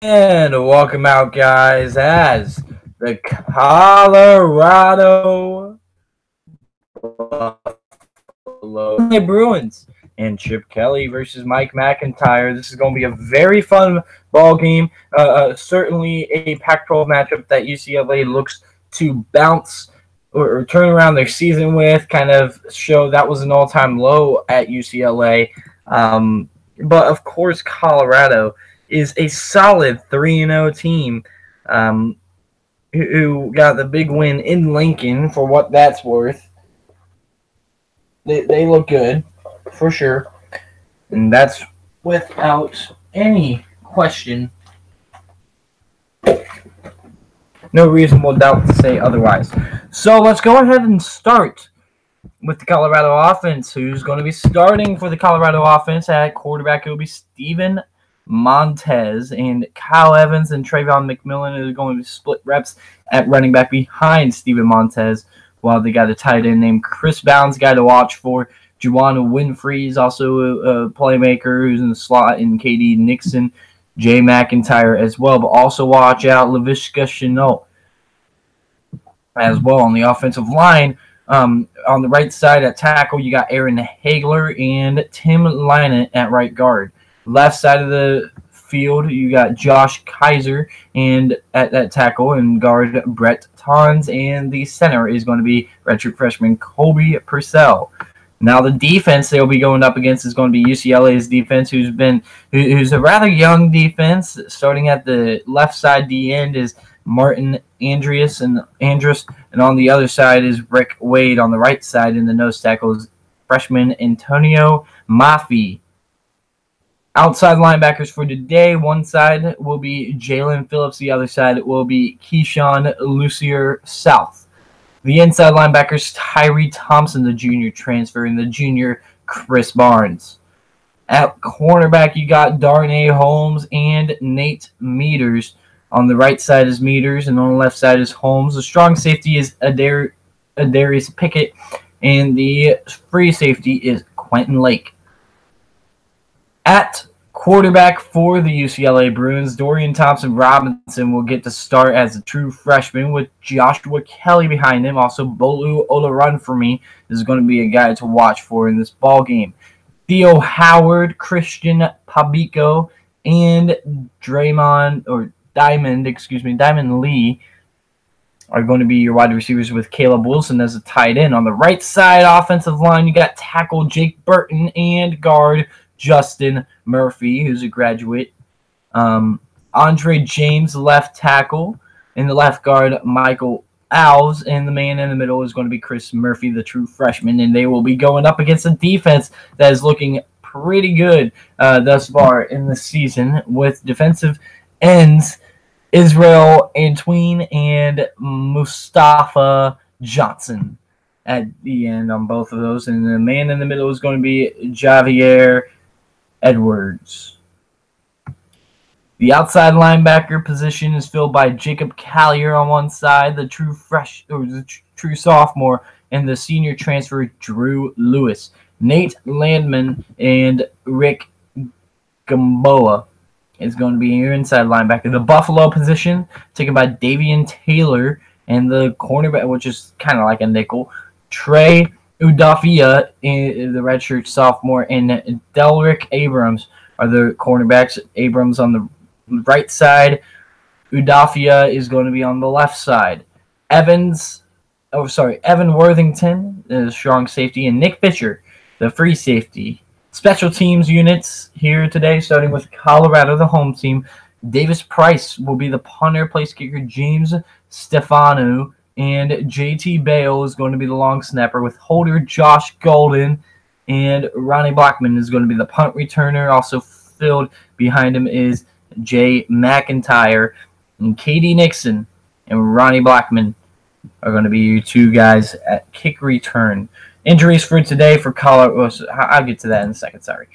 And welcome out, guys, as the Colorado Bruins and Chip Kelly versus Mike McIntyre. This is going to be a very fun ball game. Certainly a Pac-12 matchup that UCLA looks to bounce or turn around their season with. Kind of show that was an all-time low at UCLA. But of course, Colorado is a solid 3-0 team who got the big win in Lincoln, for what that's worth. They look good, for sure. And that's without any question. No reasonable doubt to say otherwise. So let's go ahead and start with the Colorado offense. Who's going to be starting for the Colorado offense at quarterback? It will be Steven Montez, and Kyle Evans and Trayvon McMillan are going to split reps at running back behind Steven Montez, while they got a tight end named Chris Bounds, guy to watch for. Juwan Winfrey is also a playmaker who's in the slot, and KD Nixon, Jay McIntyre as well. But also watch out Laviska Shenault as well on the offensive line. On the right side at tackle, you got Aaron Hagler and Tim Lynott at right guard. Left side of the field, you got Josh Kaiser and at that tackle, and guard Brett Tons, and the center is going to be redshirt freshman Colby Purcell. Now the defense they'll be going up against is going to be UCLA's defense, who's a rather young defense. Starting at the left side, the end is Martin Andrus, and on the other side is Rick Wade. On the right side in the nose tackle is freshman Antonio Maffei. Outside linebackers for today, one side will be Jalen Phillips, the other side will be Keyshawn Lucier South. The inside linebackers, Tyree Thompson, the junior transfer, and the junior Chris Barnes. At cornerback, you got Darnay Holmes and Nate Meters. On the right side is Meters, and on the left side is Holmes. The strong safety is Adarius Pickett, and the free safety is Quentin Lake. At quarterback for the UCLA Bruins, Dorian Thompson-Robinson will get to start as a true freshman with Joshua Kelly behind him. Also, Bolu Olorunfemi is going to be a guy to watch for in this ball game. Theo Howard, Christian Pabico, and Diamond Lee are going to be your wide receivers, with Caleb Wilson as a tight end. On the right side offensive line, you got tackle Jake Burton and guard Justin Murphy, who's a graduate. Andre James, left tackle, and the left guard, Michael Alves, and the man in the middle is going to be Chris Murphy, the true freshman, and they will be going up against a defense that is looking pretty good thus far in the season, with defensive ends Israel Antween and Mustafa Johnson at the end on both of those, and the man in the middle is going to be Javier Edwards. The outside linebacker position is filled by Jacob Collier on one side, the true sophomore, and the senior transfer Drew Lewis. Nate Landman and Rick Gamboa is going to be your inside linebacker. The Buffalo position taken by Davian Taylor, and the cornerback, which is kind of like a nickel, Trey Udafia, the redshirt sophomore, and Delrick Abrams are the cornerbacks. Abrams on the right side. Udafia is going to be on the left side. Evan Worthington, the strong safety, and Nick Fisher, the free safety. Special teams units here today, starting with Colorado, the home team. Davis Price will be the punter. Place kicker James Stefano, and JT Bale is going to be the long snapper, with holder Josh Golden, and Ronnie Blackman is going to be the punt returner. Also filled behind him is Jay McIntyre, and KD Nixon and Ronnie Blackman are going to be your two guys at kick return. Injuries for today for Colorado. I'll get to that in a second. Sorry.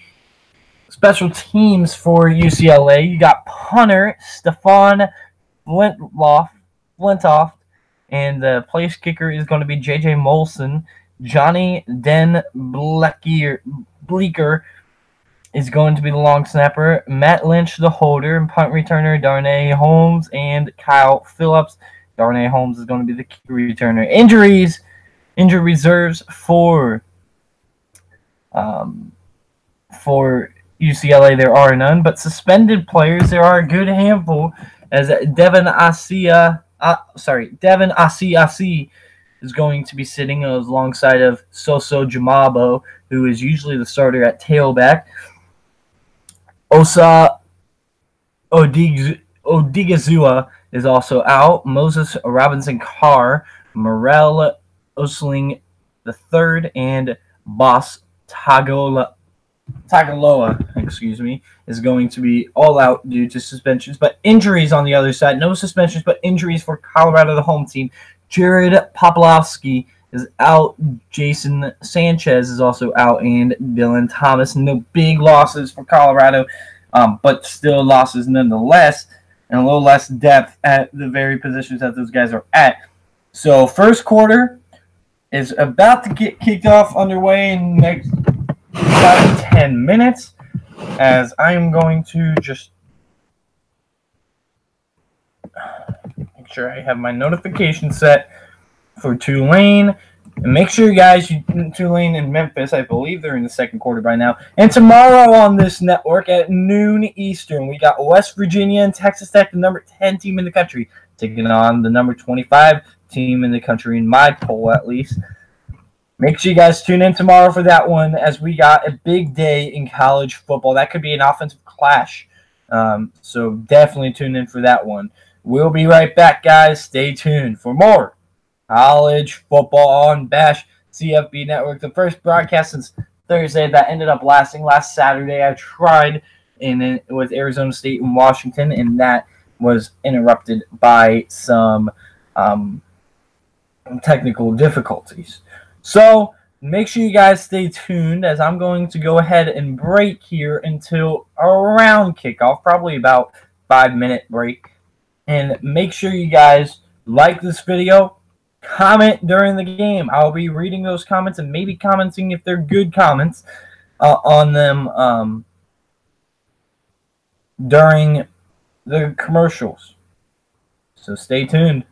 Special teams for UCLA. You got punter Stefan Flintoff, and the place kicker is going to be J.J. Molson. Johnny Den Bleeker is going to be the long snapper. Matt Lynch, the holder, and punt returner Darnay Holmes and Kyle Phillips. Darnay Holmes is going to be the key returner. Injury reserves for UCLA, there are none, but suspended players, there are a good handful, as Devin Asiasi is going to be sitting alongside of Soso Jamabo, who is usually the starter at tailback. Osa Odigazua is also out. Moses Robinson-Carr, Morel Osling III, and Boss Tagaloa, is going to be all out due to suspensions. But injuries on the other side, no suspensions, but injuries for Colorado, the home team. Jared Popolowski is out. Jason Sanchez is also out, and Dylan Thomas. No big losses for Colorado, but still losses nonetheless, and a little less depth at the very positions that those guys are at. So first quarter is about to get kicked off underway in the next 5 to 10 minutes, as I am going to just make sure I have my notification set for Tulane. And make sure, guys, Tulane and Memphis, I believe they're in the second quarter by now. And tomorrow on this network at noon Eastern, we got West Virginia and Texas Tech, the number 10 team in the country, taking on the number 25 team in the country, in my poll at least. Make sure you guys tune in tomorrow for that one, as we got a big day in college football. That could be an offensive clash. So definitely tune in for that one. We'll be right back, guys. Stay tuned for more college football on Bash CFB Network. The first broadcast since Thursday that ended up lasting last Saturday. I tried with Arizona State and Washington, and that was interrupted by some technical difficulties. So make sure you guys stay tuned, as I'm going to go ahead and break here until around kickoff, probably about 5-minute break. And make sure you guys like this video, comment during the game. I'll be reading those comments and maybe commenting if they're good comments on them during the commercials. So stay tuned.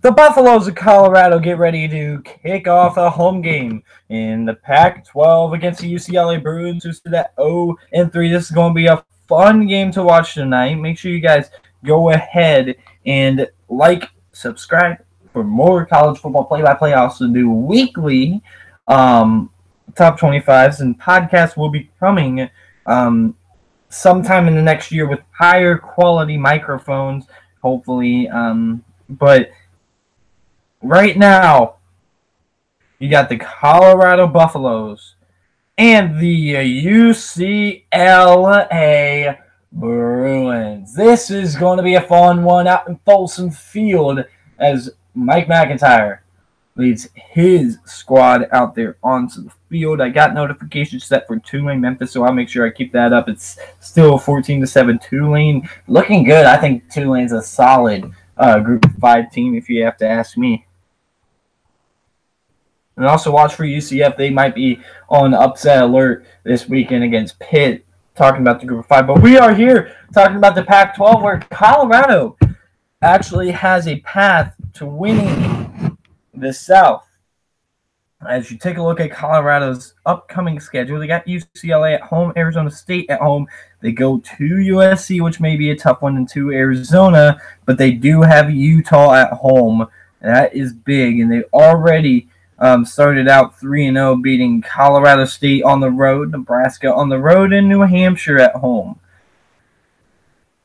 The Buffaloes of Colorado get ready to kick off a home game in the Pac-12 against the UCLA Bruins, who stood at 0-3. This is going to be a fun game to watch tonight. Make sure you guys go ahead and subscribe for more college football play-by-play. I also do weekly top 25s, and podcasts will be coming sometime in the next year with higher quality microphones, hopefully. But right now, you got the Colorado Buffaloes and the UCLA Bruins. This is going to be a fun one out in Folsom Field as Mike McIntyre leads his squad out there onto the field. I got notifications set for Tulane Memphis, so I'll make sure I keep that up. It's still 14-7 Tulane. Looking good. I think Tulane's a solid Group of 5 team, if you have to ask me. And also watch for UCF. They might be on upset alert this weekend against Pitt, talking about the Group of 5. But we are here talking about the Pac-12, where Colorado actually has a path to winning the South. As you take a look at Colorado's upcoming schedule, they got UCLA at home, Arizona State at home. They go to USC, which may be a tough one, and to Arizona, but they do have Utah at home. That is big, and they already started out 3-0, beating Colorado State on the road, Nebraska on the road, and New Hampshire at home.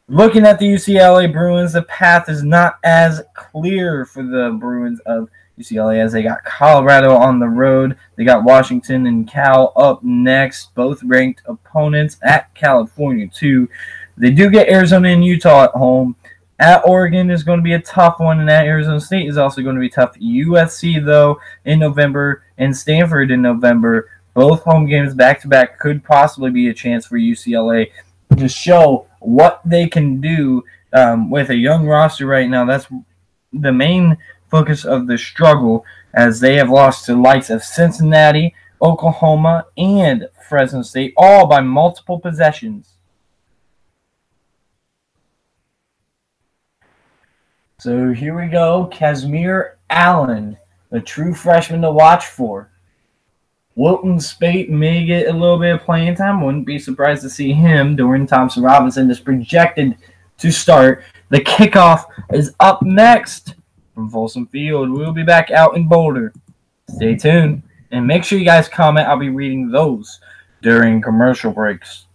Looking at the UCLA Bruins, the path is not as clear for the Bruins of UCLA, as they got Colorado on the road. They got Washington and Cal up next, both ranked opponents at California too. They do get Arizona and Utah at home. At Oregon is going to be a tough one, and at Arizona State is also going to be tough. USC, though, in November, and Stanford in November. Both home games back-to-back could possibly be a chance for UCLA to show what they can do with a young roster right now. That's the main focus of the struggle, as they have lost to the likes of Cincinnati, Oklahoma, and Fresno State, all by multiple possessions. So here we go. Casimir Allen, the true freshman to watch for. Wilton Spate may get a little bit of playing time. Wouldn't be surprised to see him. Dorian Thompson-Robinson is projected to start. The kickoff is up next from Folsom Field. We'll be back out in Boulder. Stay tuned. And make sure you guys comment. I'll be reading those during commercial breaks.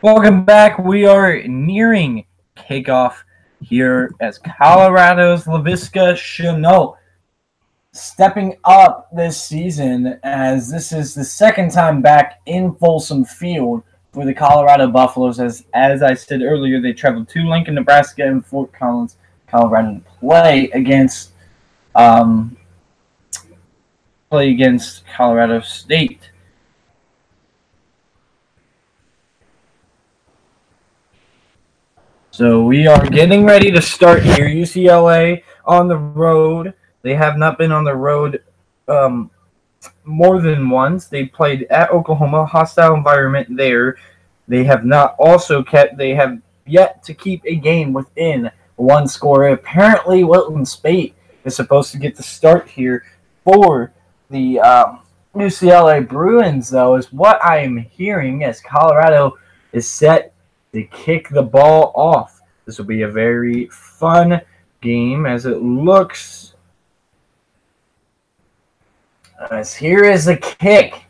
Welcome back. We are nearing kickoff here as Colorado's Laviska Shenault stepping up this season, as this is the second time back in Folsom Field for the Colorado Buffaloes. As I said earlier, they traveled to Lincoln, Nebraska, and Fort Collins, Colorado to play against Colorado State. So we are getting ready to start here. UCLA on the road. They have not been on the road more than once. They played at Oklahoma, hostile environment there. They have yet to keep a game within one score. Apparently, Wilton Speight is supposed to get the start here for the UCLA Bruins, though, is what I am hearing, as Colorado is set to kick the ball off. This will be a very fun game, as it looks. As here is the kick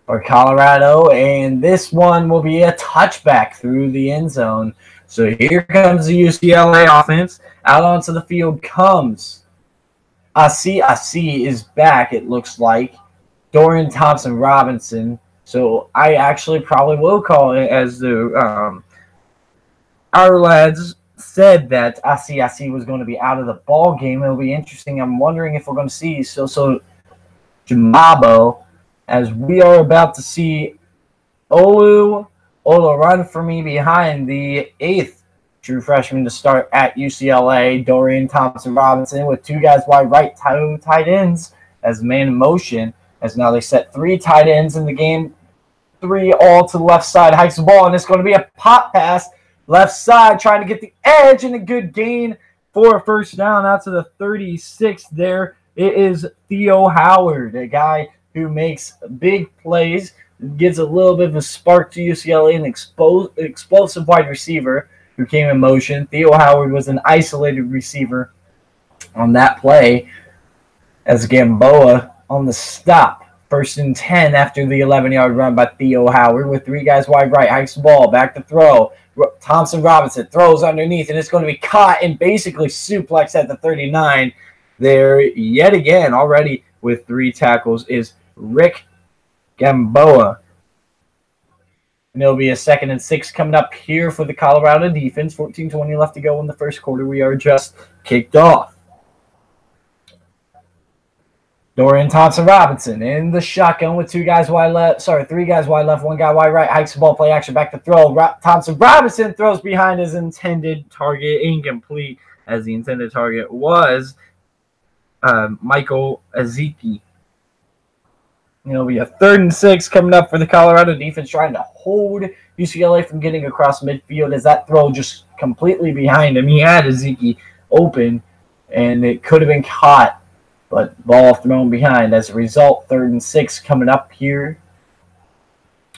for Colorado, and this one will be a touchback through the end zone. So here comes the UCLA offense. Out onto the field comes Asi is back, it looks like. Dorian Thompson-Robinson. So I actually probably will call it, as the our lads said, that Asi was going to be out of the ball game. It'll be interesting. I'm wondering if we're going to see So Jamabo, as we are about to see Ola run for me behind the 8th true freshman to start at UCLA, Dorian Thompson-Robinson, with two guys wide right, tight ends as man in motion, as now they set 3 tight ends in the game, 3 all to the left side, hikes the ball, and it's going to be a pop pass, left side, trying to get the edge, and a good gain for a first down out to the 36 there. It is Theo Howard, a guy who makes big plays, gives a little bit of a spark to UCLA, an explosive wide receiver who came in motion. Theo Howard was an isolated receiver on that play, as Gamboa on the stop. 1st and 10 after the 11-yard run by Theo Howard, with 3 guys wide right, hikes the ball, back to throw. Thompson-Robinson throws underneath, and it's going to be caught and basically suplexed at the 39. There yet again, already with 3 tackles, is Rick Gamboa. And it'll be a 2nd and 6 coming up here for the Colorado defense. 14:20 left to go in the first quarter. We are just kicked off. Dorian Thompson-Robinson in the shotgun with 3 guys wide left, 1 guy wide right, hikes the ball, play action, back to throw. Thompson-Robinson throws behind his intended target, incomplete, as the intended target was Michael Ezeki. It'll be a 3rd and 6 coming up for the Colorado defense, trying to hold UCLA from getting across midfield, as that throw just completely behind him. He had Ezeki open, and it could have been caught, but ball thrown behind. As a result, 3rd and 6 coming up here.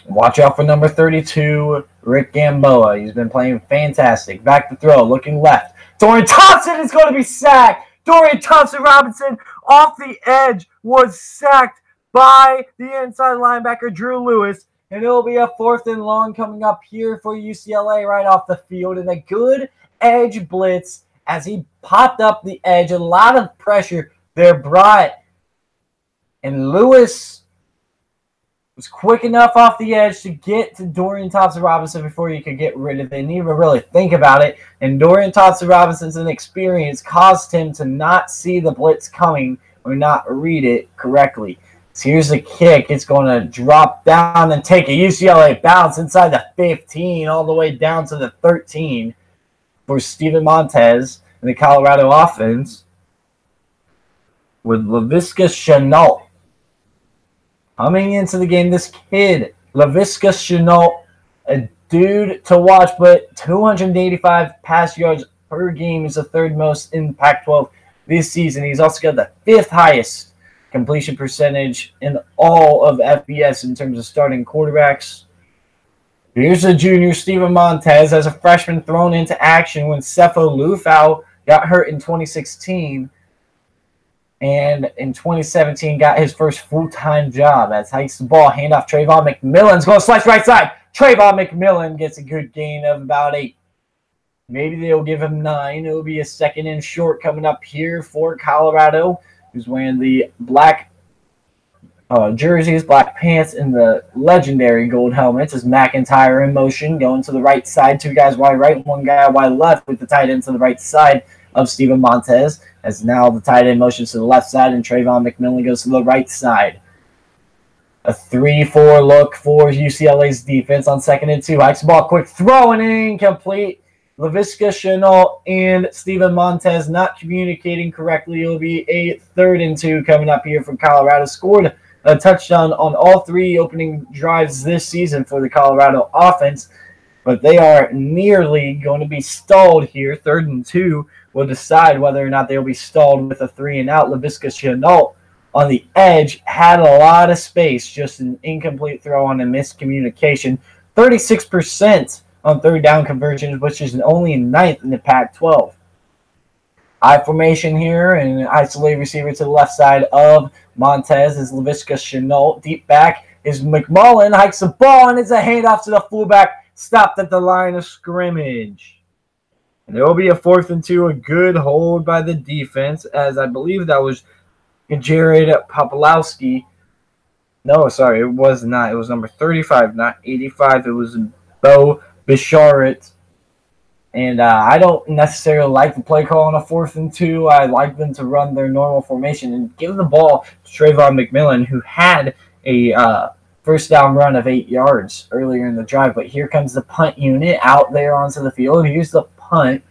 Watch out for number 32, Rick Gamboa. He's been playing fantastic. Back to throw, looking left. Dorian Thompson is going to be sacked. Dorian Thompson-Robinson off the edge was sacked by the inside linebacker, Drew Lewis. And it'll be a 4th and long coming up here for UCLA right off the field. And a good edge blitz as he popped up the edge. A lot of pressure there brought. And Lewis was quick enough off the edge to get to Dorian Thompson-Robinson before you could get rid of it. Didn't even really think about it. And Dorian Thompson-Robinson's inexperience caused him to not see the blitz coming or not read it correctly. So here's the kick. It's going to drop down and take a UCLA bounce inside the 15 all the way down to the 13 for Steven Montez and the Colorado offense, with Laviska Shenault coming into the game. This kid, Laviska Shenault, a dude to watch, but 285 pass yards per game is the 3rd most in Pac-12 this season. He's also got the 5th highest completion percentage in all of FBS in terms of starting quarterbacks. Here's the junior, Steven Montez, as a freshman thrown into action when Sefo Lufau got hurt in 2016. And in 2017, got his first full-time job as hikes the ball, handoff. Trayvon McMillan's going to slice right side. Trayvon McMillan gets a good gain of about 8. Maybe they'll give him 9. It'll be a 2nd and short coming up here for Colorado, who's wearing the black jerseys, black pants, and the legendary gold helmets is McIntyre in motion, going to the right side. Two guys wide right, one guy wide left with the tight end to the right side of Steven Montez. As now the tight end motions to the left side, and Trayvon McMillan goes to the right side. A 3-4 look for UCLA's defense on 2nd and 2. Hikes the ball, quick throw, and incomplete. Laviska Shenault and Steven Montez not communicating correctly. It'll be a 3rd and 2 coming up here from Colorado. Scored a touchdown on all 3 opening drives this season for the Colorado offense, but they are nearly going to be stalled here. 3rd and 2 will decide whether or not they'll be stalled with a 3-and-out. Laviska Shenault on the edge had a lot of space, just an incomplete throw on a miscommunication. 36% on 3rd down conversions, which is only 9th in the Pac-12. I formation here, and isolated receiver to the left side of Montez is Laviska Shenault. Deep back is McMullen, hikes the ball, and it's a handoff to the fullback, stopped at the line of scrimmage. And there will be a 4th and 2, a good hold by the defense, as I believe that was Jared Popolowski. No, sorry, it was not. It was number 35, not 85. It was Bo Bisharet. And I don't necessarily like the play call on a 4th and 2. I like them to run their normal formation and give the ball to Trayvon McMillan, who had a first down run of 8 yards earlier in the drive. But here comes the punt unit out there onto the field. Here's the punt.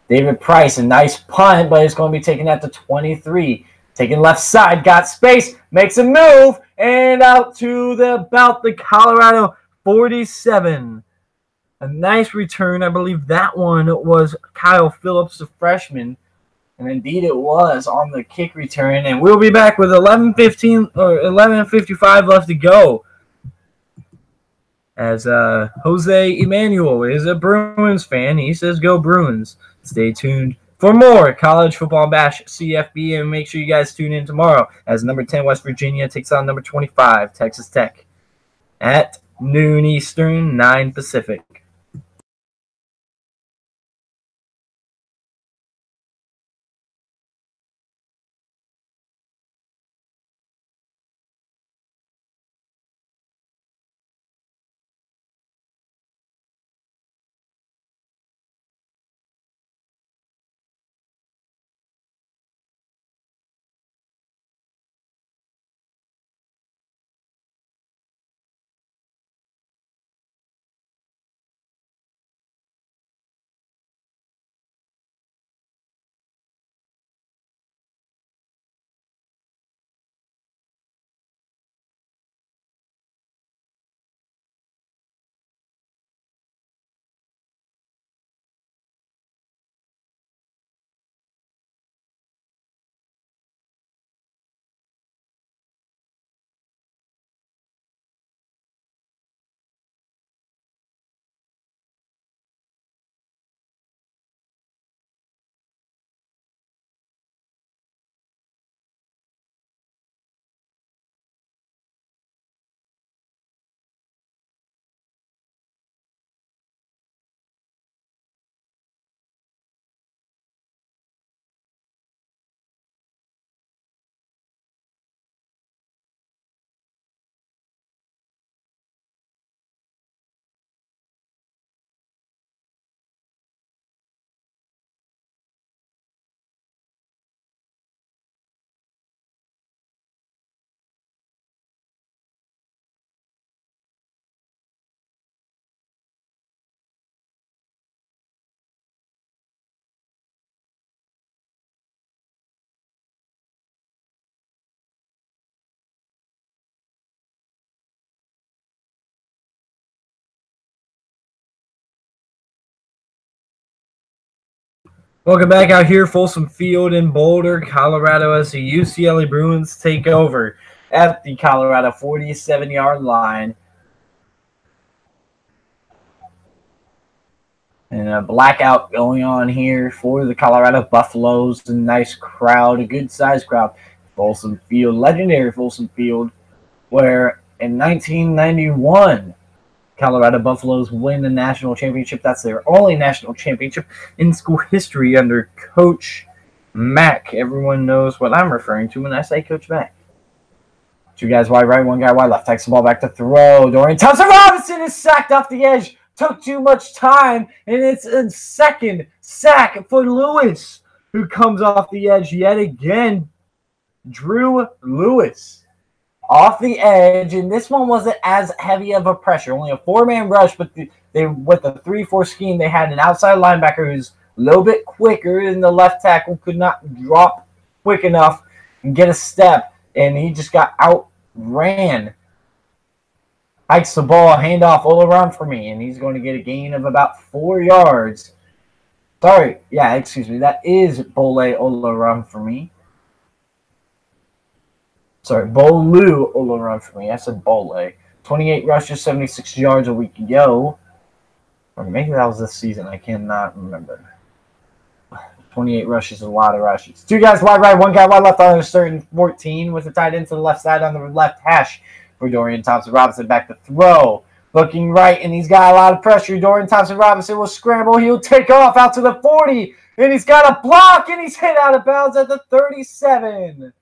David Price, a nice punt, but it's going to be taken at the 23. Taking left side, got space, makes a move, and out to about the Colorado 47. A nice return. I believe that one was Kyle Phillips, the freshman. And indeed it was on the kick return. And we'll be back with 11:55 left to go. As Jose Emmanuel is a Bruins fan. He says go Bruins. Stay tuned for more College Football Bash CFB, and make sure you guys tune in tomorrow as number 10 West Virginia takes on number 25 Texas Tech at noon Eastern, 9 Pacific. Welcome back out here, Folsom Field in Boulder, Colorado, as the UCLA Bruins take over at the Colorado 47-yard line. And a blackout going on here for the Colorado Buffaloes. A nice crowd, a good-sized crowd. Folsom Field, legendary Folsom Field, where in 1991, Colorado Buffaloes win the national championship. That's their only national championship in school history under Coach Mack. Everyone knows what I'm referring to when I say Coach Mack. Two guys wide right, one guy wide left. Takes the ball back to throw. Dorian Thompson-Robinson is sacked off the edge. Took too much time, and it's a second sack for Lewis, who comes off the edge yet again. Drew Lewis off the edge, and this one wasn't as heavy of a pressure. Only a four-man rush, but they with the 3-4 scheme, they had an outside linebacker who's a little bit quicker than the left tackle, could not drop quick enough and get a step, and he just got outran. Hikes the ball, handoff, all around for me, and he's going to get a gain of about 4 yards. Sorry, yeah, excuse me. That is Bole Olaran for me. Sorry, Bolu Olaran for me. I said Bole. 28 rushes, 76 yards a week ago. Or maybe that was this season. I cannot remember. 28 rushes is a lot of rushes. Two guys wide right, one guy wide left on a certain 14 with the tight end to the left side on the left hash for Dorian Thompson-Robinson. Back to throw. Looking right, and he's got a lot of pressure. Dorian Thompson-Robinson will scramble. He'll take off out to the 40, and he's got a block, and he's hit out of bounds at the 37.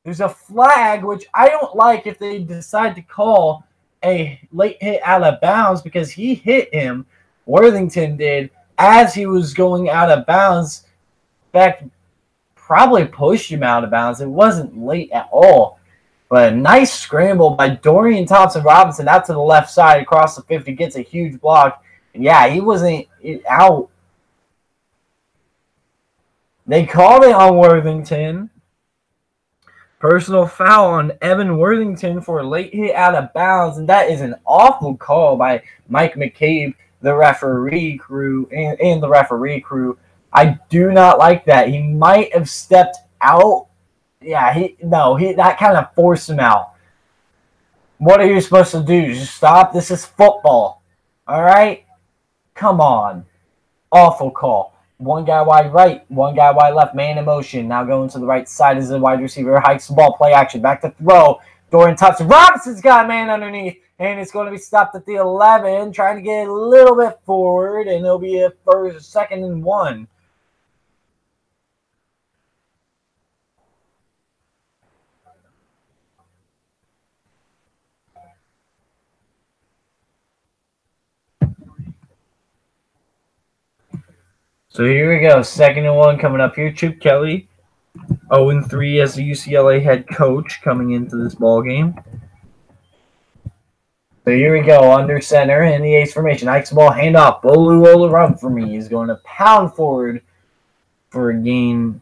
There's a flag, which I don't like if they decide to call a late hit out of bounds, because he hit him, Worthington did, as he was going out of bounds. In fact, probably pushed him out of bounds. It wasn't late at all. But a nice scramble by Dorian Thompson-Robinson out to the left side across the 50, gets a huge block. And yeah, he wasn't out. They called it on Worthington. Personal foul on Evan Worthington for a late hit out of bounds. And that is an awful call by Mike McCabe, the referee crew, and the referee crew. I do not like that. He might have stepped out. Yeah, that kind of forced him out. What are you supposed to do? Just stop? This is football. All right? Come on. Awful call. One guy wide right, one guy wide left, man in motion. Now going to the right side is the wide receiver. Hikes the ball, play action. Back to throw. Dorian Thompson-Robinson's got a man underneath, and it's going to be stopped at the 11, trying to get a little bit forward, and it'll be a second and 1. So here we go. 2nd and 1 coming up here. Chip Kelly, 0-3 as the UCLA head coach coming into this ball game. So here we go. Under center in the ace formation. Hikes the ball, handoff. Bolu Olaran for me. He's going to pound forward for a gain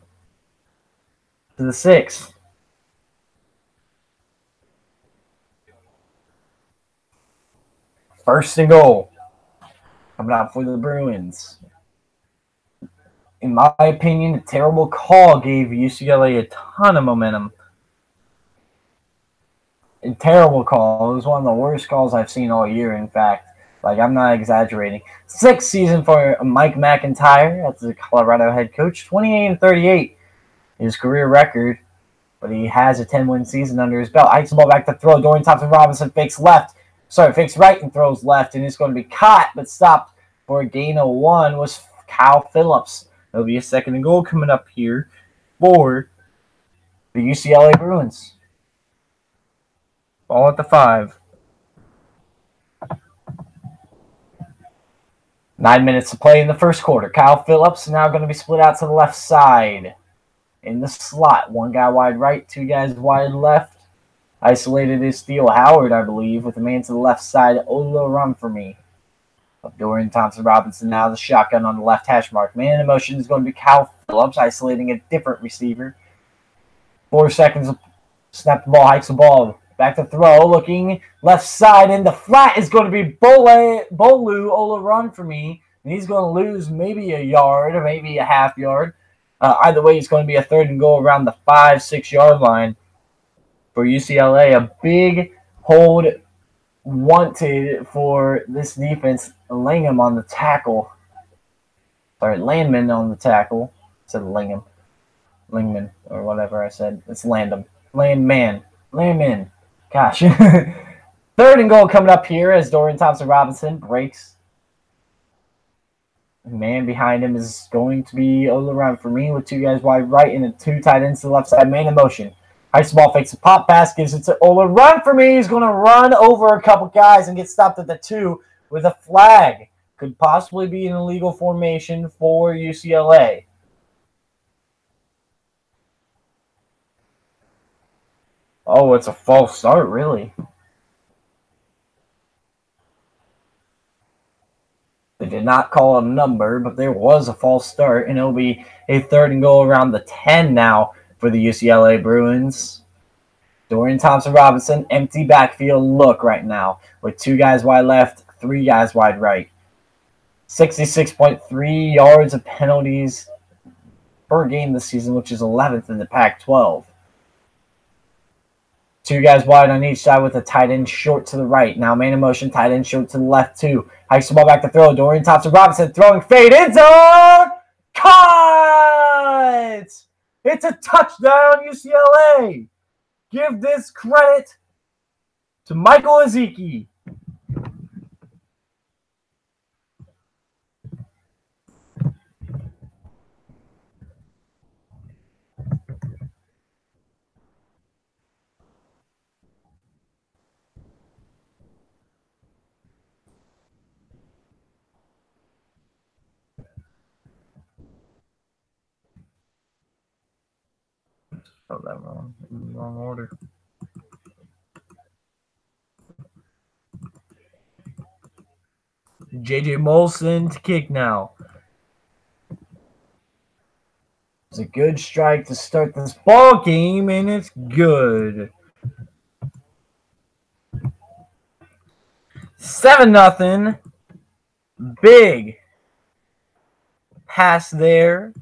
to the 6. First and goal coming out for the Bruins. In my opinion, a terrible call gave UCLA a ton of momentum. A terrible call. It was one of the worst calls I've seen all year, in fact. Like, I'm not exaggerating. 6th season for Mike McIntyre as the Colorado head coach. 28-38, his career record. But he has a 10-win season under his belt. Hikes the ball back to throw. Dorian Thompson-Robinson fakes right and throws left. And it's going to be caught, but stopped for a gain of 1 was Kyle Phillips. There'll be a 2nd and goal coming up here for the UCLA Bruins. Ball at the 5. 9 minutes to play in the first quarter. Kyle Phillips now going to be split out to the left side in the slot. One guy wide right, two guys wide left. Isolated is Theo Howard, I believe, with the man to the left side. Ola run for me. Dorian Thompson-Robinson now the shotgun on the left hash mark. Man in motion is going to be Kyle Phillips, isolating a different receiver. 4 seconds. Snap the ball, hikes the ball. Back to throw, looking left side, and the flat is going to be Bolu Olaran for me. And he's going to lose maybe a yard or maybe a half yard. Either way, it's going to be a 3rd and goal around the 5-6 yard line for UCLA. A big hold wanted for this defense. Langham on the tackle. Sorry, Landman on the tackle. I said Langham. Langman, or whatever I said. It's Landman. Landman. Gosh. 3rd and goal coming up here as Dorian Thompson-Robinson breaks. The man behind him is going to be all around for me with 2 guys wide right and 2 tight ends to the left side. Man in motion. Hikes the ball, fakes a pop pass, gives it to Ola. Run for me. He's going to run over a couple guys and get stopped at the 2 with a flag. Could possibly be an illegal formation for UCLA. Oh, it's a false start, really. They did not call a number, but there was a false start, and it'll be a 3rd and goal around the 10 now for the UCLA Bruins. Dorian Thompson-Robinson, empty backfield look right now with 2 guys wide left, 3 guys wide right. 66.3 yards of penalties per game this season, which is 11th in the Pac-12. 2 guys wide on each side with a tight end short to the right. Now man in motion, tight end short to the left too. Hikes the ball back to throw. Dorian Thompson-Robinson throwing fade end zone. Caught! It's a touchdown, UCLA. Give this credit to Michael Ezeki. Oh, that wrong. Wrong order. J.J. Molson to kick now. It's a good strike to start this ball game, and it's good. 7-0. Big pass there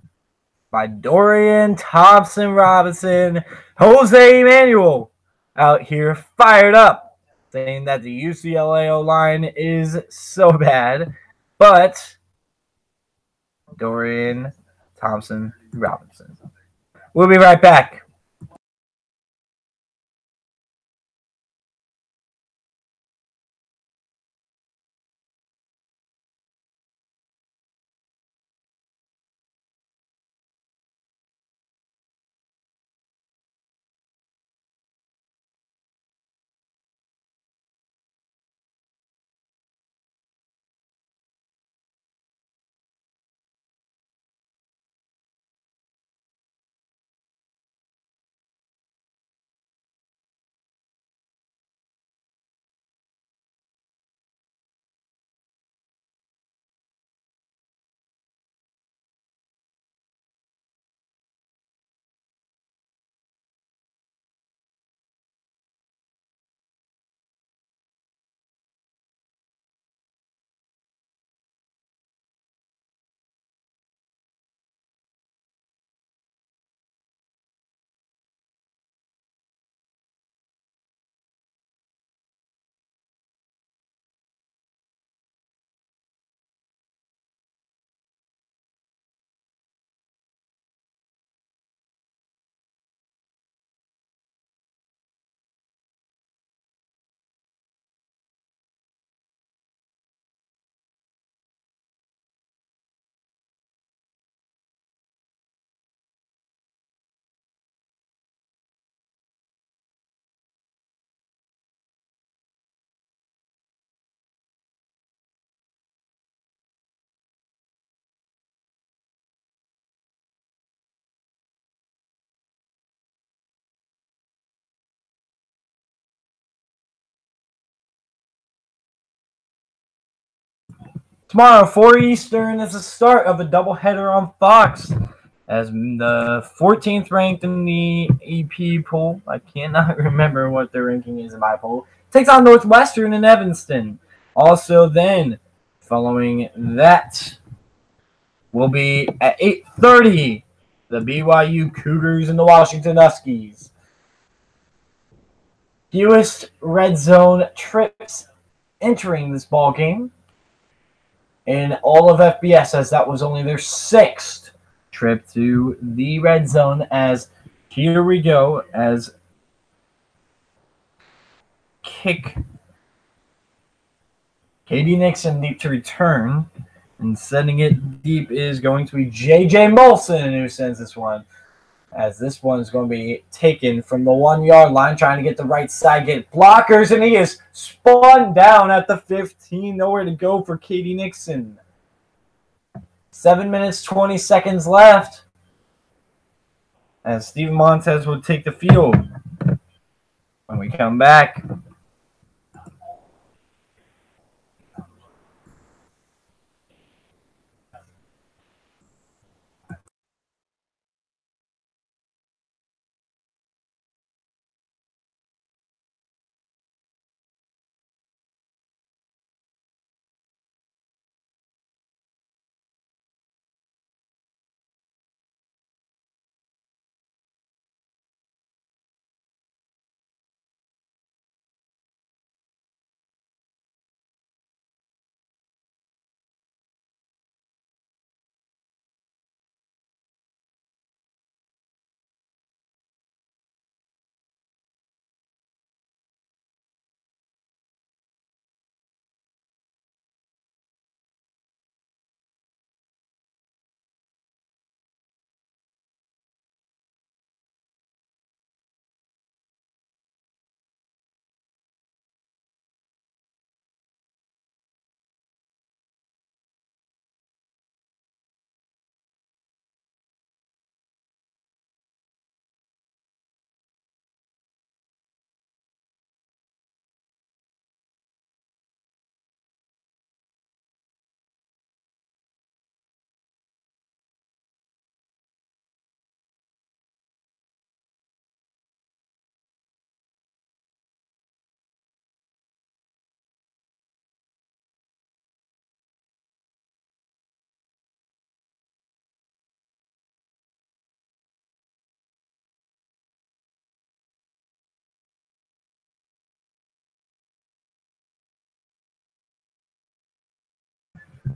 by Dorian Thompson-Robinson. Jose Manuel out here fired up, saying that the UCLA O-line is so bad. But Dorian Thompson-Robinson. We'll be right back. Tomorrow, 4 Eastern, is the start of a doubleheader on Fox. As the 14th ranked in the AP poll, I cannot remember what their ranking is in my poll, takes on Northwestern in Evanston. Also then, following that, will be at 8:30, the BYU Cougars and the Washington Huskies. Fewest red zone trips entering this ball game in all of FBS, as that was only their 6th trip to the red zone. As here we go, as kick Katie Nixon deep to return, and sending it deep is going to be J.J. Molson, who sends this one as this one is going to be taken from the 1-yard line, trying to get the right side, get blockers, and he is spun down at the 15. Nowhere to go for Katie Nixon. 7 minutes, 20 seconds left, as Steven Montez will take the field. When we come back,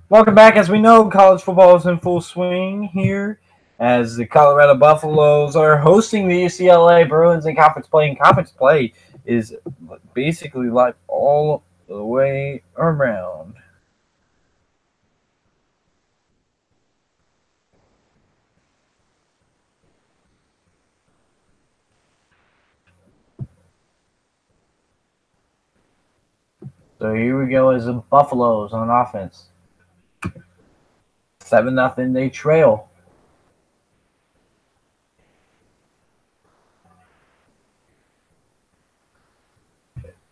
welcome back. As we know, college football is in full swing here, as the Colorado Buffaloes are hosting the UCLA Bruins in conference play. And conference play is basically like all the way around. So here we go as the Buffaloes on offense. 7-0, they trail.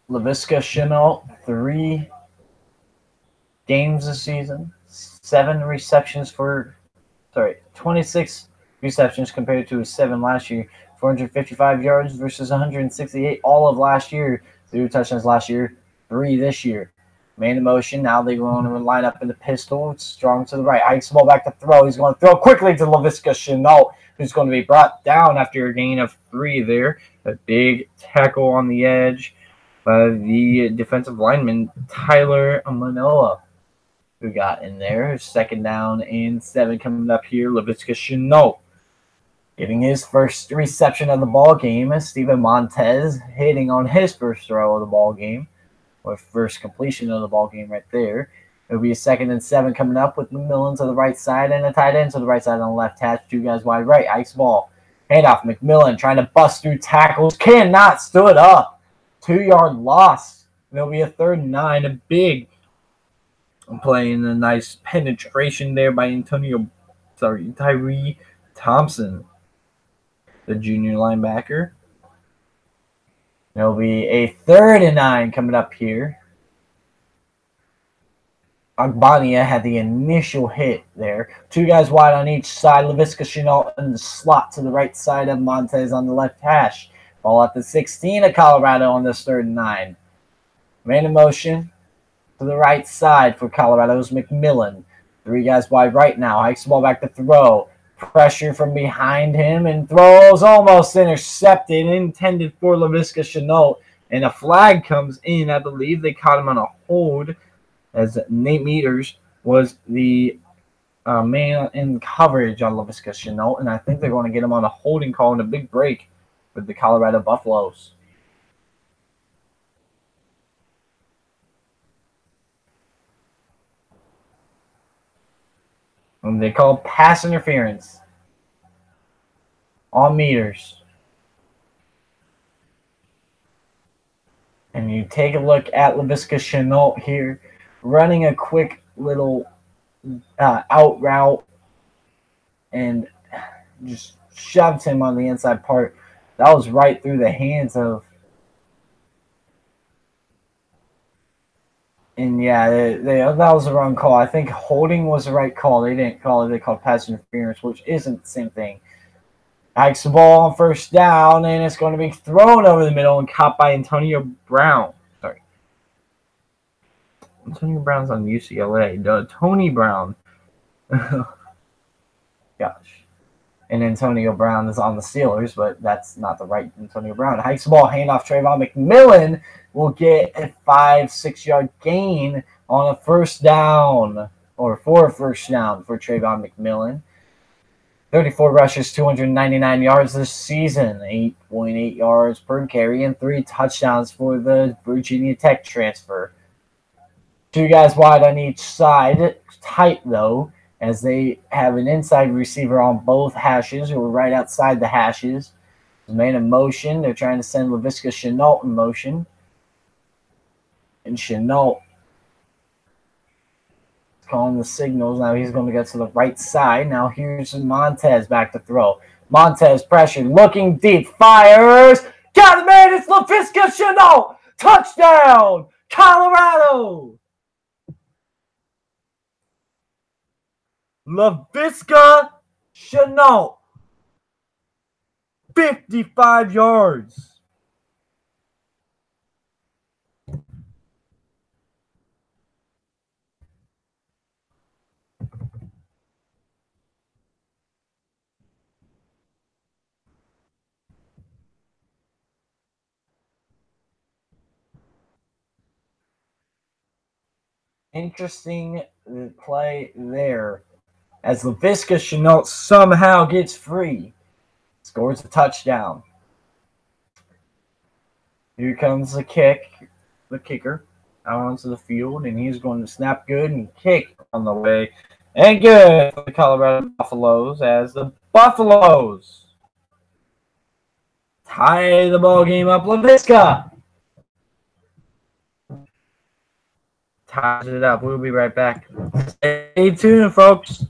Laviska Shenault, 3 games this season, 26 receptions compared to his 7 last year, 455 yards versus 168 all of last year, 0 touchdowns last year, 3 this year. Man in motion, now they going to line up in the pistol, it's strong to the right, hikes the ball back to throw, he's going to throw quickly to Laviska Shenault, who's going to be brought down after a gain of 3 there, a big tackle on the edge by the defensive lineman, Tyler Manoa, who got in there. 2nd down and 7 coming up here. Laviska Shenault getting his first reception of the ball game. Steven Montez hitting on his first throw of the ball game, or first completion of the ball game right there. It'll be a 2nd and 7 coming up with McMillan to the right side and a tight end to the right side on the left hash. 2 guys wide right. Ice ball. Handoff. McMillan trying to bust through tackles. Cannot. Stood up. 2-yard loss. It'll be a 3rd and 9. A big playing a nice penetration there by Tyree Thompson, the junior linebacker. There'll be a 3rd and 9 coming up here. Agbania had the initial hit there. 2 guys wide on each side. Laviska Shenault in the slot to the right side of Montez on the left hash. Ball at the 16 of Colorado on this 3rd and 9. Man in motion to the right side for Colorado's McMillan. 3 guys wide right now. Hikes the ball back to throw. Pressure from behind him and throws almost intercepted. Intended for Laviska Shenault. And a flag comes in. I believe they caught him on a hold, as Nate Meters was the man in coverage on Laviska Shenault. And I think they're going to get him on a holding call in a big break for the Colorado Buffaloes. And they call pass interference. on meters. And you take a look at Laviska Chenault here, running a quick little out route and just shoved him on the inside part. That was right through the hands of. And yeah, that was the wrong call. I think holding was the right call. They didn't call it. They called pass interference, which isn't the same thing. Hikes the ball on first down, and it's going to be thrown over the middle and caught by Antonio Brown. Sorry. Antonio Brown's on UCLA. Tony Brown. Gosh. And Antonio Brown is on the Steelers, but that's not the right Antonio Brown. Hikes the ball, handoff. Trayvon McMillan will get a 5-6 yard gain on a first down, or for a first down for Trayvon McMillan. 34 rushes, 299 yards this season, 8.8 yards per carry, and 3 touchdowns for the Virginia Tech transfer. 2 guys wide on each side, tight though, as they have an inside receiver on both hashes, who are right outside the hashes. He's made a motion. They're trying to send Laviska Chenault in motion. And Chenault is calling the signals. Now he's going to get to the right side. Now here's Montez back to throw. Montez pressure, looking deep, fires. Got it, man. It's Laviska Chenault. Touchdown, Colorado. Laviska Chenault, 55 yards. Interesting play there, as Laviska Chenault somehow gets free. Scores a touchdown. Here comes the kicker, out onto the field, and he's going to snap good and kick on the way. And good for the Colorado Buffaloes, as the Buffaloes tie the ball game up. Laviska ties it up. We'll be right back. Stay tuned, folks.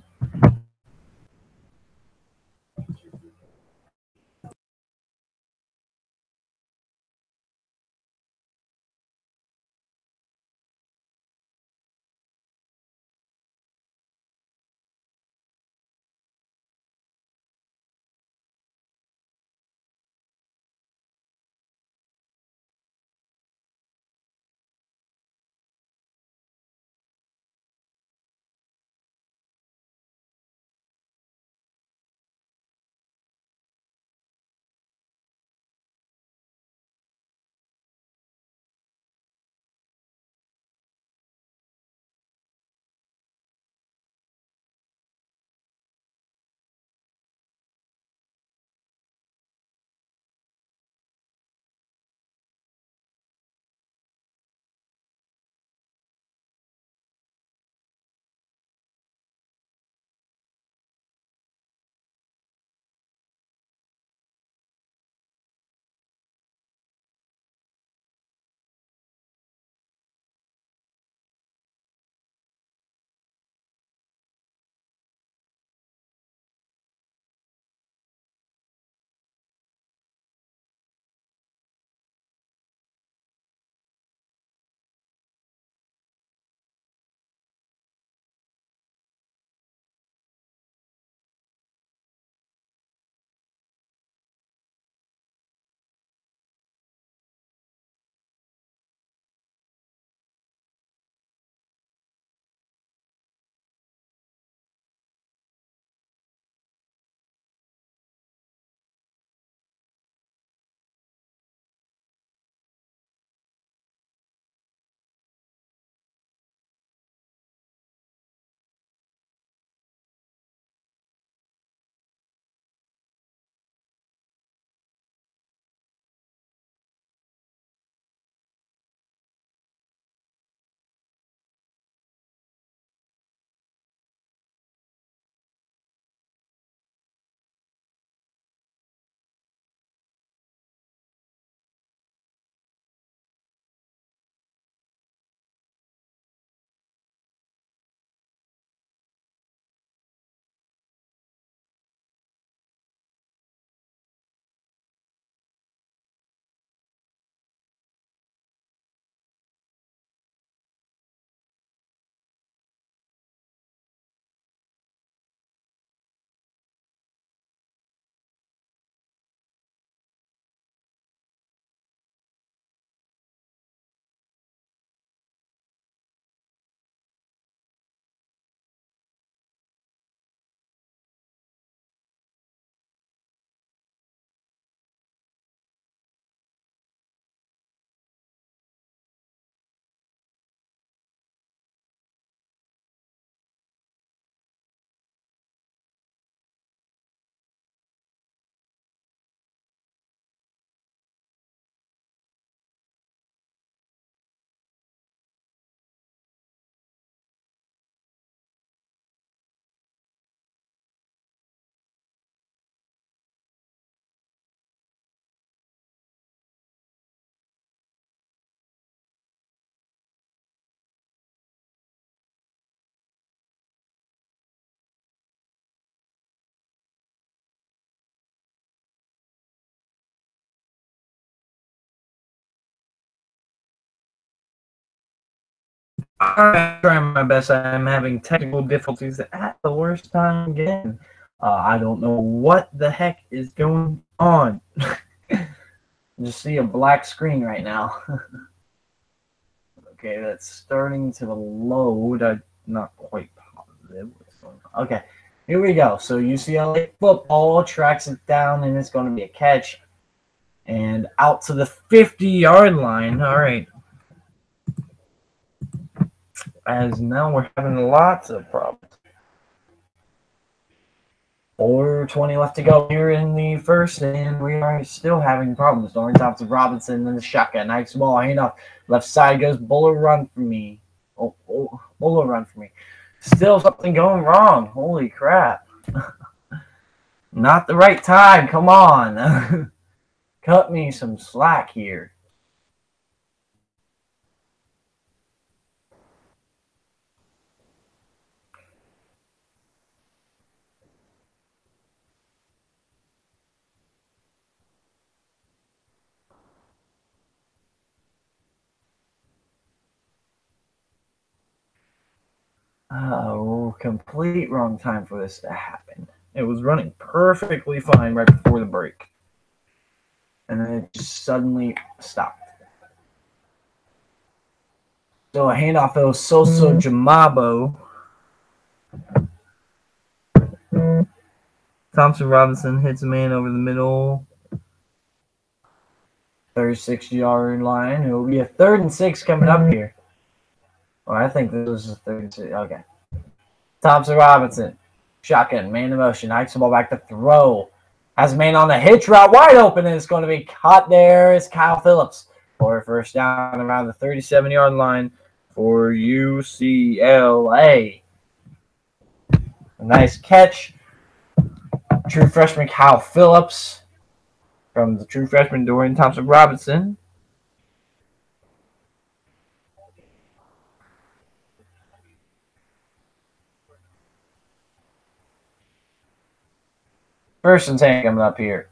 I'm trying my best. I'm having technical difficulties at the worst time again. I don't know what the heck is going on. Just see a black screen right now. Okay, that's starting to load. I'm not quite positive what's going on. Okay, here we go. So UCLA football tracks it down, and it's going to be a catch. And out to the 50-yard line. All right. As now we're having lots of problems. 4:20 left to go here in the first, and we are still having problems. Dorian Thompson-Robinson in the shotgun. Nice ball, handoff. Left side goes Buller run for me. Buller run for me. Still something going wrong. Holy crap. Not the right time. Come on. Cut me some slack here. Oh, complete wrong time for this to happen. It was running perfectly fine right before the break. And then it just suddenly stopped. So a handoff to Soso Jamabo. Thompson-Robinson hits a man over the middle. 36-yard line. It will be a 3rd and 6 coming up here. Oh, I think this is a 3rd and 6. Okay. Thompson-Robinson. Shotgun. Man in motion. Hikes the ball back to throw. Has a man on the hitch route. Wide open. And it's going to be caught there. It's Kyle Phillips for a first down around the 37-yard line for UCLA. A nice catch. True freshman Kyle Phillips from the true freshman Dorian Thompson-Robinson. First and 10 coming up here.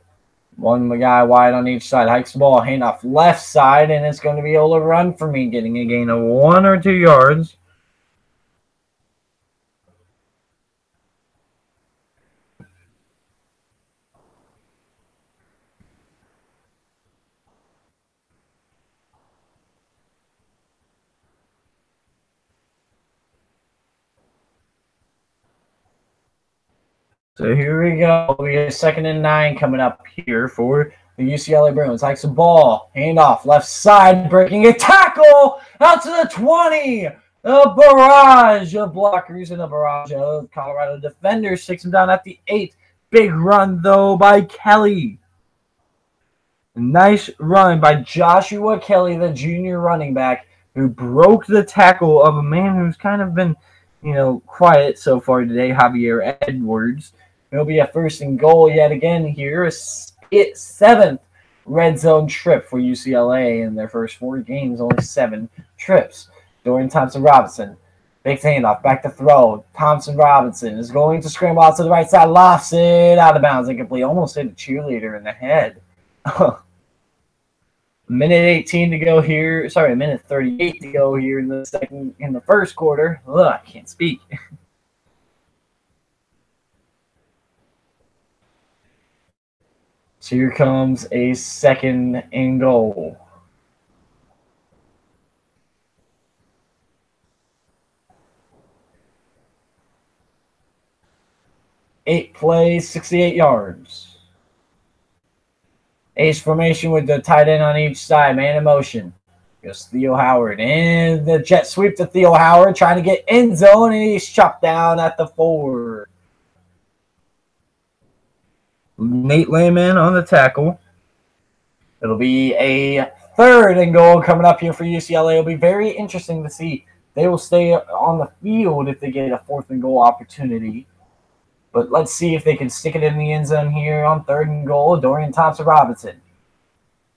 One guy wide on each side. Hikes the ball. Handoff left side, and it's going to be able to run for me, getting a gain of 1 or 2 yards. So here we go. We get a 2nd and 9 coming up here for the UCLA Bruins. Hikes the ball. Handoff. Left side. Breaking a tackle. Out to the 20. A barrage of blockers and a barrage of Colorado defenders. Takes him down at the 8. Big run, though, by Kelly. Nice run by Joshua Kelly, the junior running back, who broke the tackle of a man who's kind of been, quiet so far today, Javier Edwards. It'll be a 1st and goal yet again here. A 7th red zone trip for UCLA in their first 4 games, only 7 trips. Dorian Thompson-Robinson. Big handoff, back to throw. Thompson-Robinson is going to scramble out to the right side, lofts it out of bounds, incomplete. Almost hit a cheerleader in the head. Minute 18 to go here. Sorry, minute 38 to go here in the first quarter. Ugh, I can't speak. So here comes a 2nd and goal. Eight plays, 68 yards. Ace formation with the tight end on each side. Man in motion. Goes Theo Howard. And the jet sweep to Theo Howard. Trying to get end zone. And he's chopped down at the 4. Nate Lehman on the tackle. It'll be a 3rd and goal coming up here for UCLA. It'll be very interesting to see. They will stay on the field if they get a 4th and goal opportunity. But let's see if they can stick it in the end zone here on 3rd and goal. Dorian Thompson-Robinson.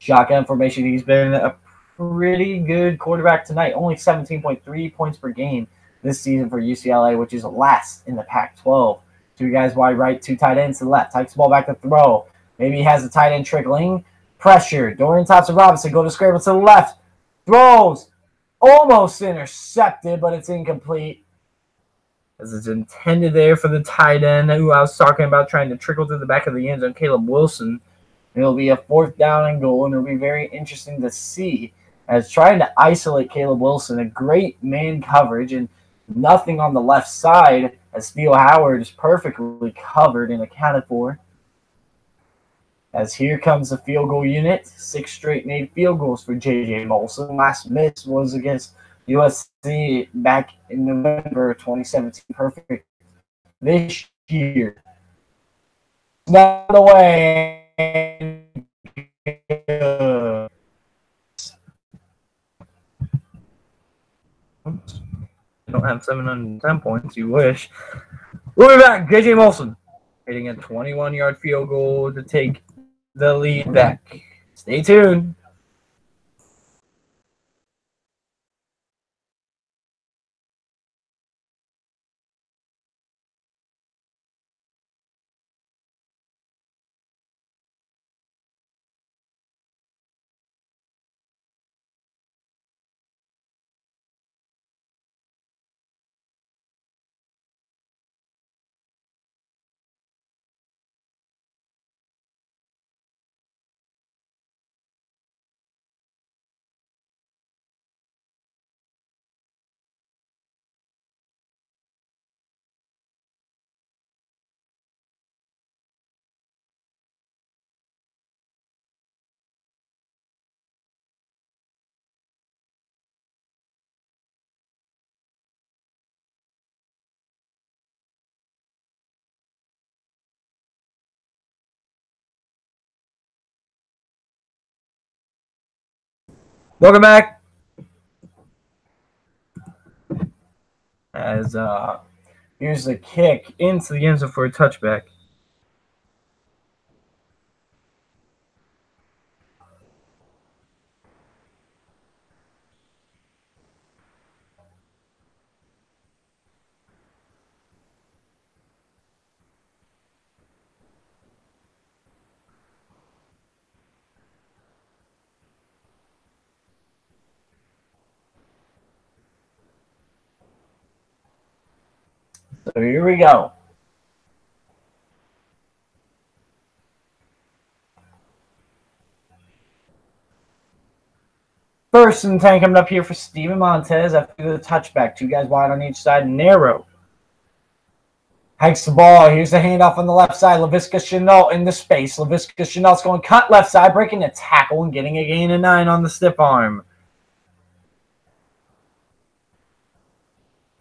Shotgun formation. He's been a pretty good quarterback tonight. Only 17.3 points per game this season for UCLA, which is last in the Pac-12. 2 guys wide right, 2 tight ends to the left. Takes the ball back to throw. Maybe he has a tight end trickling. Pressure. Dorian Thompson-Robinson go to scramble to the left. Throws. almost intercepted, but it's incomplete. As it's intended there for the tight end who I was talking about trying to trickle to the back of the end zone, Caleb Wilson. It'll be a 4th down and goal, and it'll be very interesting to see as trying to isolate Caleb Wilson, a great man coverage, and nothing on the left side as Theo Howard is perfectly covered and accounted for. As here comes the field goal unit. 6 straight made field goals for J.J. Molson. Last miss was against USC back in November 2017. Perfect this year. Not the way. Oops. You don't have 710 points. You wish. We'll be back. J.J. Molson hitting a 21-yard field goal to take the lead back. Stay tuned. Welcome back. As here's the kick into the end zone for a touchback. So here we go. First and 10 coming up here for Steven Montez after the touchback. 2 guys wide on each side, narrow. Hikes the ball. Here's the handoff on the left side. Laviska Shenault in the space. Laviska Chenault's going cut left side, breaking a tackle and getting a gain of 9 on the stiff arm.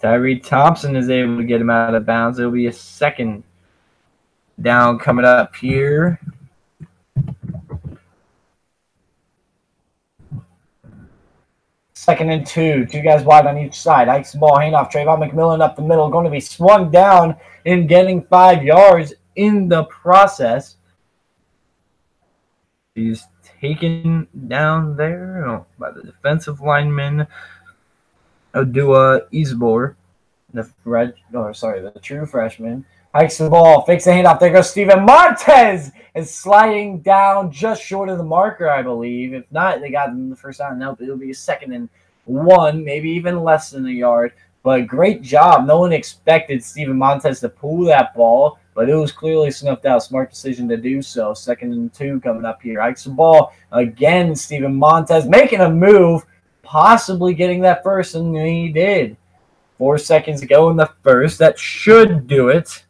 Tyree Thompson is able to get him out of bounds. It'll be a 2nd down coming up here. Second and 2. 2 guys wide on each side. Hikes the ball. Handoff. Trayvon McMillan up the middle. Going to be swung down and getting 5 yards in the process. He's taken down there by the defensive lineman, Odua Isbor, the true freshman. Hikes the ball, fakes the handoff. There goes Steven Montez, is sliding down just short of the marker, I believe. If not, they got him the first down. Nope, it'll be a 2nd and 1, maybe even less than a yard. But great job. No one expected Steven Montez to pull that ball, but it was clearly snuffed out. Smart decision to do so. 2nd and 2 coming up here. Hikes the ball again. Steven Montez making a move, possibly getting that first, and he did. 4 seconds to go in the first. That should do it.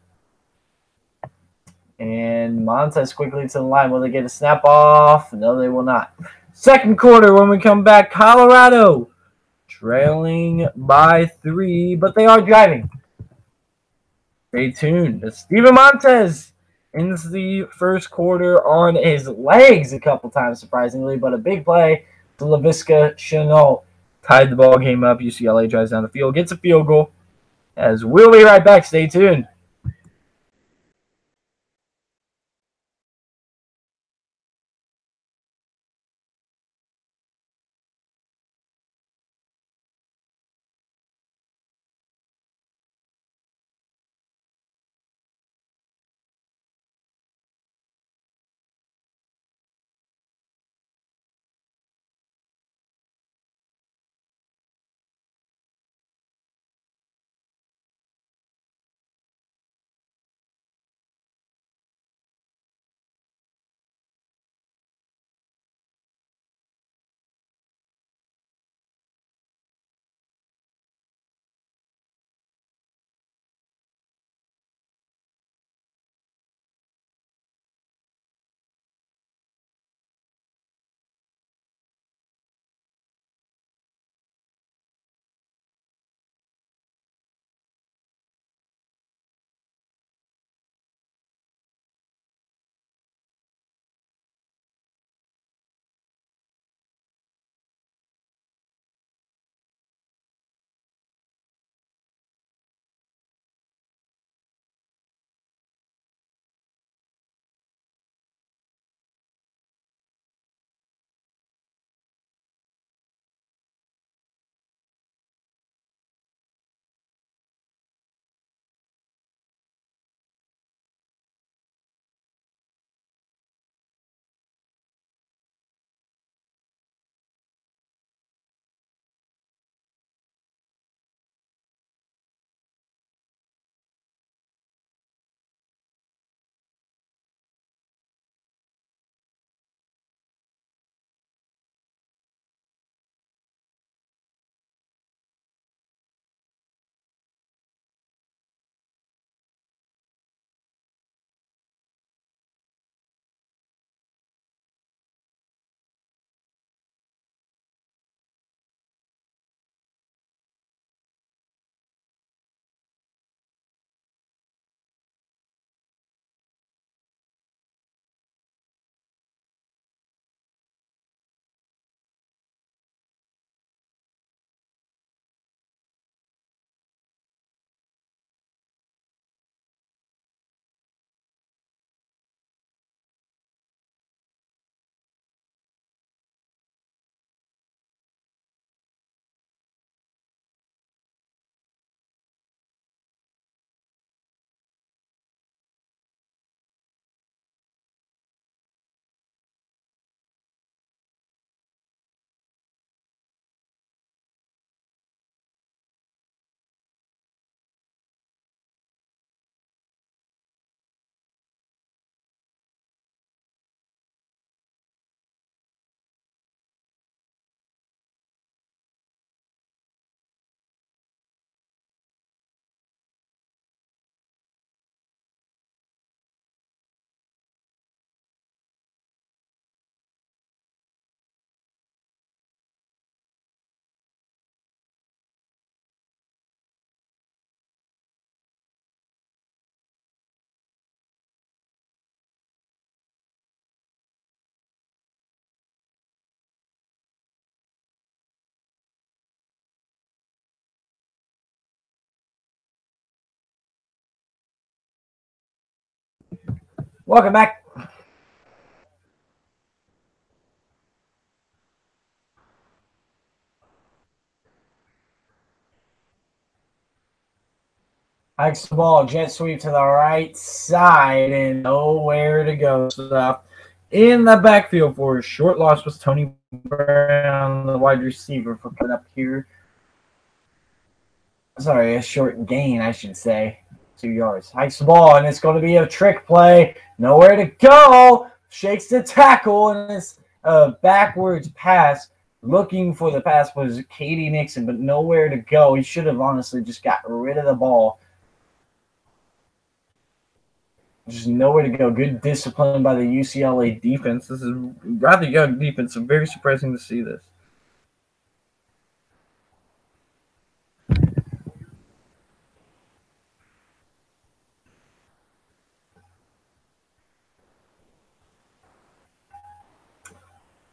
And Montez quickly to the line. Will they get a snap off? No, they will not. 2nd quarter when we come back. Colorado trailing by 3, but they are driving. Stay tuned. Steven Montez ends the 1st quarter on his legs a couple times, surprisingly, but a big play to Laviska Shenault. Tied the ball game up. UCLA drives down the field, gets a field goal. As we'll be right back. Stay tuned. Welcome back. Hikes the ball, jet sweep to the right side, and nowhere to go. Stuff in the backfield for a short loss was Tony Brown, the wide receiver, for putting up here. Sorry, a short gain, I should say. 2 yards. Hikes the ball, and it's going to be a trick play. Nowhere to go. Shakes the tackle, and it's a backwards pass. Looking for the pass was Katie Nixon, but nowhere to go. He should have honestly just got rid of the ball. Just nowhere to go. Good discipline by the UCLA defense. This is rather young defense, so very surprising to see this.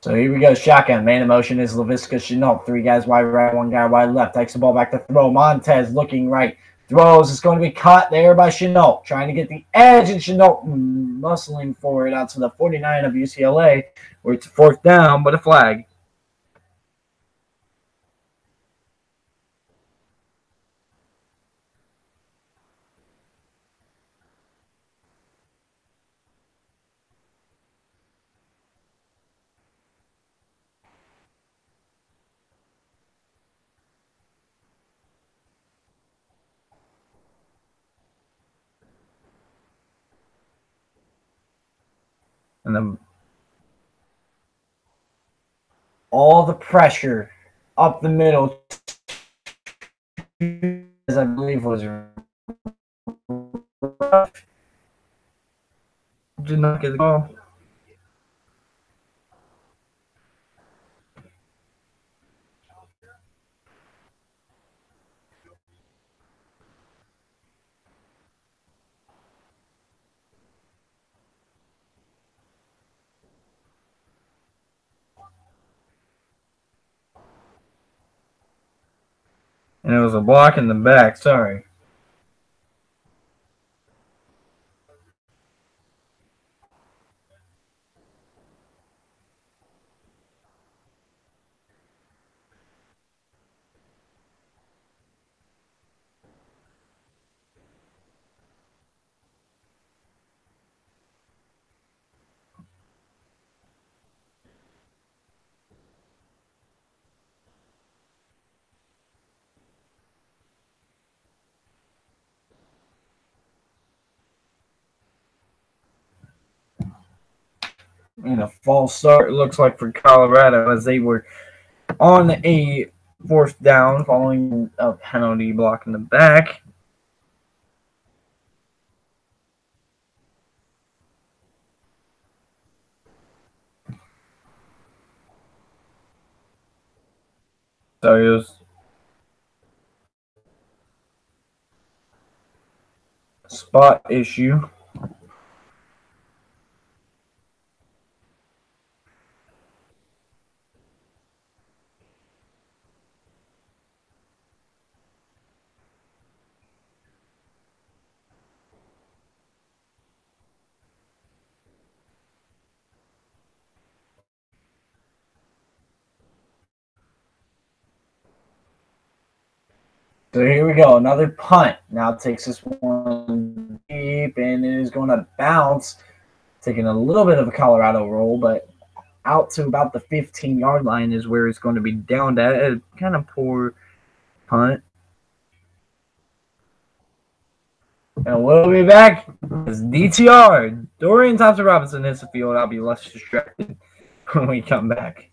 So here we go. Shotgun. Man in motion is LaVisca Chenault. 3 guys wide right, 1 guy wide left. Takes the ball back to throw. Montez looking right. Throws. It's going to be caught there by Chenault. Trying to get the edge, and Chenault muscling forward out to the 49 of UCLA, where it's 4th down, but a flag. And then all the pressure up the middle, as I believe was rough. Did not get the ball. And it was a block in the back. Sorry. And a false start, it looks like, for Colorado, as they were on a 4th down following a penalty block in the back. So it was a spot issue. So here we go, another punt. Now takes this one deep, and it is going to bounce, taking a little bit of a Colorado roll, but out to about the 15-yard line is where it's going to be downed at. A kind of poor punt. And we'll be back. It's DTR. Dorian Thompson-Robinson hits the field. I'll be less distracted when we come back.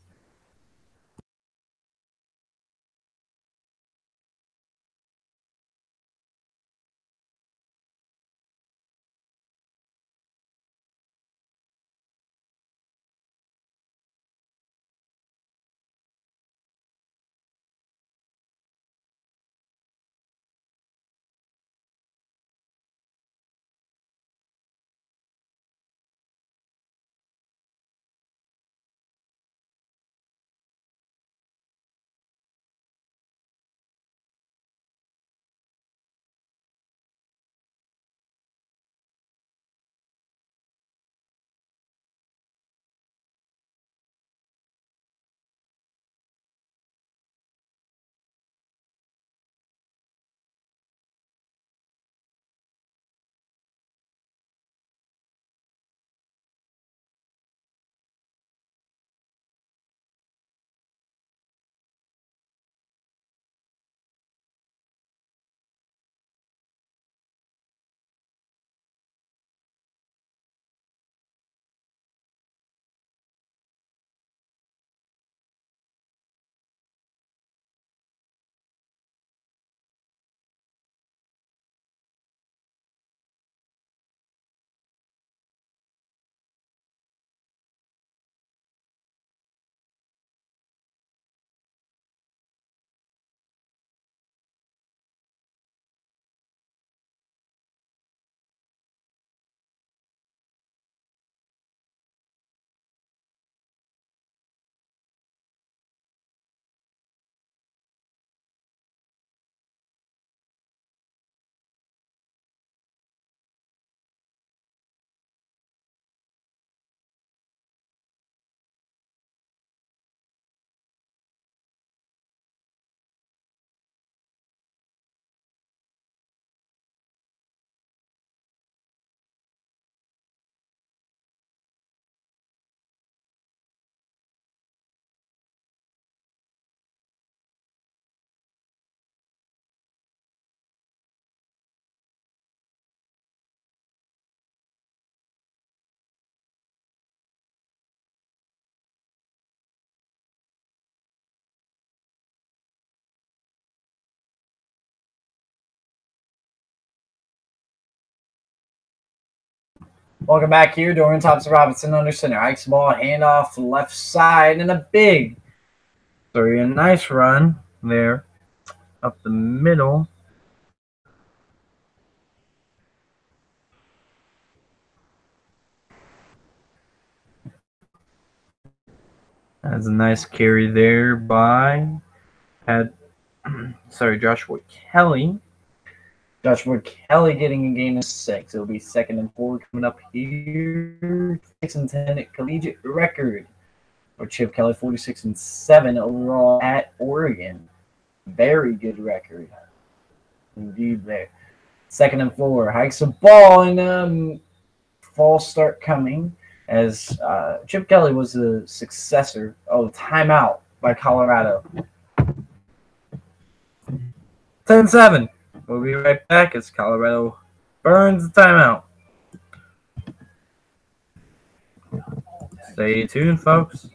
Welcome back here. Dorian Thompson-Robinson under center. Ike's ball, handoff left side, and a big three. A nice run there up the middle. That's a nice carry there by Joshua Kelly. Joshua Kelly getting a gain of 6. It'll be 2nd and 4 coming up here. 6-10 collegiate record for Chip Kelly. 46-7 overall at Oregon. Very good record indeed there. 2nd and 4. Hikes the ball, and false start coming as Chip Kelly was the successor. Oh, timeout by Colorado. 10-7. We'll be right back as Colorado burns the timeout. Stay tuned, folks.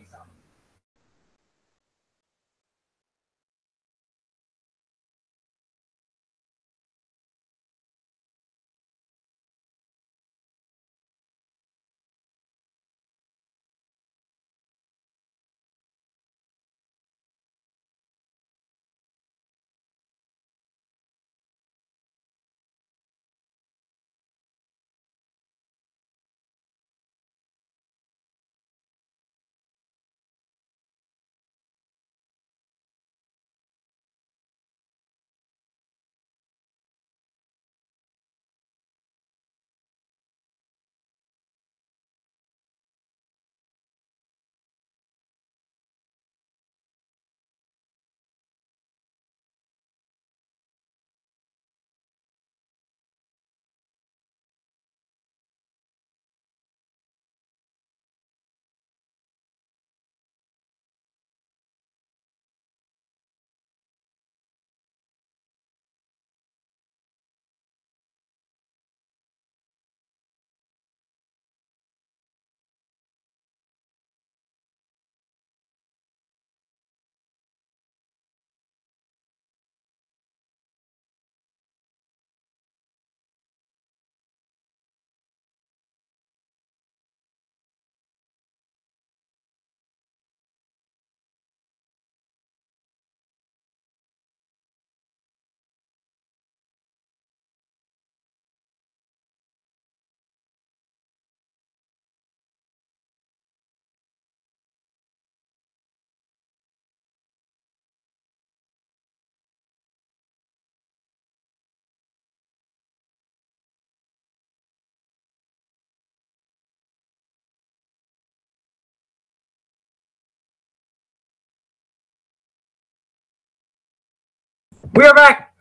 We are back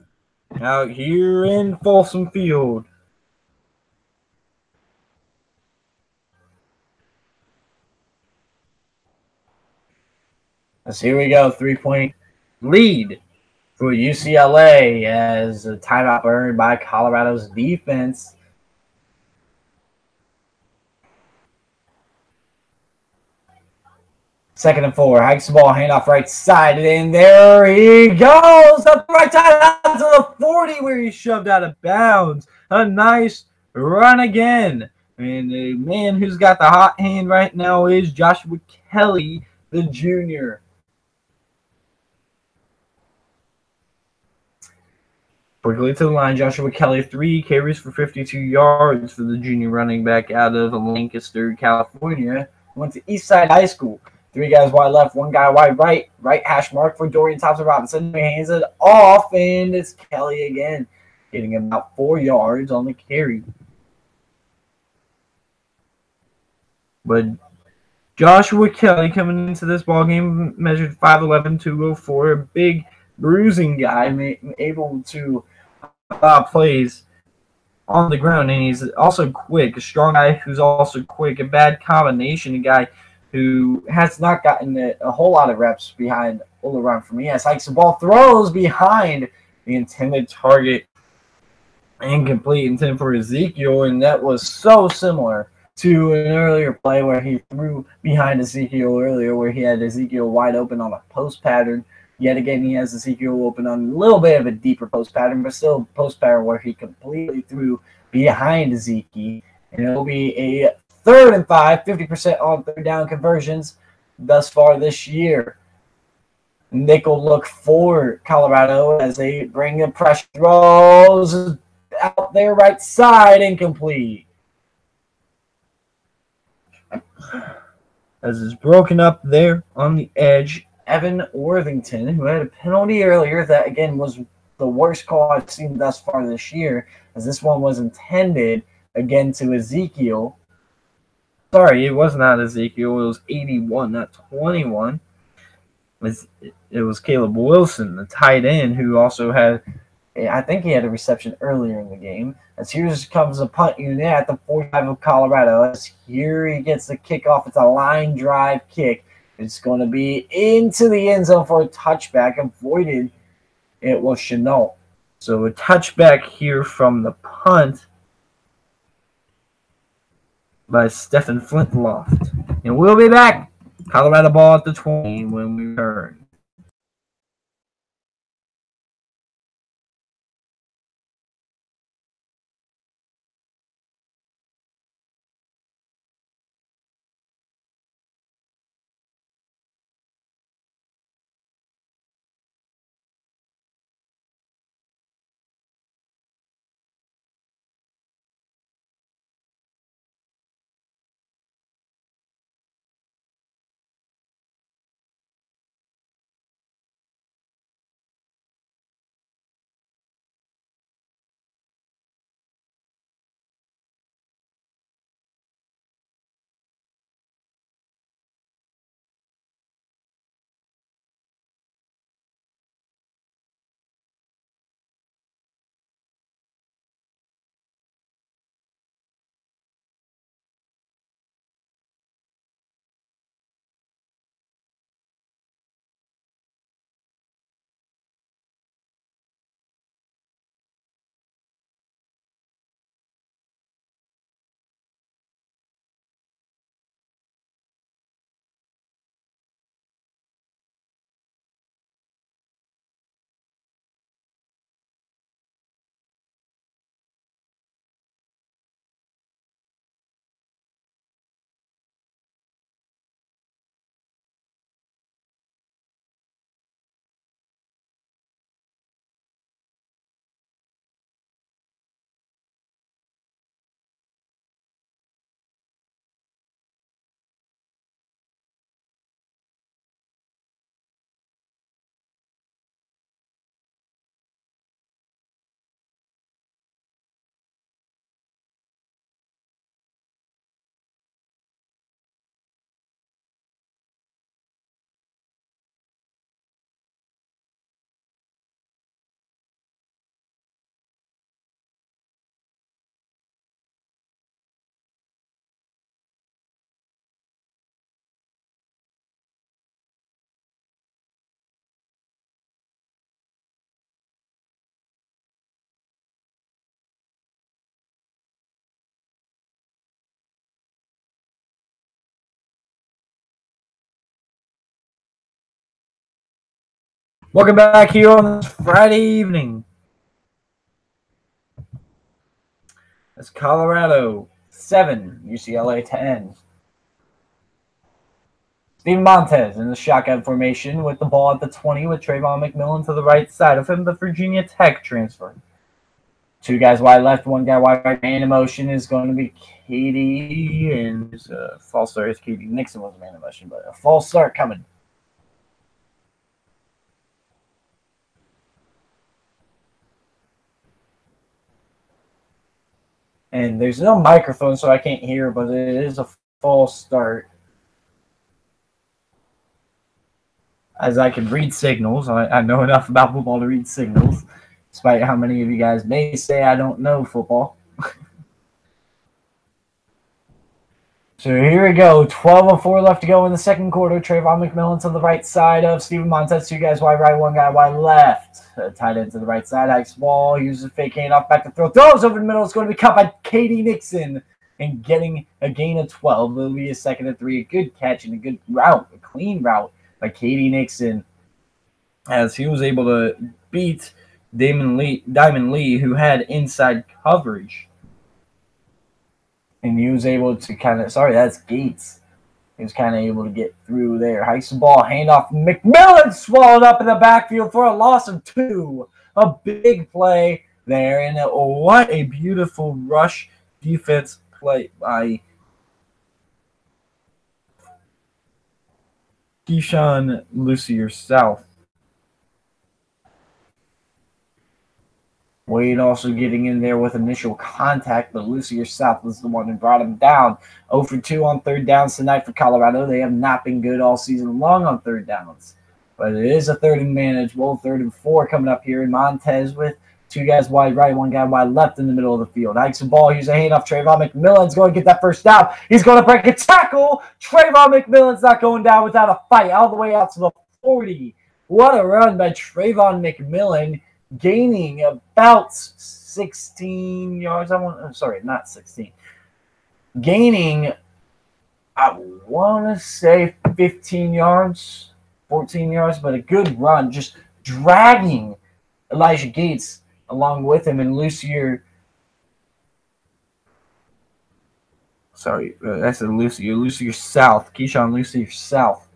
out here in Folsom Field. As here we go, 3-point lead for UCLA as a timeout earned by Colorado's defense. Second and 4. Hikes the ball, handoff right side, and there he goes up the right side out to the 40 where he shoved out of bounds. A nice run again. And the man who's got the hot hand right now is Joshua Kelly, the junior. Quickly to the line, Joshua Kelly, 3 carries for 52 yards for the junior running back out of Lancaster, California. Went to Eastside High School. 3 guys wide left, 1 guy wide right. Right hash mark for Dorian Thompson-Robinson. He hands it off, and it's Kelly again, getting about 4 yards on the carry. But Joshua Kelly coming into this ball game measured 5'11", 204, a big bruising guy, able to plays on the ground, and he's also quick, a strong guy who's also quick, a bad combination, a guy who has not gotten a whole lot of reps behind Olaran Farias. Hikes the ball, throws behind the intended target, incomplete, intended for Ezekiel, and that was so similar to an earlier play where he threw behind Ezekiel earlier, where he had Ezekiel wide open on a post pattern. Yet again, he has Ezekiel open on a little bit of a deeper post pattern, but still post pattern where he completely threw behind Ezekiel And it will be a 3rd and 5, 50% on 3rd down conversions thus far this year. Nickel look for Colorado as they bring the pressure, throws out their right side, incomplete. As is broken up there on the edge, Evan Worthington, who had a penalty earlier that, again, was the worst call I've seen thus far this year, as this one was intended, again, to Ezekiel. Sorry, it was not Ezekiel. It was 81, not 21. It was Caleb Wilson, the tight end, who also had, I think he had a reception earlier in the game. As here comes a punt unit at the 45 of Colorado. As here he gets the kickoff. It's a line drive kick. It's going to be into the end zone for a touchback. Avoided. It was Chenault. So a touchback here from the punt by Stephen Flintloft. And we'll be back. Colorado ball at the 20 when we return. Welcome back here on this Friday evening. It's Colorado 7, UCLA 10. Steven Montez in the shotgun formation with the ball at the 20 with Trayvon McMillan to the right side of him, the Virginia Tech transfer. 2 guys wide left, 1 guy wide right. Man in motion is going to be Katie, and there's a false start. It's Katie Nixon was a man in motion, but a false start coming. And there's no microphone, so I can't hear, but it is a false start. As I can read signals, I know enough about football to read signals, despite how many of you guys may say I don't know football. So here we go. 12:04 left to go in the second quarter. Trayvon McMillan to the right side of Steven Montez. 2 guys wide right, 1 guy wide left. Tight end to the right side. Hikes ball. Uses a fake handoff back to throw. Throws over the middle. It's going to be caught by Katie Nixon and getting a gain of 12. It'll be a 2nd and 3. A good catch and a good route. A clean route by Katie Nixon as he was able to beat Diamond Lee, who had inside coverage. And he was able to kind of, sorry, that's Gates. He was kind of able to get through there. Hikes the ball, handoff. McMillan swallowed up in the backfield for a loss of 2. A big play there. And what a beautiful rush defense play by Keyshawn Lucier South. Wade also getting in there with initial contact, but Lucier South was the one who brought him down. 0 for 2 on third downs tonight for Colorado. They have not been good all season long on third downs. But it is a third and manageable. 3rd and 4 coming up here. Montez with 2 guys wide right, 1 guy wide left in the middle of the field. Hikes the ball. Here's a handoff. Trayvon McMillan's going to get that first down. He's going to break a tackle. Trayvon McMillan's not going down without a fight. All the way out to the 40. What a run by Trayvon McMillan. Gaining about 16 yards. I'm sorry, not 16. Gaining, I want to say 15 yards, 14 yards, but a good run. Just dragging Elijah Gates along with him, and Lucier. Sorry, I said Lucier. Lucier South. Keyshawn Lucier South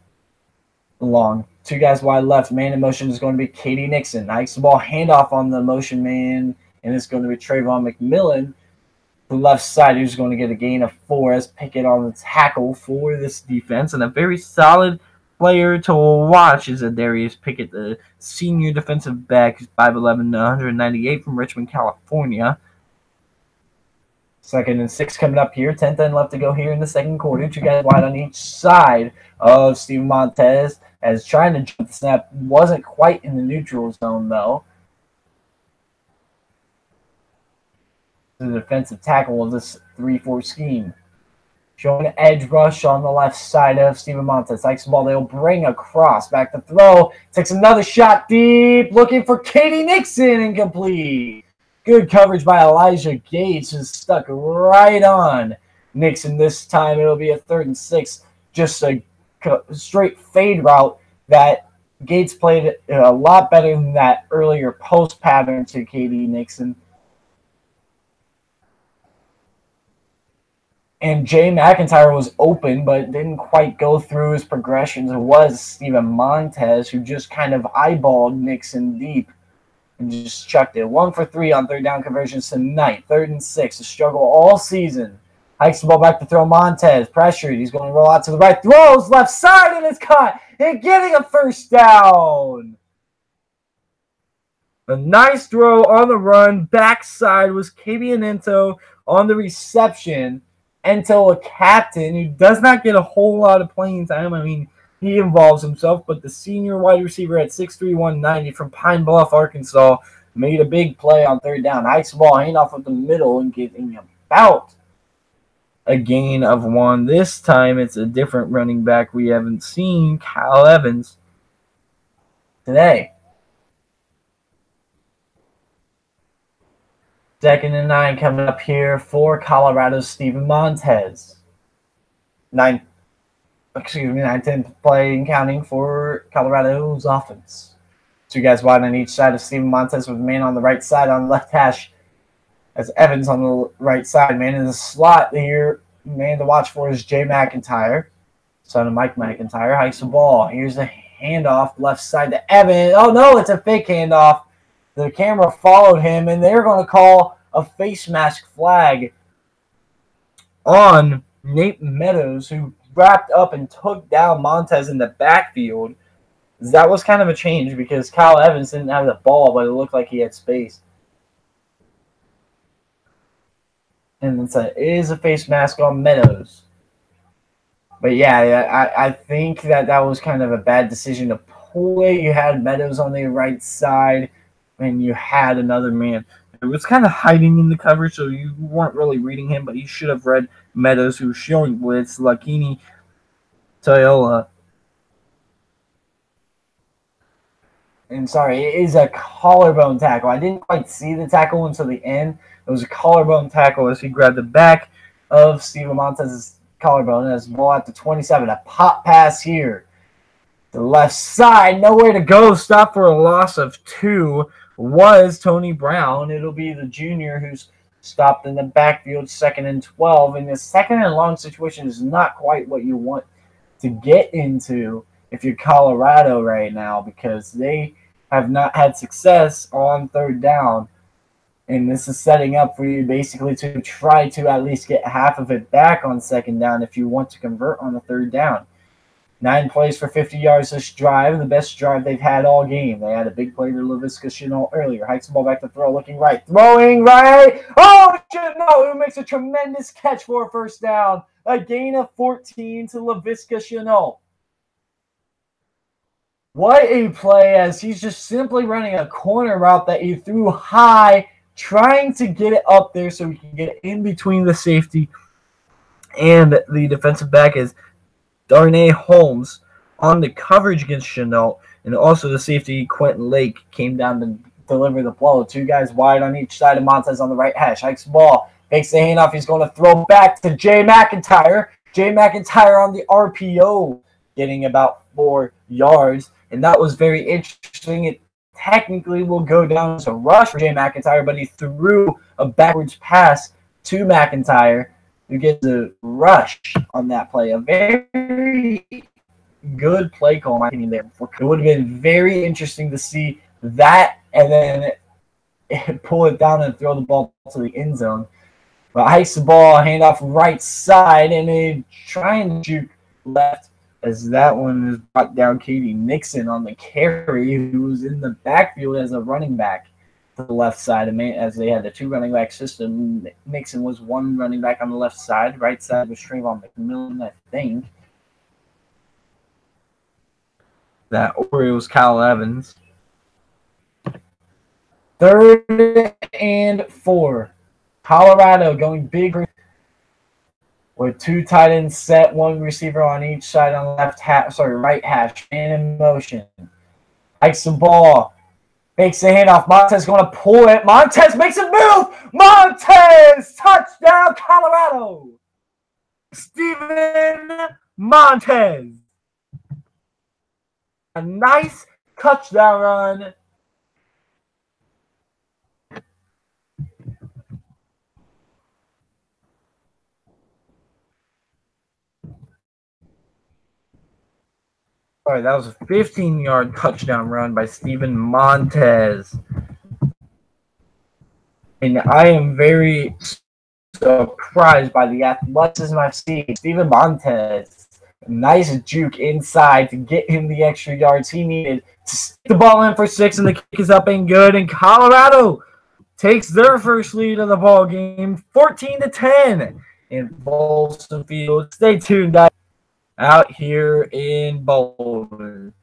along. 2 guys wide left. Man in motion is going to be Katie Nixon. Hikes the ball, handoff on the motion man, and it's going to be Trayvon McMillan. The left side, who's going to get a gain of 4 as Pickett on the tackle for this defense. And a very solid player to watch is Darius Pickett, the senior defensive back, 5'11", 198 from Richmond, California. 2nd and 6 coming up here. 10th and left to go here in the second quarter. 2 guys wide on each side of Steven Montez. As trying to jump the snap, wasn't quite in the neutral zone, though. The defensive tackle of this 3-4 scheme. Showing an edge rush on the left side of Steven Montez. Hikes the ball. They'll bring across. Back to throw. Takes another shot deep. Looking for Katie Nixon. Incomplete. Good coverage by Elijah Gates. Just stuck right on Nixon this time. It'll be a 3rd and 6. Just a straight fade route that Gates played a lot better than that earlier post pattern to Katie Nixon. And Jay McIntyre was open, but didn't quite go through his progressions. It was Steven Montez who just kind of eyeballed Nixon deep and just chucked it. 1 for 3 on 3rd down conversions tonight. 3rd and 6, a struggle all season. Hikes the ball back to throw. Montez pressured. He's going to roll out to the right. Throws left side, and it's caught. And getting a first down. A nice throw on the run. Backside was Kavian Ento on the reception. Ento, a captain who does not get a whole lot of playing time. I mean, he involves himself, but the senior wide receiver at 6'3", 190 from Pine Bluff, Arkansas, made a big play on 3rd down. Hikes the ball, handoff with the middle, and getting about a gain of 1. This time it's a different running back. We haven't seen Kyle Evans today. 2nd and 9 coming up here for Colorado's Steven Montez. 9th play and counting for Colorado's offense. 2 guys wide on each side of Steven Montez with a man on the right side on the left hash. As Evans on the right side, man in the slot here. Man to watch for is Jay McIntyre, son of Mike McIntyre. Hikes the ball. Here's a handoff left side to Evans. Oh, no, it's a fake handoff. The camera followed him, and they're going to call a face mask flag on Nate Meadows, who wrapped up and took down Montez in the backfield. That was kind of a change because Kyle Evans didn't have the ball, but it looked like he had space. And it is a face mask on Meadows. But yeah, I think that was kind of a bad decision to pull it. You had Meadows on the right side, and you had another man. It was kind of hiding in the coverage, so you weren't really reading him, but you should have read Meadows, who was showing blitz. Lakini Toyola. And sorry, it is a collarbone tackle. I didn't quite see the tackle until the end. It was a collarbone tackle as he grabbed the back of Steven Montez's collarbone as ball at the 27. A pop pass here. The left side, nowhere to go. Stop for a loss of 2 was Tony Brown. It'll be the junior who's stopped in the backfield, 2nd and 12. And the 2nd and long situation is not quite what you want to get into if you're Colorado right now, because they have not had success on 3rd down. And this is setting up for you basically to try to at least get half of it back on 2nd down if you want to convert on the 3rd down. 9 plays for 50 yards this drive, the best drive they've had all game. They had a big play to Laviska Shenault earlier. Hikes the ball back to throw, looking right. Throwing right. Oh, Shenault, who makes a tremendous catch for a 1st down. A gain of 14 to Laviska Shenault. What a play, as he's just simply running a corner route that he threw high, trying to get it up there so he can get it in between the safety and the defensive back is Darnay Holmes on the coverage against Shenault, and also the safety Quentin Lake came down to deliver the blow. 2 guys wide on each side of Montez on the right hash. Hikes the ball, fakes the handoff. He's going to throw back to Jay McIntyre. Jay McIntyre on the RPO, getting about 4 yards, and that was very interesting. It technically will go down as a rush for Jay McIntyre, but he threw a backwards pass to McIntyre who gets a rush on that play. A very good play call, in my opinion, there. It would have been very interesting to see that and then pull it down and throw the ball to the end zone. But hikes the ball, handoff right side, and they try and juke left, as that one is brought down. Katie Nixon on the carry, who was in the backfield as a running back to the left side, as they had the 2 running back system. Nixon was 1 running back on the left side. Right side was Trayvon McMillan, I think. That or it was Kyle Evans. 3rd and 4. Colorado going big with 2 tight ends set, 1 receiver on each side on the right hash, in motion. Hikes the ball, makes the handoff. Montez going to pull it. Montez makes a move. Montez, touchdown, Colorado. Steven Montez. A nice touchdown run. All right, that was a 15-yard touchdown run by Steven Montez. And I am very surprised by the athleticism I've seen. Steven Montez, nice juke inside to get him the extra yards he needed to stick the ball in for 6, and the kick is up and good. And Colorado takes their first lead of the ball game, 14-10 in Folsom Field. Stay tuned, guys, out here in Boulder.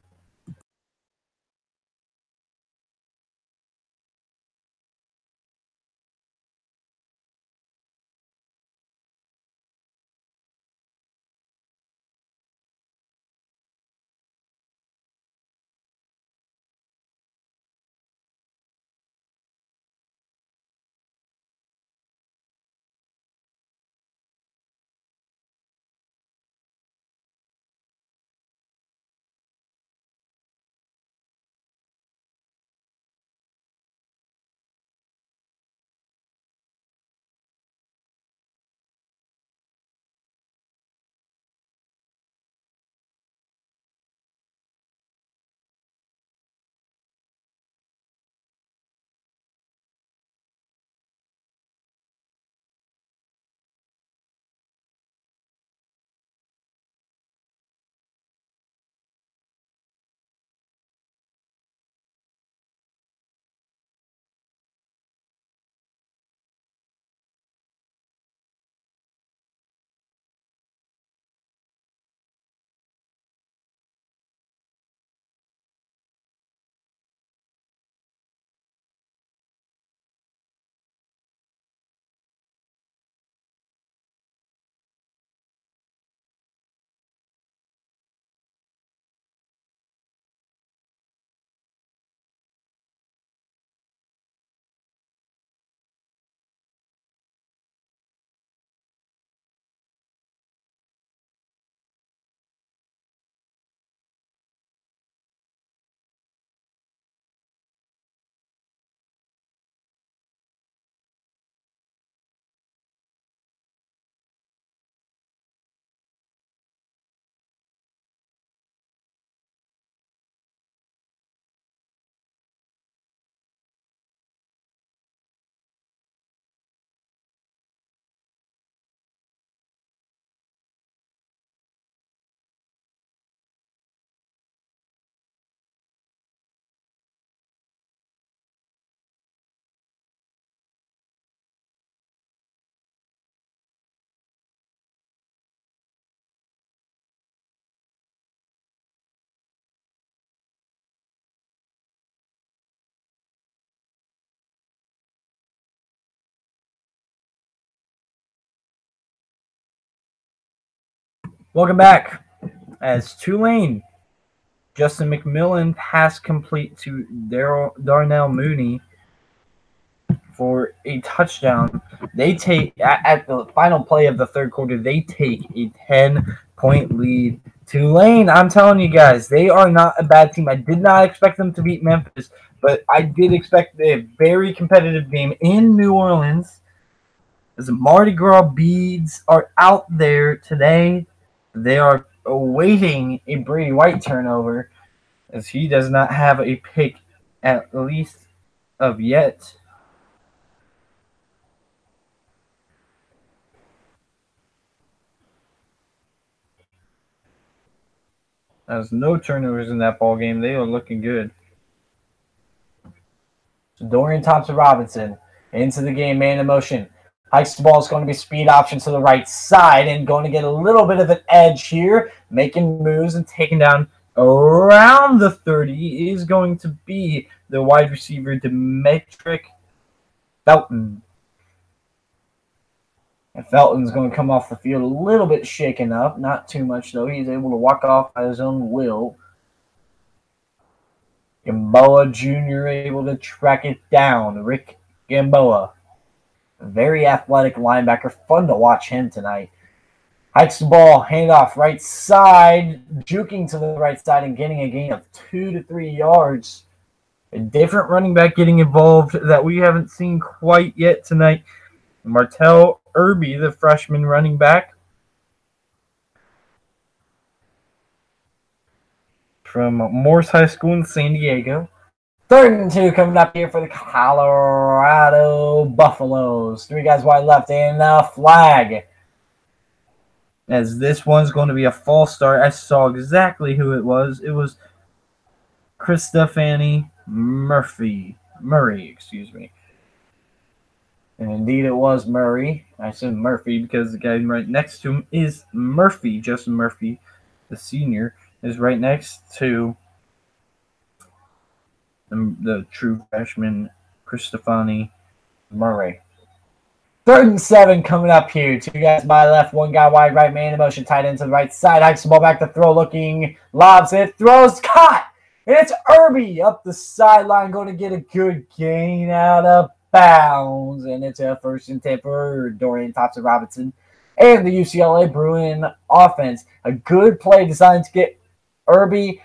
Welcome back. As Tulane, Justin McMillan pass complete to Darnell Mooney for a touchdown. They take at the final play of the third quarter. They take a 10-point lead. Tulane, I'm telling you guys, they are not a bad team. I did not expect them to beat Memphis, but I did expect a very competitive game in New Orleans. As the Mardi Gras beads are out there today, they are awaiting a Brady White turnover, as he does not have a pick at least of yet. There's no turnovers in that ball game. They are looking good. So Dorian Thompson-Robinson into the game, man in motion. Hikes the ball. Is going to be speed option to the right side and going to get a little bit of an edge here, making moves and taking down around the 30 is going to be the wide receiver Demetric Felton. And Felton's going to come off the field a little bit shaken up, not too much though. He's able to walk off by his own will. Gamboa Jr. able to track it down. Rick Gamboa. Very athletic linebacker. Fun to watch him tonight. Hikes the ball, hand off right side, juking to the right side and getting a gain of 2 to 3 yards. A different running back getting involved that we haven't seen quite yet tonight. Martell Irby, the freshman running back from Morse High School in San Diego. 3rd and 2 coming up here for the Colorado Buffaloes. 3 guys wide left and a flag. As this one's going to be a false start. I saw exactly who it was. It was Christopher Murray, excuse me. And indeed it was Murray. I said Murphy because the guy right next to him is Murphy. Justin Murphy, the senior, is right next to the true freshman, Christopher Murray. 3rd and 7 coming up here. 2 guys by left, 1 guy wide right, man in motion, tight end to the right side. Hikes the ball back to throw, looking, lobs it, throws, caught. It's Irby up the sideline, going to get a good gain out of bounds. And it's a 1st and 10 for Dorian Thompson-Robinson and the UCLA Bruin offense. A good play designed to get Irby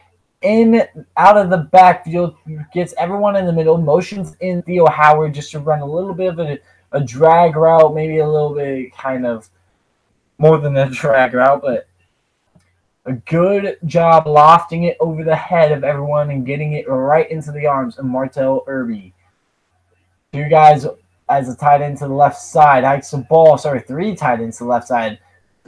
out of the backfield, gets everyone in the middle, motions in Theo Howard just to run a little bit of a drag route, maybe a little bit kind of more than a drag route, but a good job lofting it over the head of everyone and getting it right into the arms of Martell Irby. 2 guys as a tight end to the left side. Hikes the ball. 3 tight ends to the left side.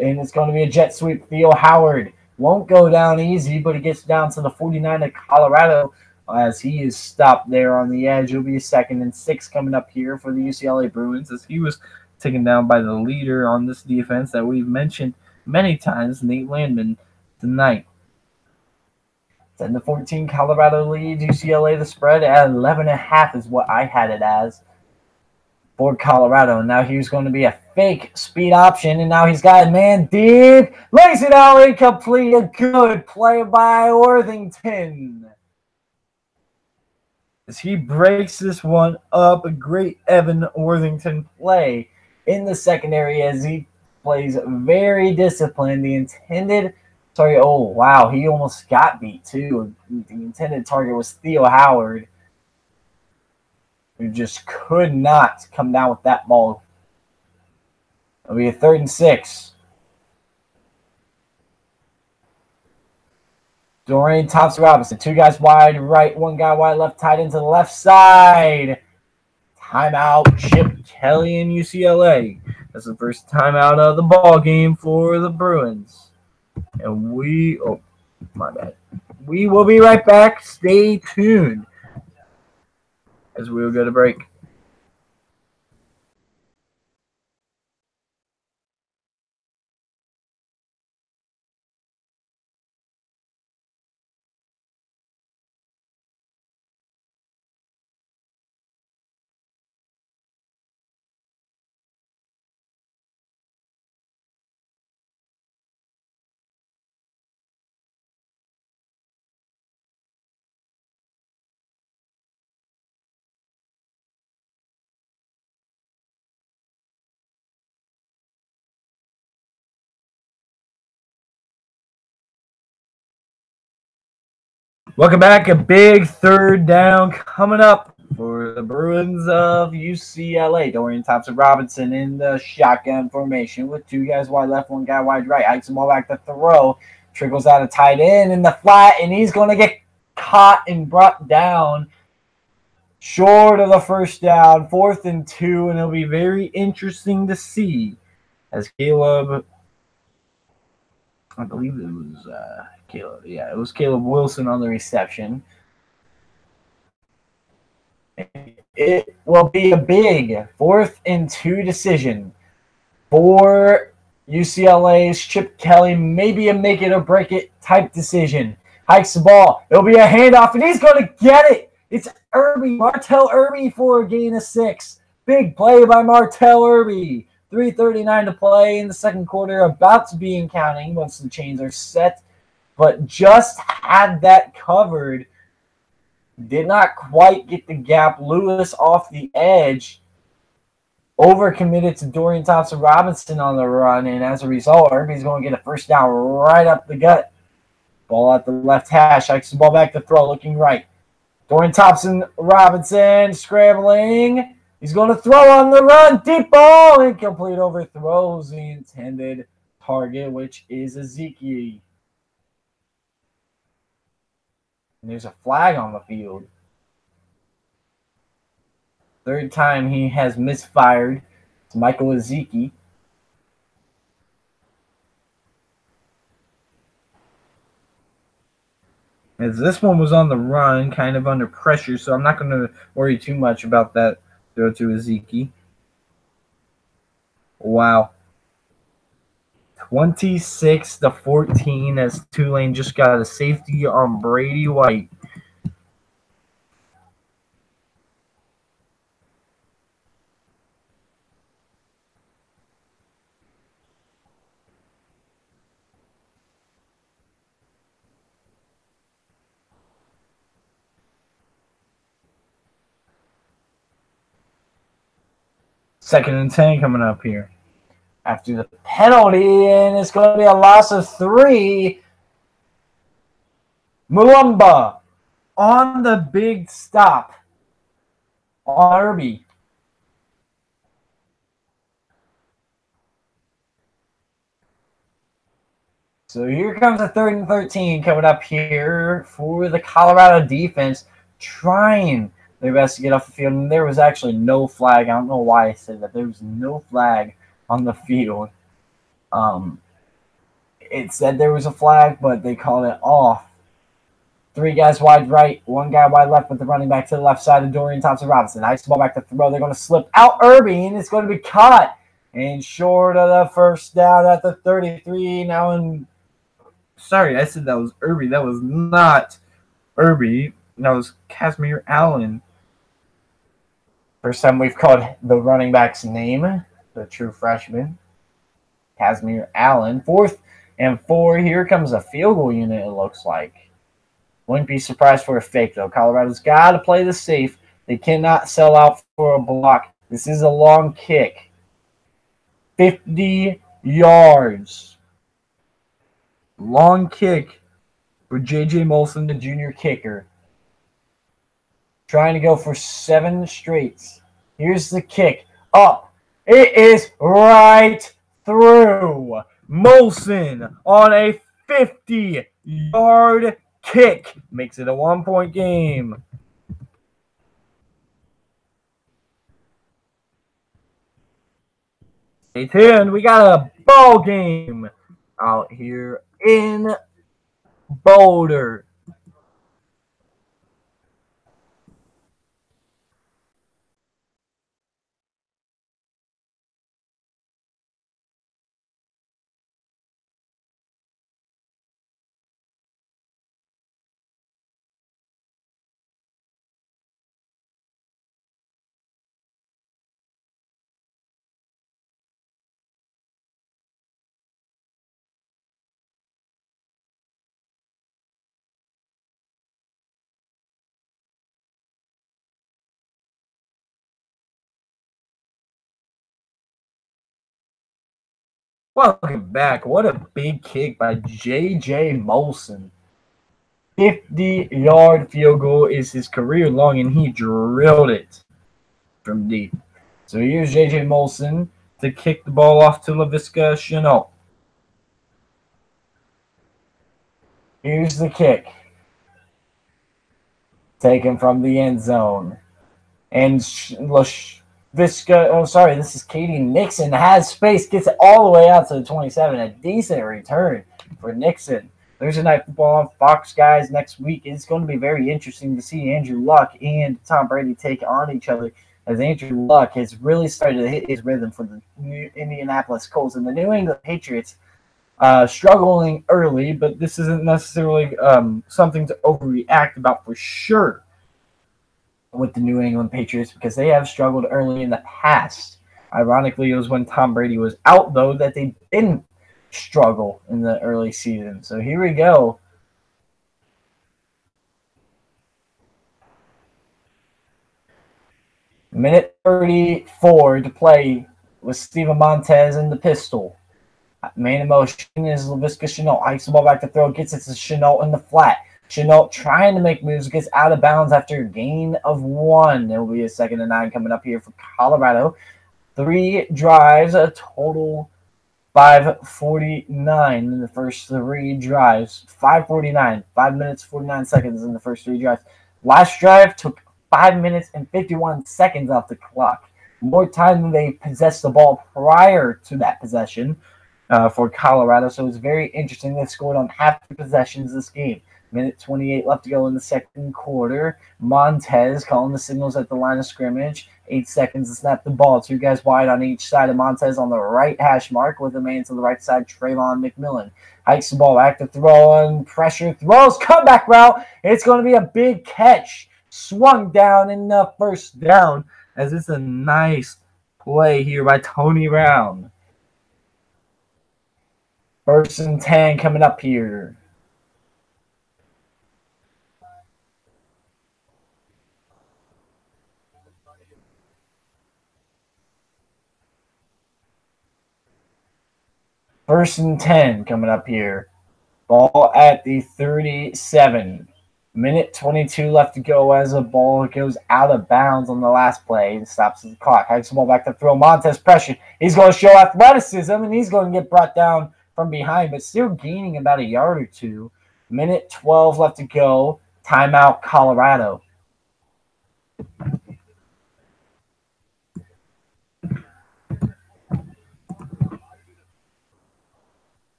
And it's going to be a jet sweep. Theo Howard won't go down easy, but he gets down to the 49 of Colorado as he is stopped there on the edge. It'll be a 2nd and 6 coming up here for the UCLA Bruins as he was taken down by the leader on this defense that we've mentioned many times, Nate Landman, tonight. 10-14, Colorado leads UCLA. The spread at 11.5 is what I had it as for Colorado. Now here's going to be a fake speed option, and now he's got a man deep. Lays it out incomplete. A good play by Worthington as he breaks this one up. A great Evan Worthington play in the secondary as he plays very disciplined. The intended target, oh wow, he almost got beat too. The intended target was Theo Howard, who just could not come down with that ball. It'll be a 3rd and 6. Dorian Thompson-Robinson, 2 guys wide right, 1 guy wide left, tight into the left side. Timeout, Chip Kelly and UCLA. That's the first timeout of the ball game for the Bruins. And we will be right back. Stay tuned as we'll go to break. Welcome back. A big third down coming up for the Bruins of UCLA. Dorian Thompson-Robinson in the shotgun formation with two guys wide left, one guy wide right. Hikes the ball back to throw. Trickles out a tight end in the flat, and he's going to get caught and brought down short of the first down. 4th and 2, and it'll be very interesting to see as Caleb, I believe it was Caleb. Yeah, it was Caleb Wilson on the reception. It will be a big 4th and 2 decision for UCLA's Chip Kelly. Maybe a make it or break it type decision. Hikes the ball. It'll be a handoff, and he's going to get it. It's Martell Irby for a gain of 6. Big play by Martell Irby. 3:39 to play in the second quarter. About to be in counting once the chains are set. But just had that covered. Did not quite get the gap. Lewis off the edge. Overcommitted to Dorian Thompson-Robinson on the run. And as a result, Irby's going to get a first down right up the gut. Ball at the left hash. Hikes the ball back to throw. Looking right. Dorian Thompson-Robinson scrambling. He's going to throw on the run. Deep ball. Incomplete. Overthrows the intended target, which is Ezekiel. And there's a flag on the field. Third time he has misfired. It's Michael Ezekiel. As this one was on the run, kind of under pressure, so I'm not going to worry too much about that throw to Ezekiel. Wow. 26-14 as Tulane just got a safety on Brady White. Second and 10 coming up here. After the penalty, and it's going to be a loss of 3. Mulumba on the big stop on Irby. So here comes a 3rd and 13 coming up here for the Colorado defense, trying their best to get off the field. And there was actually no flag. I don't know why I said that. There was no flag on the field. It said there was a flag, but they called it off. 3 guys wide right, 1 guy wide left with the running back to the left side of Dorian Thompson-Robinson. Nice ball back to throw. They're going to slip out Irby, and it's going to be caught. And short of the first down at the 33. Now in – sorry, I said that was Irby. That was not Irby. That was Casimir Allen. First time we've called the running back's name, the true freshman, Casimir Allen. 4th and 4. Here comes a field goal unit, it looks like. Wouldn't be surprised for a fake, though. Colorado's got to play the safe. They cannot sell out for a block. This is a long kick. 50 yards. Long kick for J.J. Molson, the junior kicker. Trying to go for 7 straights. Here's the kick. Up. It is right through. Molson on a 50-yard kick. Makes it a 1-point game. Stay tuned. We got a ball game out here in Boulder. Welcome back. What a big kick by J.J. Molson. 50-yard field goal is his career long, and he drilled it from deep. So here's J.J. Molson to kick the ball off to Laviska Shenault. Here's the kick. Taken from the end zone. And this is Katie Nixon has space, gets it all the way out to the 27. A decent return for Nixon. Thursday Night Football on Fox, guys, next week. It's going to be very interesting to see Andrew Luck and Tom Brady take on each other, as Andrew Luck has really started to hit his rhythm for the Indianapolis Colts. And the New England Patriots struggling early, but this isn't necessarily something to overreact about for sure with the New England Patriots, because they have struggled early in the past. Ironically, it was when Tom Brady was out, though, that they didn't struggle in the early season. So here we go. Minute 34 to play with Steven Montez in the pistol. Main in motion is Laviska Shenault. Hikes the ball back to throw. Gets it to Shenault in the flat. Shenault trying to make moves. Gets out of bounds after a gain of 1. There will be a 2nd and 9 coming up here for Colorado. 3 drives, a total 5:49 in the first 3 drives. 5:49. 5 minutes, 49 seconds in the first 3 drives. Last drive took 5 minutes and 51 seconds off the clock. More time than they possessed the ball prior to that possession for Colorado. So it's very interesting. They scored on half the possessions this game. Minute 28 left to go in the second quarter. Montez calling the signals at the line of scrimmage. 8 seconds to snap the ball. 2 guys wide on each side of Montez on the right hash mark, with a man to the right side, Trayvon McMillan. Hikes the ball back to throw, and pressure throws. Comeback route. It's going to be a big catch. Swung down in the first down, as it's a nice play here by Tony Brown. 1st and 10 coming up here. First and 10 coming up here. Ball at the 37. Minute 22 left to go as the ball goes out of bounds on the last play. It stops the clock. Hikes the ball back to throw. Montez pressure. He's going to show athleticism, and he's going to get brought down from behind, but still gaining about a yard or 2. Minute 12 left to go. Timeout, Colorado.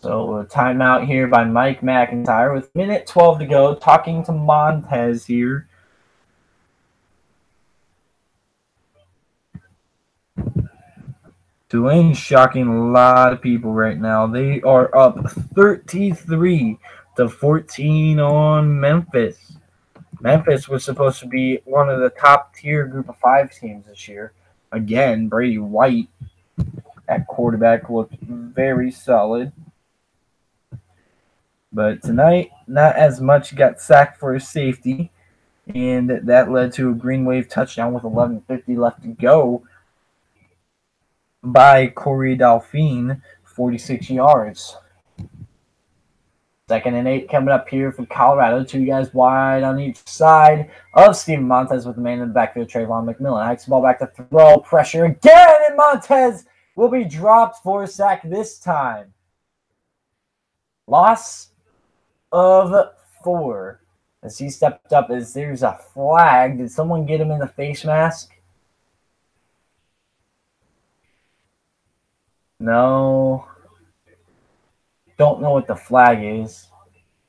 So a timeout here by Mike McIntyre with minute 12 to go, talking to Montez here. Tulane's shocking a lot of people right now. They are up 33-14 on Memphis. Memphis was supposed to be one of the top-tier group of 5 teams this year. Again, Brady White at quarterback looked very solid. But tonight, not as much. Got sacked for a safety, and that led to a green wave touchdown with 11:50 left to go by Corey Delphine, 46 yards. 2nd and 8 coming up here for Colorado. 2 guys wide on each side of Steven Montez with the man in the backfield, Trayvon McMillan. Hikes the ball back to throw. Pressure again, and Montez will be dropped for a sack this time. Loss of 4 as he stepped up, as there's a flag. Did someone get him in the face mask? No. Don't know what the flag is. I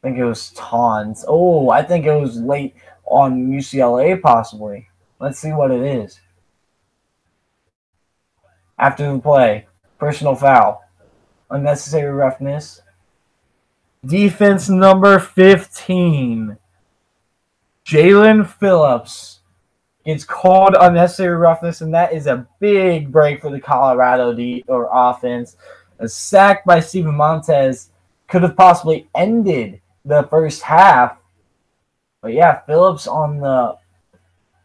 think it was taunts. Oh, I think it was late on UCLA possibly. Let's see what it is. After the play, personal foul, unnecessary roughness. Defense number 15, Jalen Phillips, gets called unnecessary roughness, and that is a big break for the Colorado offense. A sack by Steven Montez could have possibly ended the first half. But yeah, Phillips on the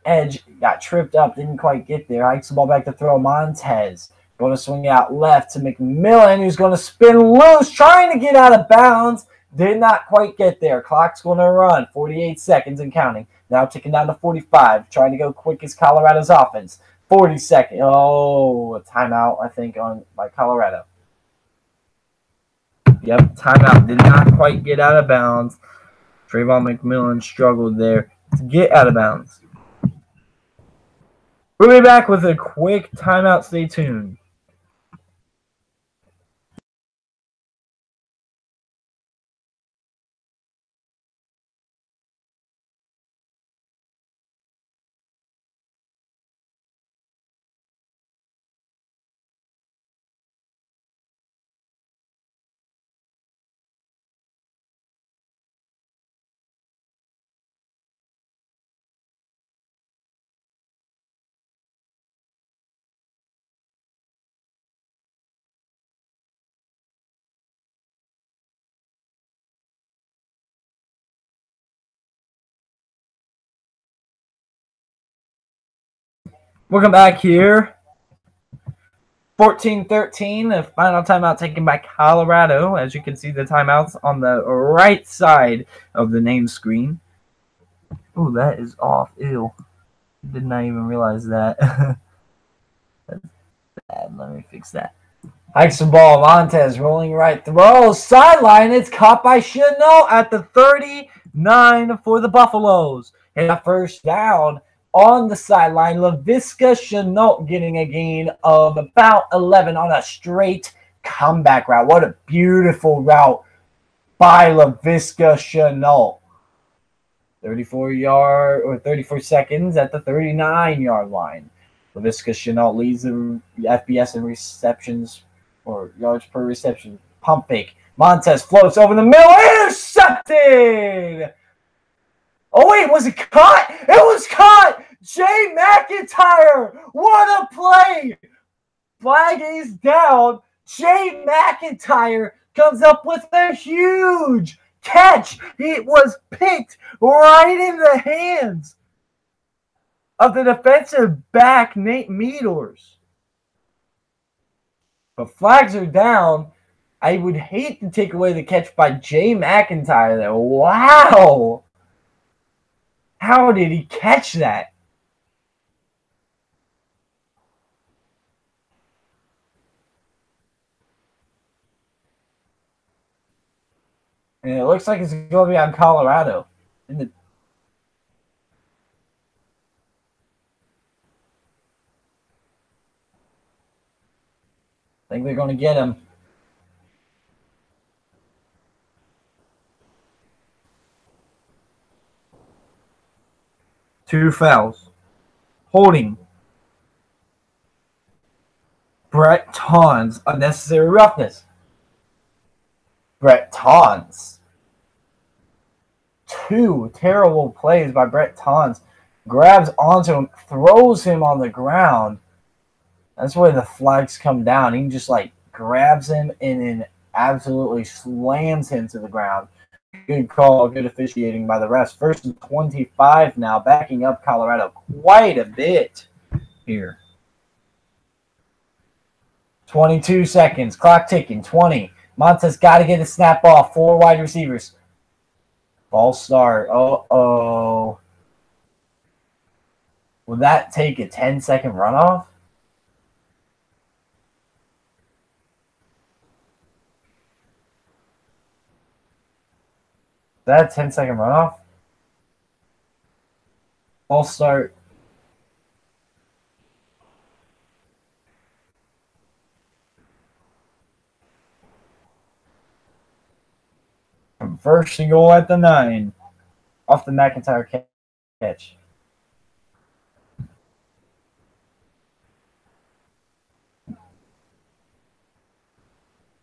edge got tripped up, didn't quite get there. Hikes the ball back to throw. Montez Going to swing out left to McMillan, who's going to spin loose, trying to get out of bounds. Did not quite get there. Clock's going to run. 48 seconds and counting. Now ticking down to 45. Trying to go quick as Colorado's offense. 40 seconds. Oh, a timeout, I think, by Colorado. Yep, timeout. Did not quite get out of bounds. Trayvon McMillan struggled there to get out of bounds. We'll be back with a quick timeout. Stay tuned. Welcome back here. 14-13, the final timeout taken by Colorado. As you can see, the timeouts on the right side of the name screen. Oh, that is off. Ew. Did not even realize that. That's bad. Let me fix that. Hikes the ball. Montez rolling right throw. Sideline. It's caught by Chenault at the 39 for the Buffaloes. And a first down. On the sideline, Laviska Chenault getting a gain of about 11 on a straight comeback route. What a beautiful route by Laviska Chenault. 34 seconds at the 39-yard line. Laviska Chenault leads the FBS in receptions or yards per reception. Pump fake. Montez floats over the middle. Intercepted! Oh, wait, was it caught? It was caught! Jay McIntyre! What a play! Flag is down. Jay McIntyre comes up with a huge catch. It was picked right in the hands of the defensive back, Nate Meadors. But flags are down. I would hate to take away the catch by Jay McIntyre there. Wow! How did he catch that? And it looks like it's going to be on Colorado. I think they're going to get him. Two fouls. Holding. Brett Tons. Unnecessary roughness. Brett Tons. Two terrible plays by Brett Tons. Grabs onto him. Throws him on the ground. That's where the flags come down. He just grabs him and then absolutely slams him to the ground. Good call, good officiating by the refs. First and 25 now, backing up Colorado quite a bit here. 22 seconds, clock ticking, 20. Montez got to get a snap off, 4 wide receivers. Ball start, uh-oh. Will that take a 10-second runoff? That 10-second runoff? Ball start. First and goal at the 9. Off the McIntyre catch.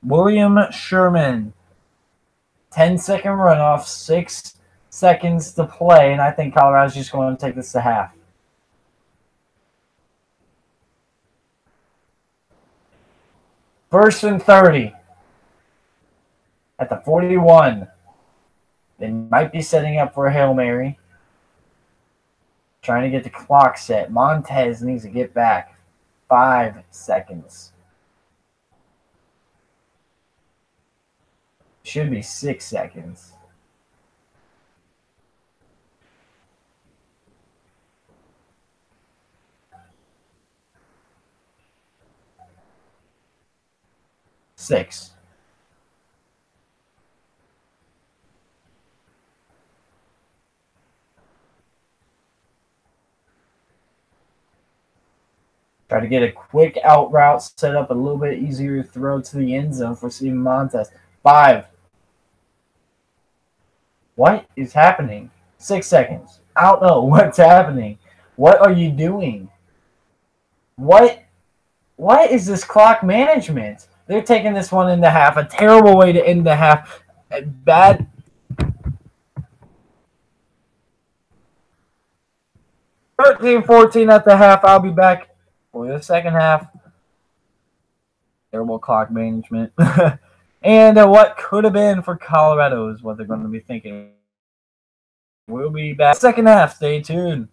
William Sherman. 10-second runoff, 6 seconds to play, and I think Colorado's just going to take this to half. First and 30 at the 41. They might be setting up for a Hail Mary. Trying to get the clock set. Montez needs to get back. 5 seconds. Should be 6 seconds. Six. Try to get a quick out route, set up a little bit easier throw to the end zone for Steven Montez. 5. What is happening? 6 seconds. I don't know what's happening. What are you doing? What is this clock management? They're taking this one into half. A terrible way to end the half. Bad. 13-14 at the half. I'll be back for the second half. Terrible clock management. And what could have been for Colorado is what they're going to be thinking. We'll be back second half. Stay tuned.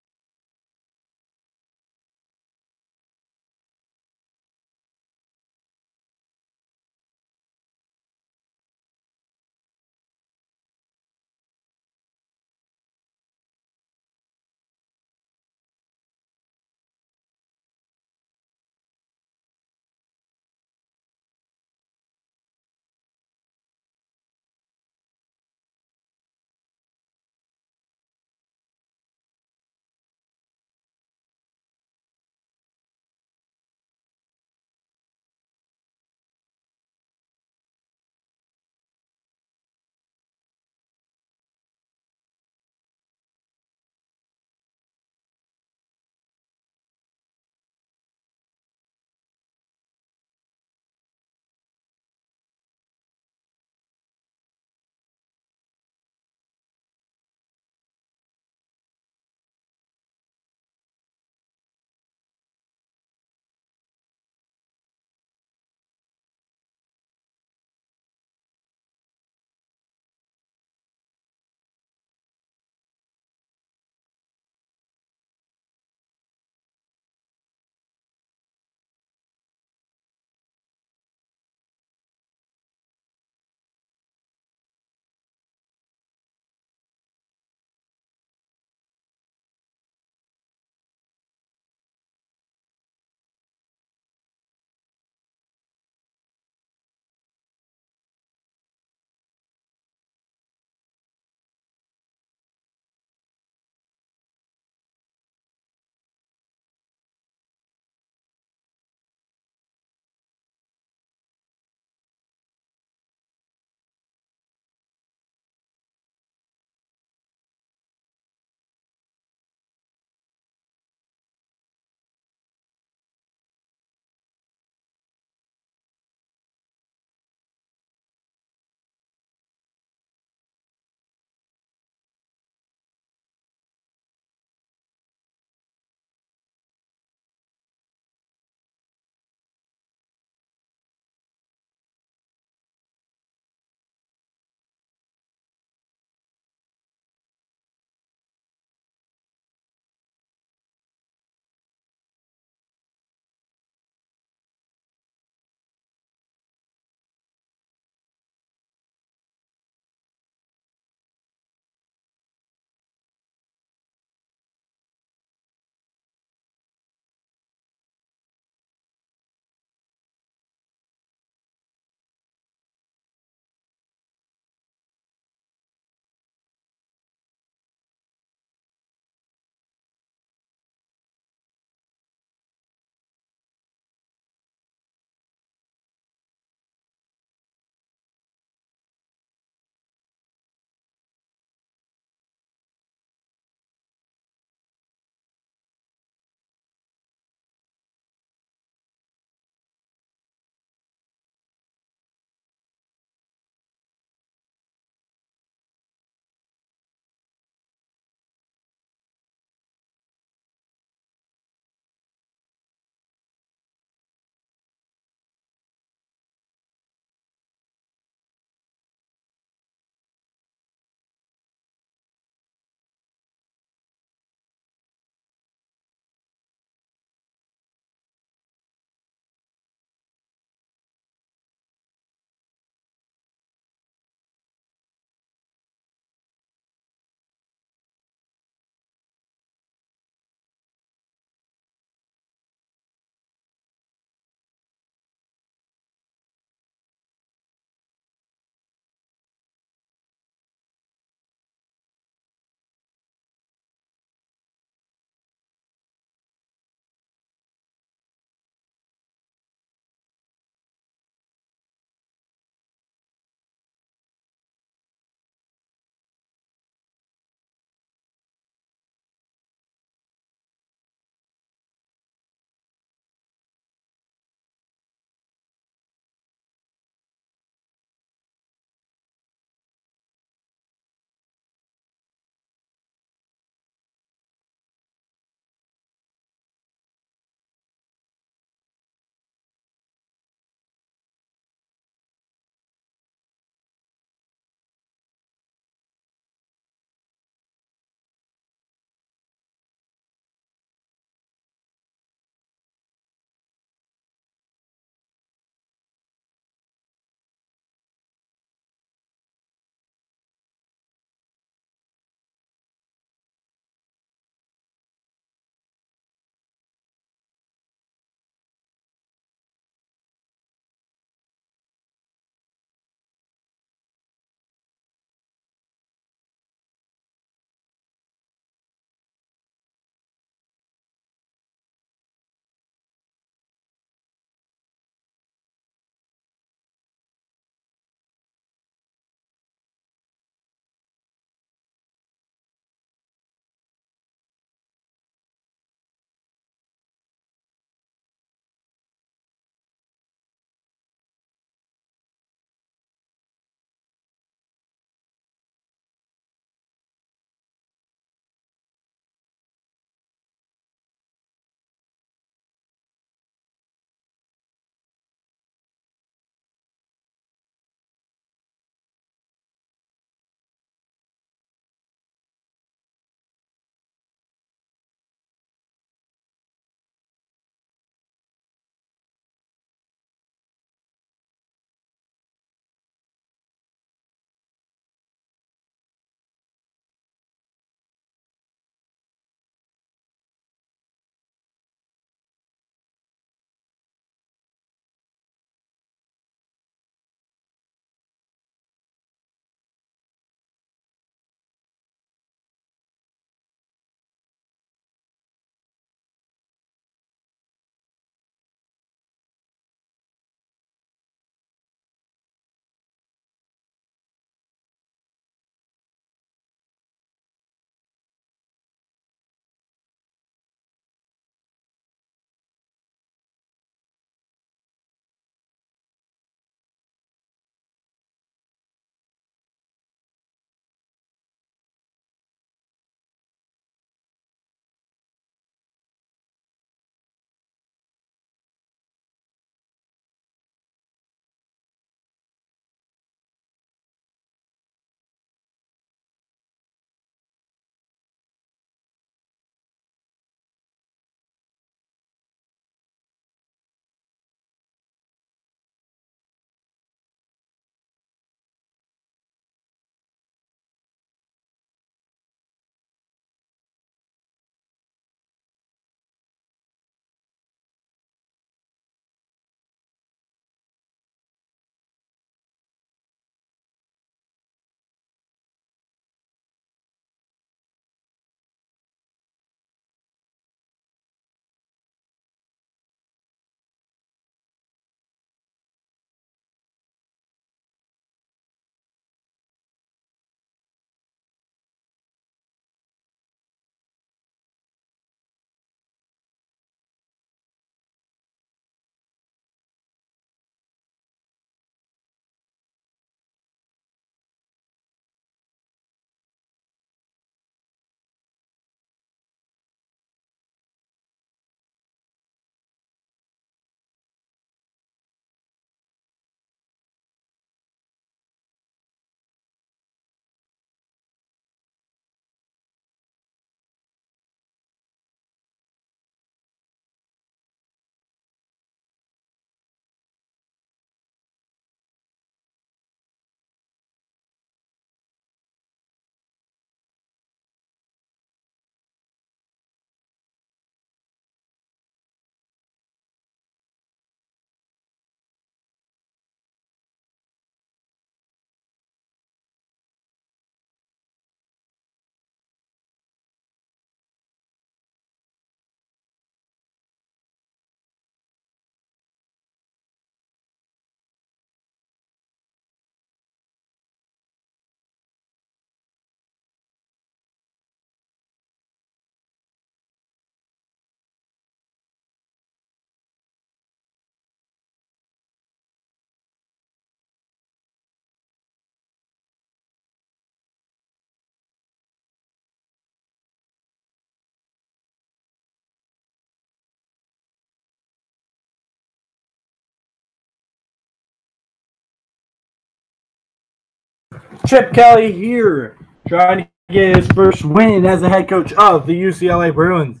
Chip Kelly here, trying to get his first win as the head coach of the UCLA Bruins,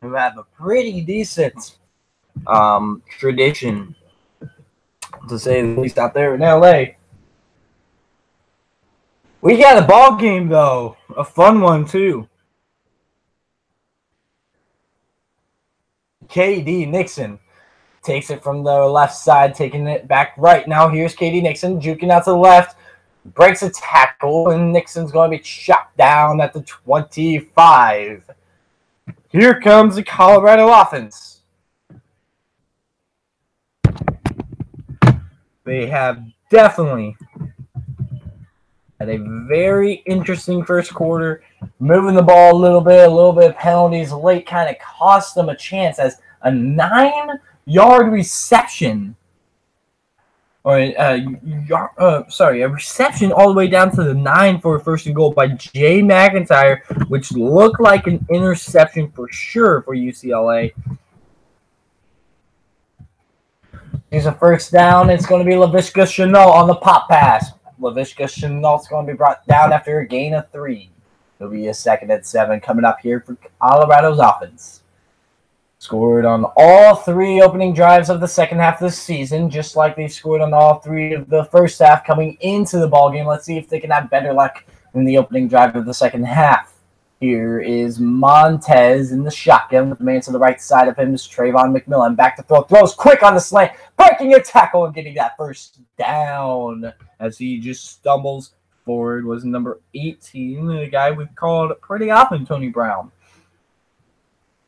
who have a pretty decent tradition, to say the least, out there in LA. We got a ball game, though, a fun one, too. KD Nixon takes it from the left side, taking it back right. Now here's KD Nixon juking out to the left. Breaks a tackle, and Nixon's going to be shot down at the 25. Here comes the Colorado offense. They have definitely had a very interesting first quarter, moving the ball a little bit of penalties late kind of cost them a chance, as a 9-yard reception, or a reception all the way down to the 9 for a first and goal by Jay McIntyre, which looked like an interception for sure for UCLA. Here's a first down. It's going to be Laviska Shenault on the pop pass. Laviska Chenault's going to be brought down after a gain of 3. It'll be a 2nd and 7 coming up here for Colorado's offense. Scored on all 3 opening drives of the second half of the season, just like they scored on all 3 of the first half coming into the ballgame. Let's see if they can have better luck in the opening drive of the second half. Here is Montez in the shotgun with the man to the right side of him is Trayvon McMillan. Back to throw. Throws quick on the slant. Breaking a tackle and getting that first down as he just stumbles forward. Was number 18, the guy we've called pretty often, Tony Brown.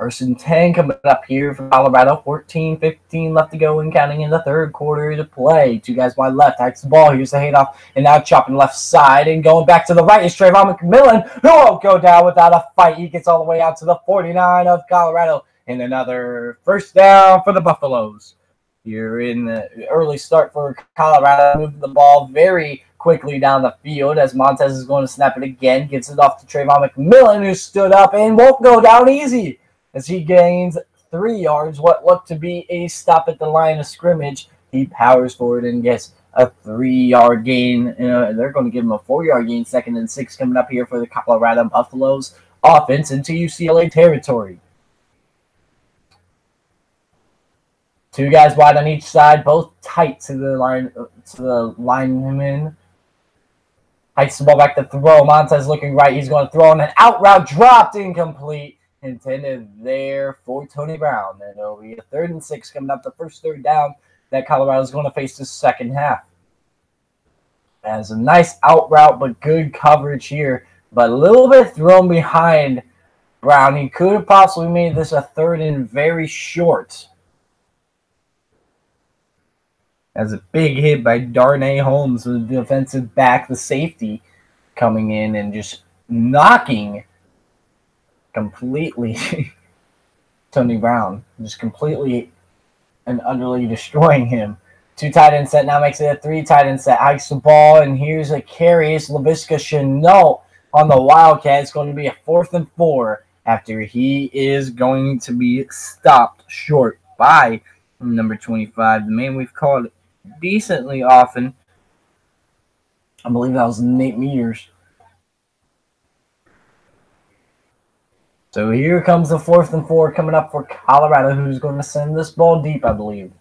1st and 10 coming up here for Colorado. 14-15 left to go and counting in the third quarter to play. 2 guys wide left. Hikes the ball. Here's the handoff. And now chopping left side and going back to the right is Trayvon McMillan, who won't go down without a fight. He gets all the way out to the 49 of Colorado. And another first down for the Buffaloes. Here in the early start for Colorado. Moving the ball very quickly down the field as Montez is going to snap it again. Gets it off to Trayvon McMillan, who stood up and won't go down easy, as he gains 3 yards, what looked to be a stop at the line of scrimmage. He powers forward and gets a 3-yard gain. They're going to give him a 4-yard gain, 2nd and 6 coming up here for the Colorado Buffaloes offense into UCLA territory. 2 guys wide on each side, both tight to the lineman. Hikes the ball back to throw. Montez looking right. He's going to throw on an out route, dropped incomplete. Intended there for Tony Brown. And it'll be a 3rd and 6 coming up, the first 3rd down that Colorado's going to face this second half. As a nice out route, but good coverage here. But a little bit thrown behind Brown. He could have possibly made this a 3rd and very short. As a big hit by Darnay Holmes, the defensive back, the safety, coming in and just knocking completely Tony Brown, just completely and utterly destroying him. 2 tight end set now makes it a 3 tight end set. Hikes the ball, and here's a carry. It's Laviska Shenault on the Wildcat. It's going to be a 4th and 4 after he is going to be stopped short by number 25, the man we've called decently often. I believe that was Nate Meters. So here comes the 4th and 4 coming up for Colorado, who's going to send this ball deep, I believe.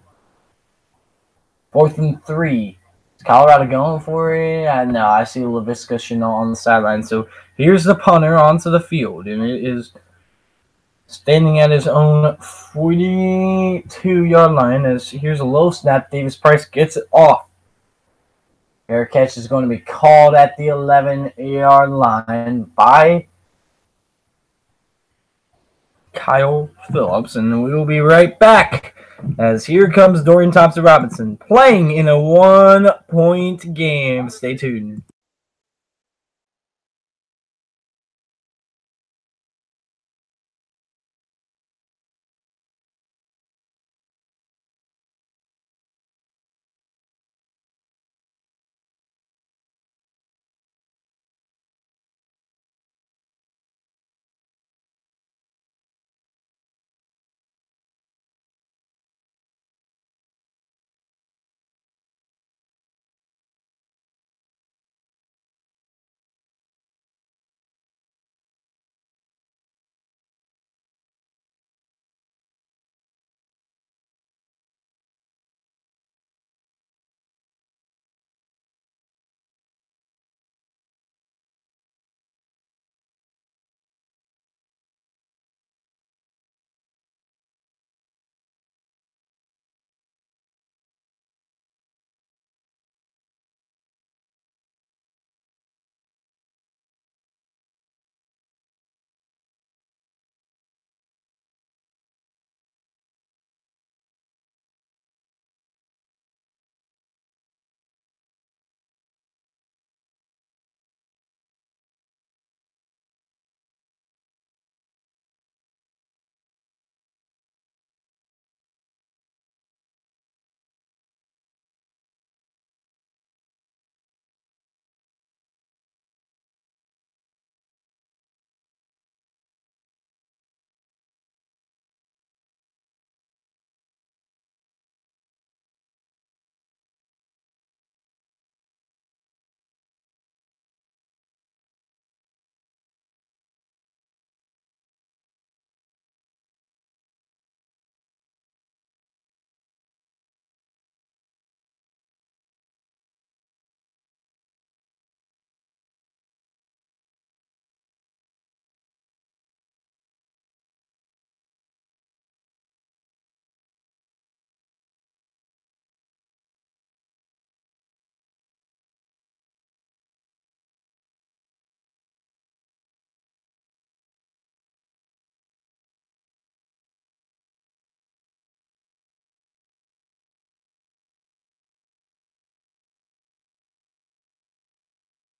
4th and 3. Is Colorado going for it? No, I see Laviska Shenault on the sideline. So here's the punter onto the field, and it is standing at his own 42-yard line. As here's a low snap. Davis Price gets it off. Fair catch is going to be called at the 11-yard line by Kyle Phillips, and we will be right back as here comes Dorian Thompson-Robinson playing in a 1-point game. Stay tuned.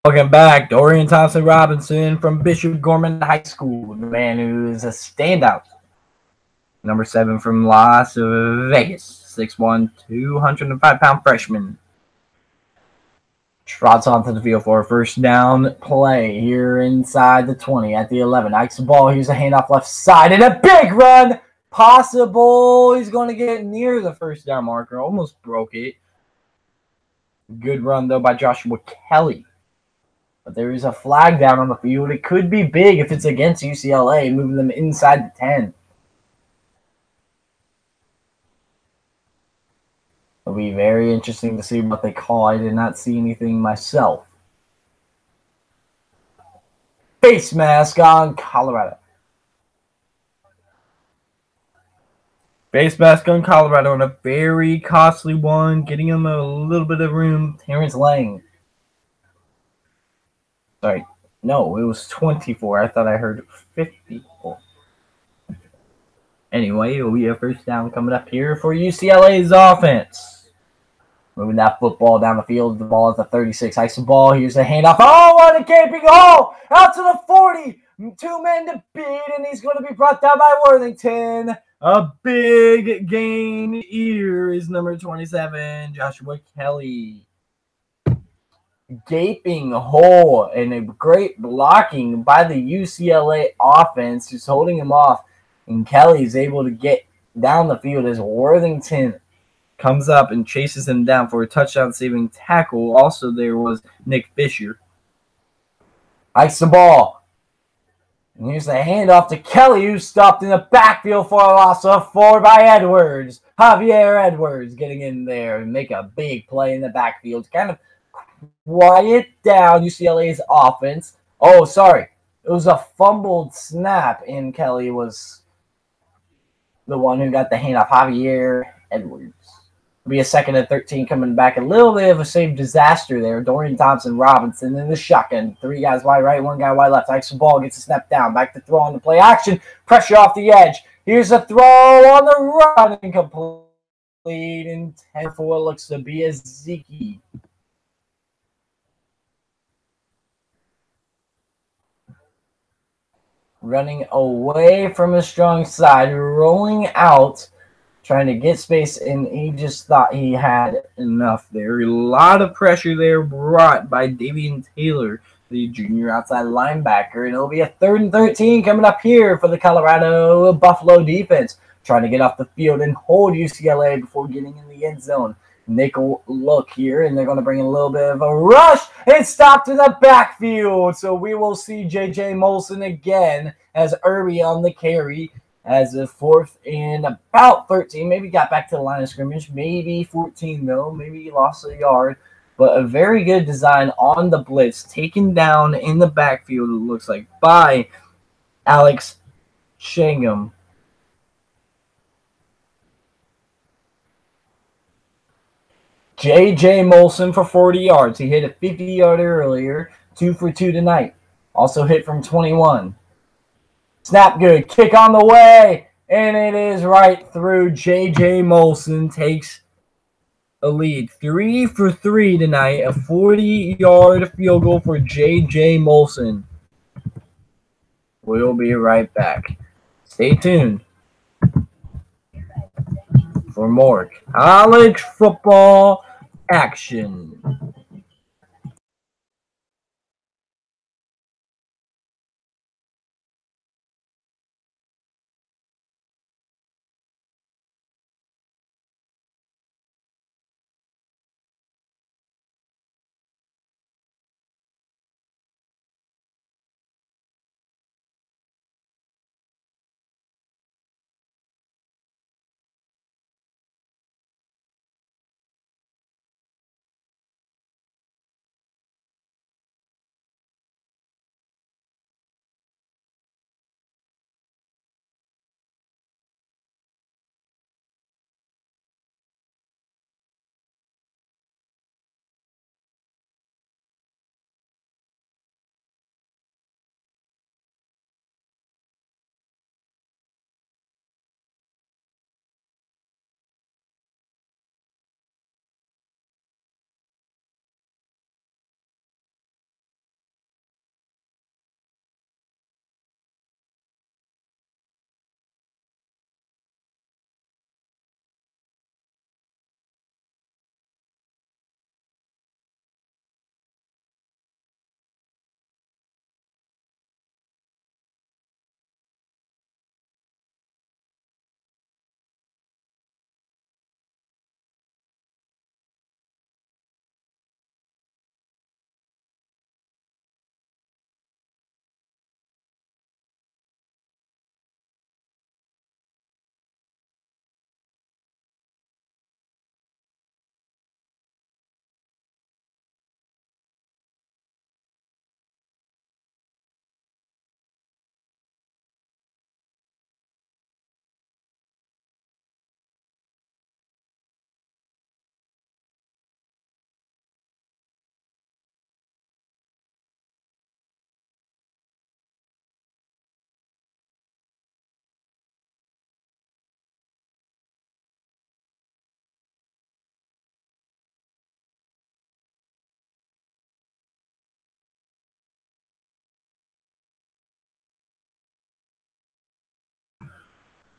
Welcome back, Dorian Thompson-Robinson from Bishop Gorman High School, the man who is a standout. Number 7 from Las Vegas, 6'1", 205-pound freshman. Trots onto the field for a first down play here inside the 20 at the 11. Hikes the ball. Here's a handoff left side and a big run. Possible. He's going to get near the first down marker. Almost broke it. Good run, though, by Joshua Kelly. But there is a flag down on the field. It could be big if it's against UCLA, moving them inside the 10. It'll be very interesting to see what they call. I did not see anything myself. Face mask on Colorado. Face mask on Colorado, and a very costly one, getting him a little bit of room. Terrence Lang. Sorry, no, it was 24. I thought I heard 54. Anyway, it'll be a first down coming up here for UCLA's offense. Moving that football down the field. The ball at the 36. Hikes the ball. Here's a handoff. Oh, what a gaping hole! Out to the 40. 2 men to beat, and he's going to be brought down by Worthington. A big gain here is number 27, Joshua Kelly. Gaping hole and a great blocking by the UCLA offense, just holding him off. And Kelly's able to get down the field as Worthington comes up and chases him down for a touchdown-saving tackle. Also, there was Nick Fisher. Hikes the ball. And here's the handoff to Kelly, who stopped in the backfield for a loss of 4 by Edwards. Javier Edwards getting in there and make a big play in the backfield. Kind of quiet down UCLA's offense. Oh, sorry. It was a fumbled snap, and Kelly was the one who got the handoff. Javier Edwards. It'll be a 2nd and 13 coming back. A little bit of a same disaster there. Dorian Thompson-Robinson in the shotgun. 3 guys wide right, 1 guy wide left. Hikes the ball, gets a snap down. Back to throw on the play action. Pressure off the edge. Here's a throw on the run. Incomplete. And 10 for what looks to be a Zeke. Running away from a strong side. Rolling out. Trying to get space, and he just thought he had enough there. A lot of pressure there brought by Davian Taylor, the junior outside linebacker. And it'll be a 3rd and 13 coming up here for the Colorado Buffalo defense. Trying to get off the field and hold UCLA before getting in the end zone. Take a look here, and they're going to bring a little bit of a rush and stop to the backfield. So we will see J.J. Molson again as Irby on the carry. As a 4th and about 13. Maybe got back to the line of scrimmage. Maybe 14, though. Maybe he lost a yard. But a very good design on the blitz. Taken down in the backfield, it looks like, by Alex Shangham. J.J. Molson for 40 yards. He hit a 50-yarder earlier. 2 for 2 tonight. Also hit from 21. Snap good. Kick on the way. And it is right through. J.J. Molson takes a lead. 3 for 3 tonight. A 40-yard field goal for J.J. Molson. We'll be right back. Stay tuned for more college football action.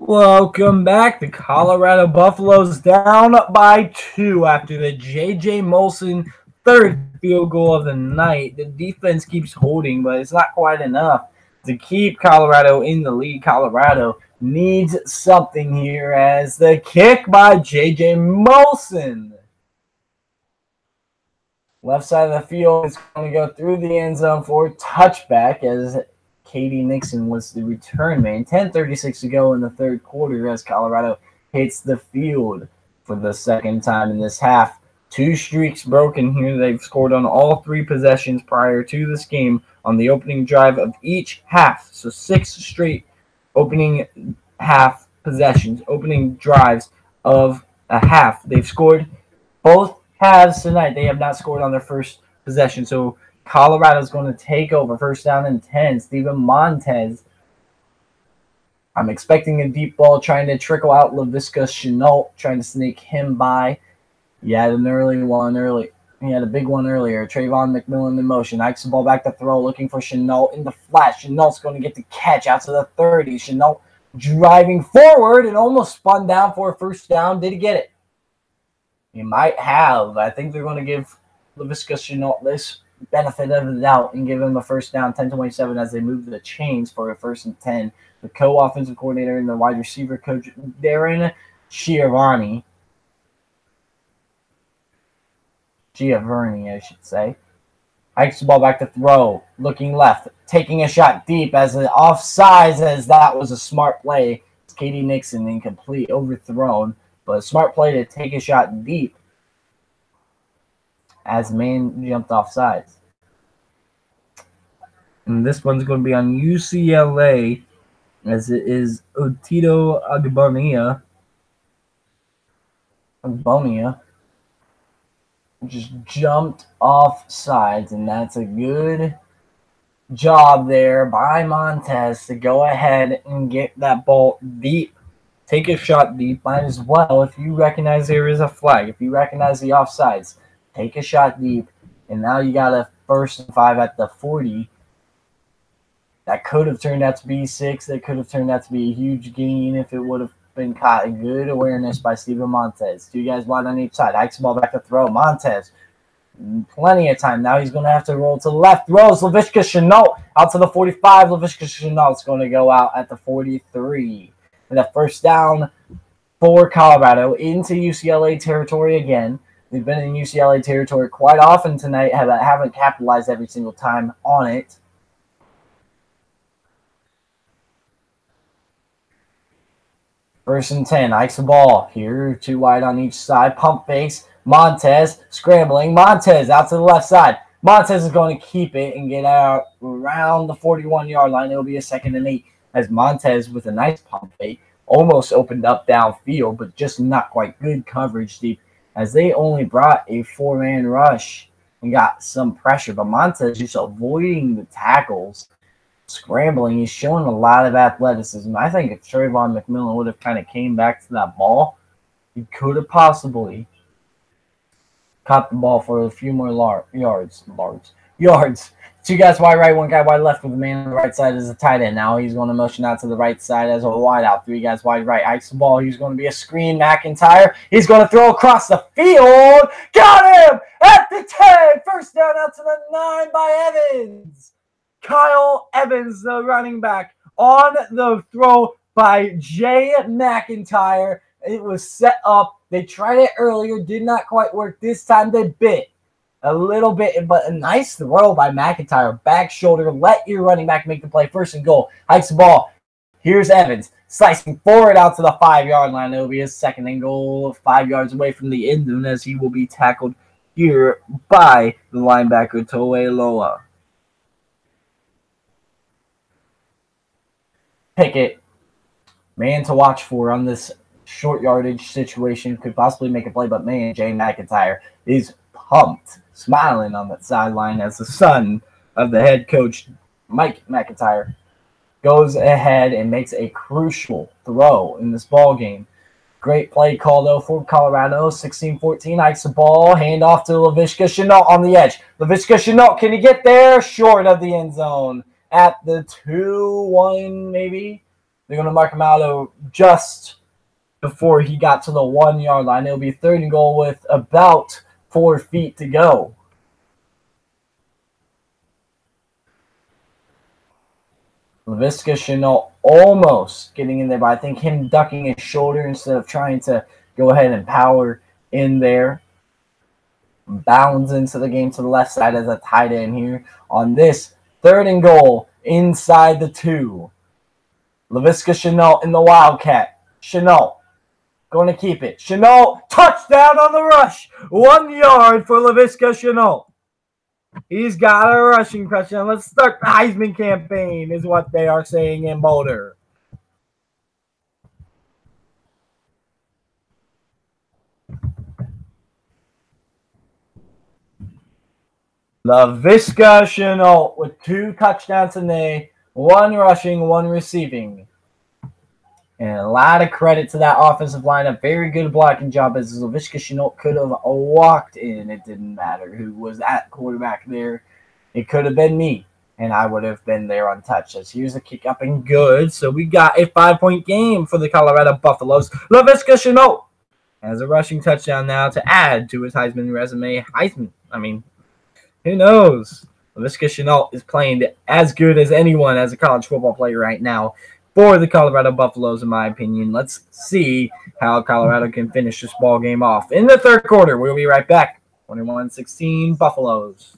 Welcome back. The Colorado Buffaloes down by 2 after the J.J. Molson third field goal of the night. The defense keeps holding, but it's not quite enough to keep Colorado in the lead. Colorado needs something here as the kick by J.J. Molson. Left side of the field is going to go through the end zone for touchback as Katie Nixon was the return man. 10:36 to go in the third quarter as Colorado hits the field for the second time in this half. 2 streaks broken here. They've scored on all 3 possessions prior to this game on the opening drive of each half. So 6 straight opening half possessions, opening drives of a half. They've scored both halves tonight. They have not scored on their first possession. So Colorado's going to take over. First down and 10. Steven Montez. I'm expecting a deep ball trying to trickle out Laviska Shenault, trying to sneak him by. He had an early one early. He had a big one earlier. Trayvon McMillan in motion. Hikes the ball back to throw, looking for Shenault in the flat. Shenault's going to get the catch out to the 30. Shenault driving forward and almost spun down for a first down. Did he get it? He might have. I think they're going to give Laviska Shenault this benefit of the doubt and give him a first down, 10-27, as they move the chains for a 1st and 10. The co-offensive coordinator and the wide receiver coach, Darren Giovanni, I should say, hikes the ball back to throw, looking left, taking a shot deep as an offsides, as that was a smart play. It's Katie Nixon, incomplete, overthrown, but a smart play to take a shot deep as man jumped off sides. And this one's going to be on UCLA, as it is Otito Agbonia just jumped off sides, and that's a good job there by Montez to go ahead and get that ball deep. Take a shot deep. Might as well, if you recognize there is a flag, if you recognize the offsides, take a shot deep, and now you got a 1st and 5 at the 40. That could have turned out to be 6. That could have turned out to be a huge gain if it would have been caught. A good awareness by Steven Montez. 2 guys wide on each side. Hikes the ball back to throw. Montez, plenty of time. Now he's going to have to roll to the left. Throws Laviska Shenault out to the 45. Laviska Chenault's going to go out at the 43. And a first down for Colorado into UCLA territory again. They've been in UCLA territory quite often tonight, haven't capitalized every single time on it. First and 10, hikes the ball. Here, 2 wide on each side. Pump fakes. Montez scrambling. Montez out to the left side. Montez is going to keep it and get out around the 41-yard line. It'll be a 2nd and 8 as Montez, with a nice pump fake, almost opened up downfield, but just not quite good coverage deep, as they only brought a 4-man rush and got some pressure. But Montez just avoiding the tackles, scrambling. He's showing a lot of athleticism. I think if Trayvon McMillan would have kind of came back to that ball, he could have possibly caught the ball for a few more yards. 2 guys wide right, 1 guy wide left, with the man on the right side as a tight end. Now he's going to motion out to the right side as a wide out. 3 guys wide right. Hikes the ball. He's going to be a screen. McIntyre. He's going to throw across the field. Got him at the 10. First down out to the 9 by Evans. Kyle Evans, the running back, on the throw by Jay McIntyre. It was set up. They tried it earlier. Did not quite work. This time they bit a little bit, but a nice throw by McIntyre. Back shoulder. Let your running back make the play. 1st and goal. Hikes the ball. Here's Evans slicing forward out to the 5-yard line. It'll be a 2nd and goal, 5 yards away from the end zone, as he will be tackled here by the linebacker Toe Loa. Pickett, man to watch for on this short yardage situation, could possibly make a play, but man, Jay McIntyre is pumped, smiling on that sideline as the son of the head coach, Mike McIntyre, goes ahead and makes a crucial throw in this ball game. Great play call, though, for Colorado. 16-14, hikes the ball, handoff to Laviska Shenault on the edge. Laviska Shenault, can he get there? Short of the end zone. At the 2-1, maybe. They're going to mark him out just before he got to the 1 yard line. It'll be 3rd and goal with about 4 feet to go. Laviska Chenault almost getting in there, but I think him ducking his shoulder instead of trying to go ahead and power in there. Bounds into the game to the left side as a tight end here on this 3rd and goal inside the 2. Laviska Chenault in the Wildcat. Chenault going to keep it. Chenault, touchdown on the rush. 1 yard for Laviska Chenault. He's got a rushing touchdown. Let's start the Heisman campaign is what they are saying in Boulder. Laviska Chenault with 2 touchdowns today, 1 rushing, 1 receiving. And a lot of credit to that offensive line. A very good blocking job as Laviska Chenault could have walked in. It didn't matter who was at quarterback there. It could have been me, and I would have been there untouched. As here's a kick up and good. So we got a 5-point game for the Colorado Buffaloes. Laviska Chenault has a rushing touchdown now to add to his Heisman resume. Who knows? Laviska Chenault is playing as good as anyone as a college football player right now for the Colorado Buffaloes, in my opinion. Let's see how Colorado can finish this ball game off. In the 3rd quarter, we'll be right back. 21-16 Buffaloes.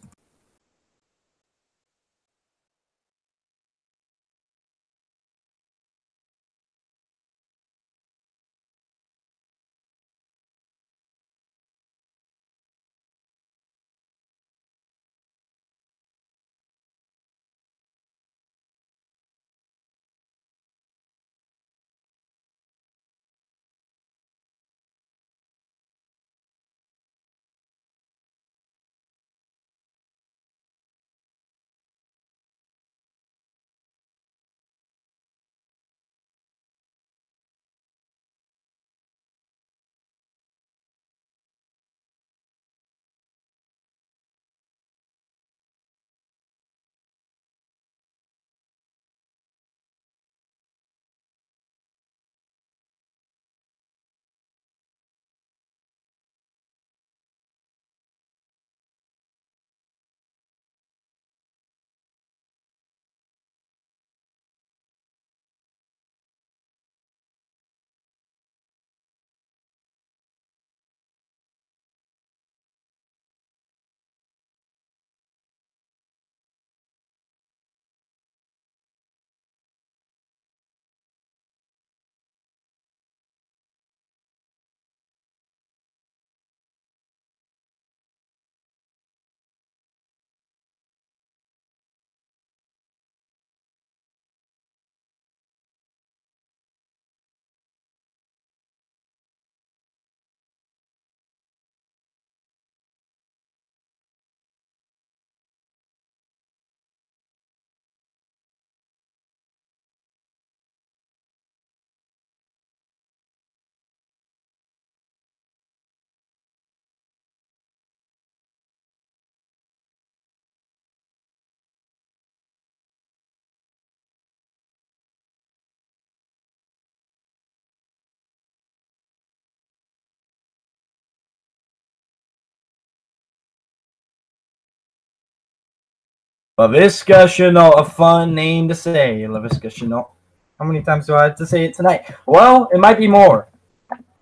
Laviska Chenault, a fun name to say. Laviska Chenault. How many times do I have to say it tonight? Well, it might be more,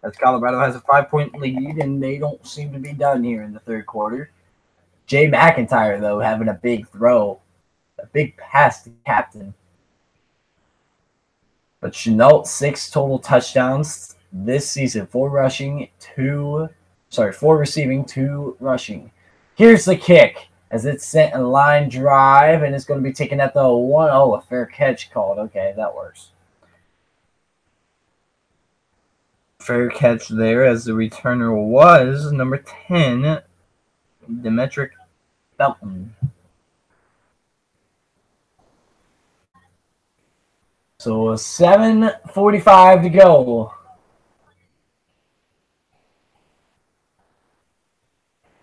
as Colorado has a 5-point lead, and they don't seem to be done here in the 3rd quarter. Jay McIntyre, though, having a big throw, a big pass to the captain. But Chenault, 6 total touchdowns this season, 4 receiving, 2 rushing. Here's the kick as it's sent a line drive, and it's going to be taken at the 1. Oh, a fair catch called. Okay, that works. Fair catch there as the returner was number 10, Demetric Felton. So 7:45 to go.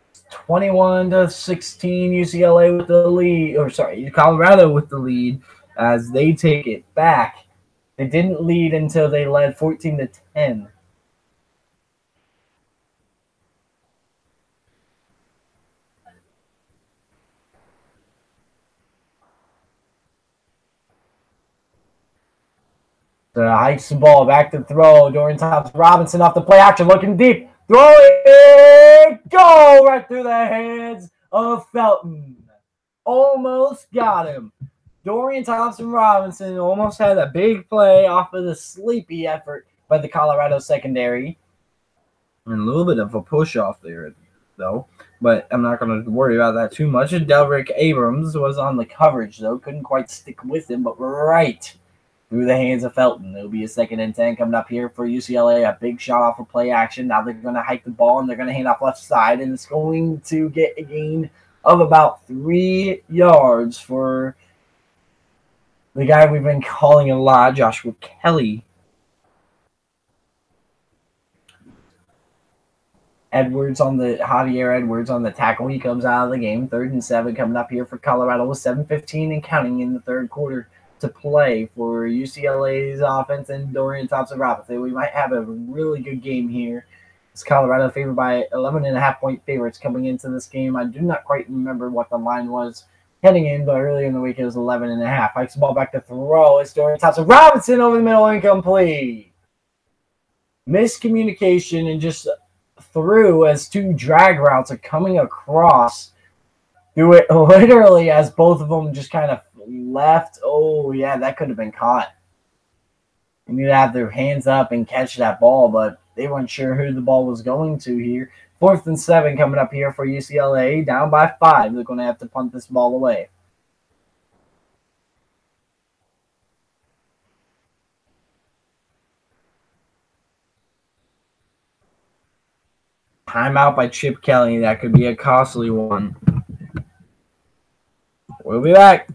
It's 21-16 UCLA with the lead, Colorado with the lead as they take it back They didn't lead until they led 14-10. The hikes the ball back to throw. Dorian Thompson-Robinson off the play action, looking deep. Throw it! Go right through the hands of Felton. Almost got him. Dorian Thompson-Robinson almost had a big play off of the sleepy effort by the Colorado secondary. And a little bit of a push off there, though. But I'm not going to worry about that too much. Delrick Abrams was on the coverage, though. Couldn't quite stick with him, but right through the hands of Felton. It'll be a 2nd and 10 coming up here for UCLA. A big shot off of play action. Now they're going to hike the ball, and they're going to hand off left side, and it's going to get a gain of about 3 yards for the guy we've been calling a lot, Joshua Kelly. Javier Edwards on the tackle. He comes out of the game. 3rd and 7 coming up here for Colorado with 7:15 and counting in the 3rd quarter to play for UCLA's offense and Dorian Thompson-Robinson. We might have a really good game here. It's Colorado favored by 11.5-point favorites coming into this game. I do not quite remember what the line was heading in, but earlier in the week it was 11.5. Hikes the ball back to throw. It's Dorian Thompson-Robinson over the middle, incomplete. Miscommunication and just through as 2 drag routes are coming across. Do it literally as both of them just kind of left. Oh, yeah, that could have been caught. They need to have their hands up and catch that ball, but they weren't sure who the ball was going to here. 4th and 7 coming up here for UCLA. Down by 5. They're going to have to punt this ball away. Timeout by Chip Kelly. That could be a costly one. We'll be back.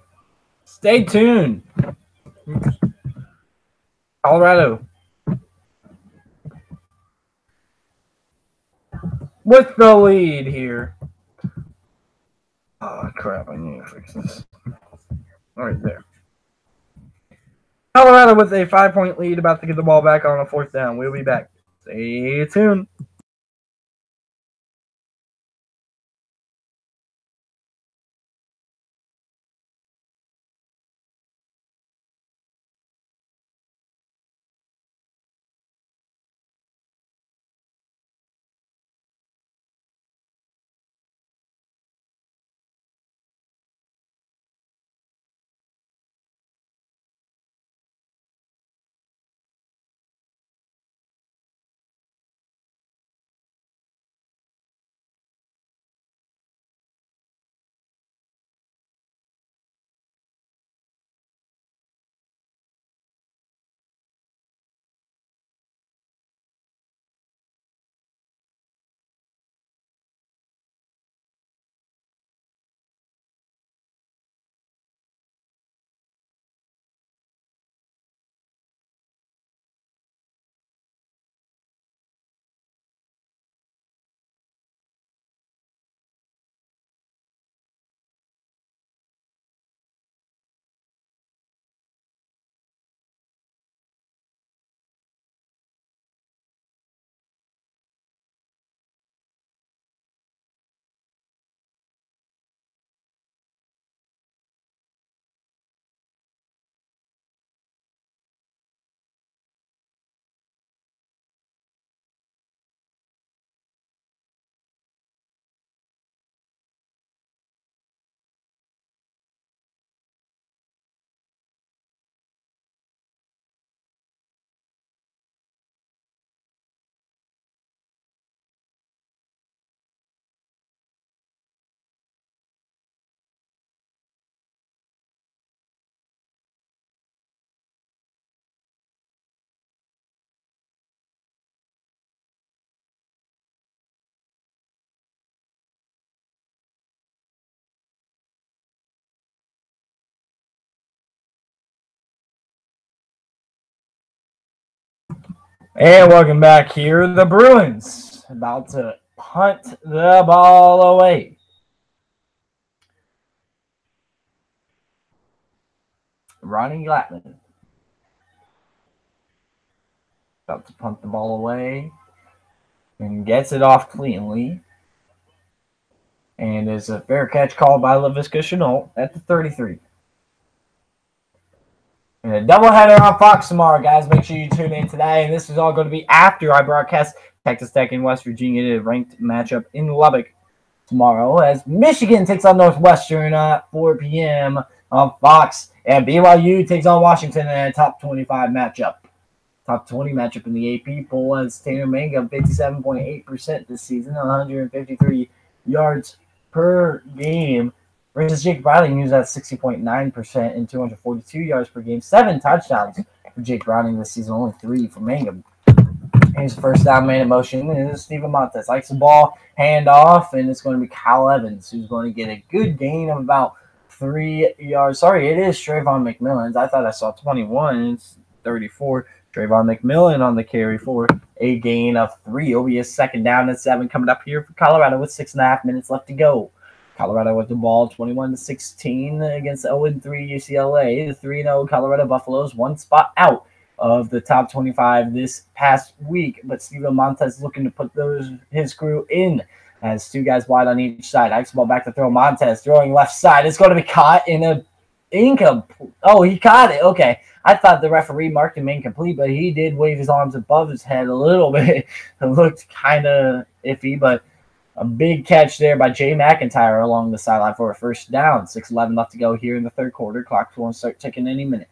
Stay tuned. Colorado with the lead here. Oh, crap. I need to fix this. All right, there. Colorado with a 5-point lead, about to get the ball back on a 4th down. We'll be back. Stay tuned. And welcome back here. The Bruins about to punt the ball away. Ronnie Glattman About to punt the ball away. And gets it off cleanly. And is a fair catch called by LaVisca Chenault at the 33. And a doubleheader on Fox tomorrow, guys. Make sure you tune in today. And this is all going to be after I broadcast Texas Tech and West Virginia, a ranked matchup in Lubbock tomorrow, as Michigan takes on Northwestern at 4 p.m. on Fox. And BYU takes on Washington in a top 25 matchup. Top 20 matchup in the AP poll as Tanner Mangum, 57.8% this season, 153 yards per game. Versus Jake Browning, who's at 60.9% and 242 yards per game. 7 touchdowns for Jake Browning this season, only 3 for Mangum. Here's the first down man in motion, and it's Steven Montez. Likes the ball, hand off, and it's going to be Kyle Evans, who's going to get a good gain of about 3 yards. Sorry, it is Trayvon McMillan. I thought I saw 21. It's 34. Trayvon McMillan on the carry for a gain of 3. It'll be a second down and 7 coming up here for Colorado with 6.5 minutes left to go. Colorado with the ball 21-16 against 0-3 UCLA. The 3-0 Colorado Buffaloes, 1 spot out of the top 25 this past week. But Steven Montez looking to put his crew in as 2 guys wide on each side. Ike's ball back to throw. Montez throwing left side. It's going to be caught in a incomplete. Oh, he caught it. Okay. I thought the referee marked him incomplete, but he did wave his arms above his head a little bit. It looked kind of iffy, but a big catch there by Jay McIntyre along the sideline for a first down. 6:11 left to go here in the third quarter. Clock's going to start ticking any minute.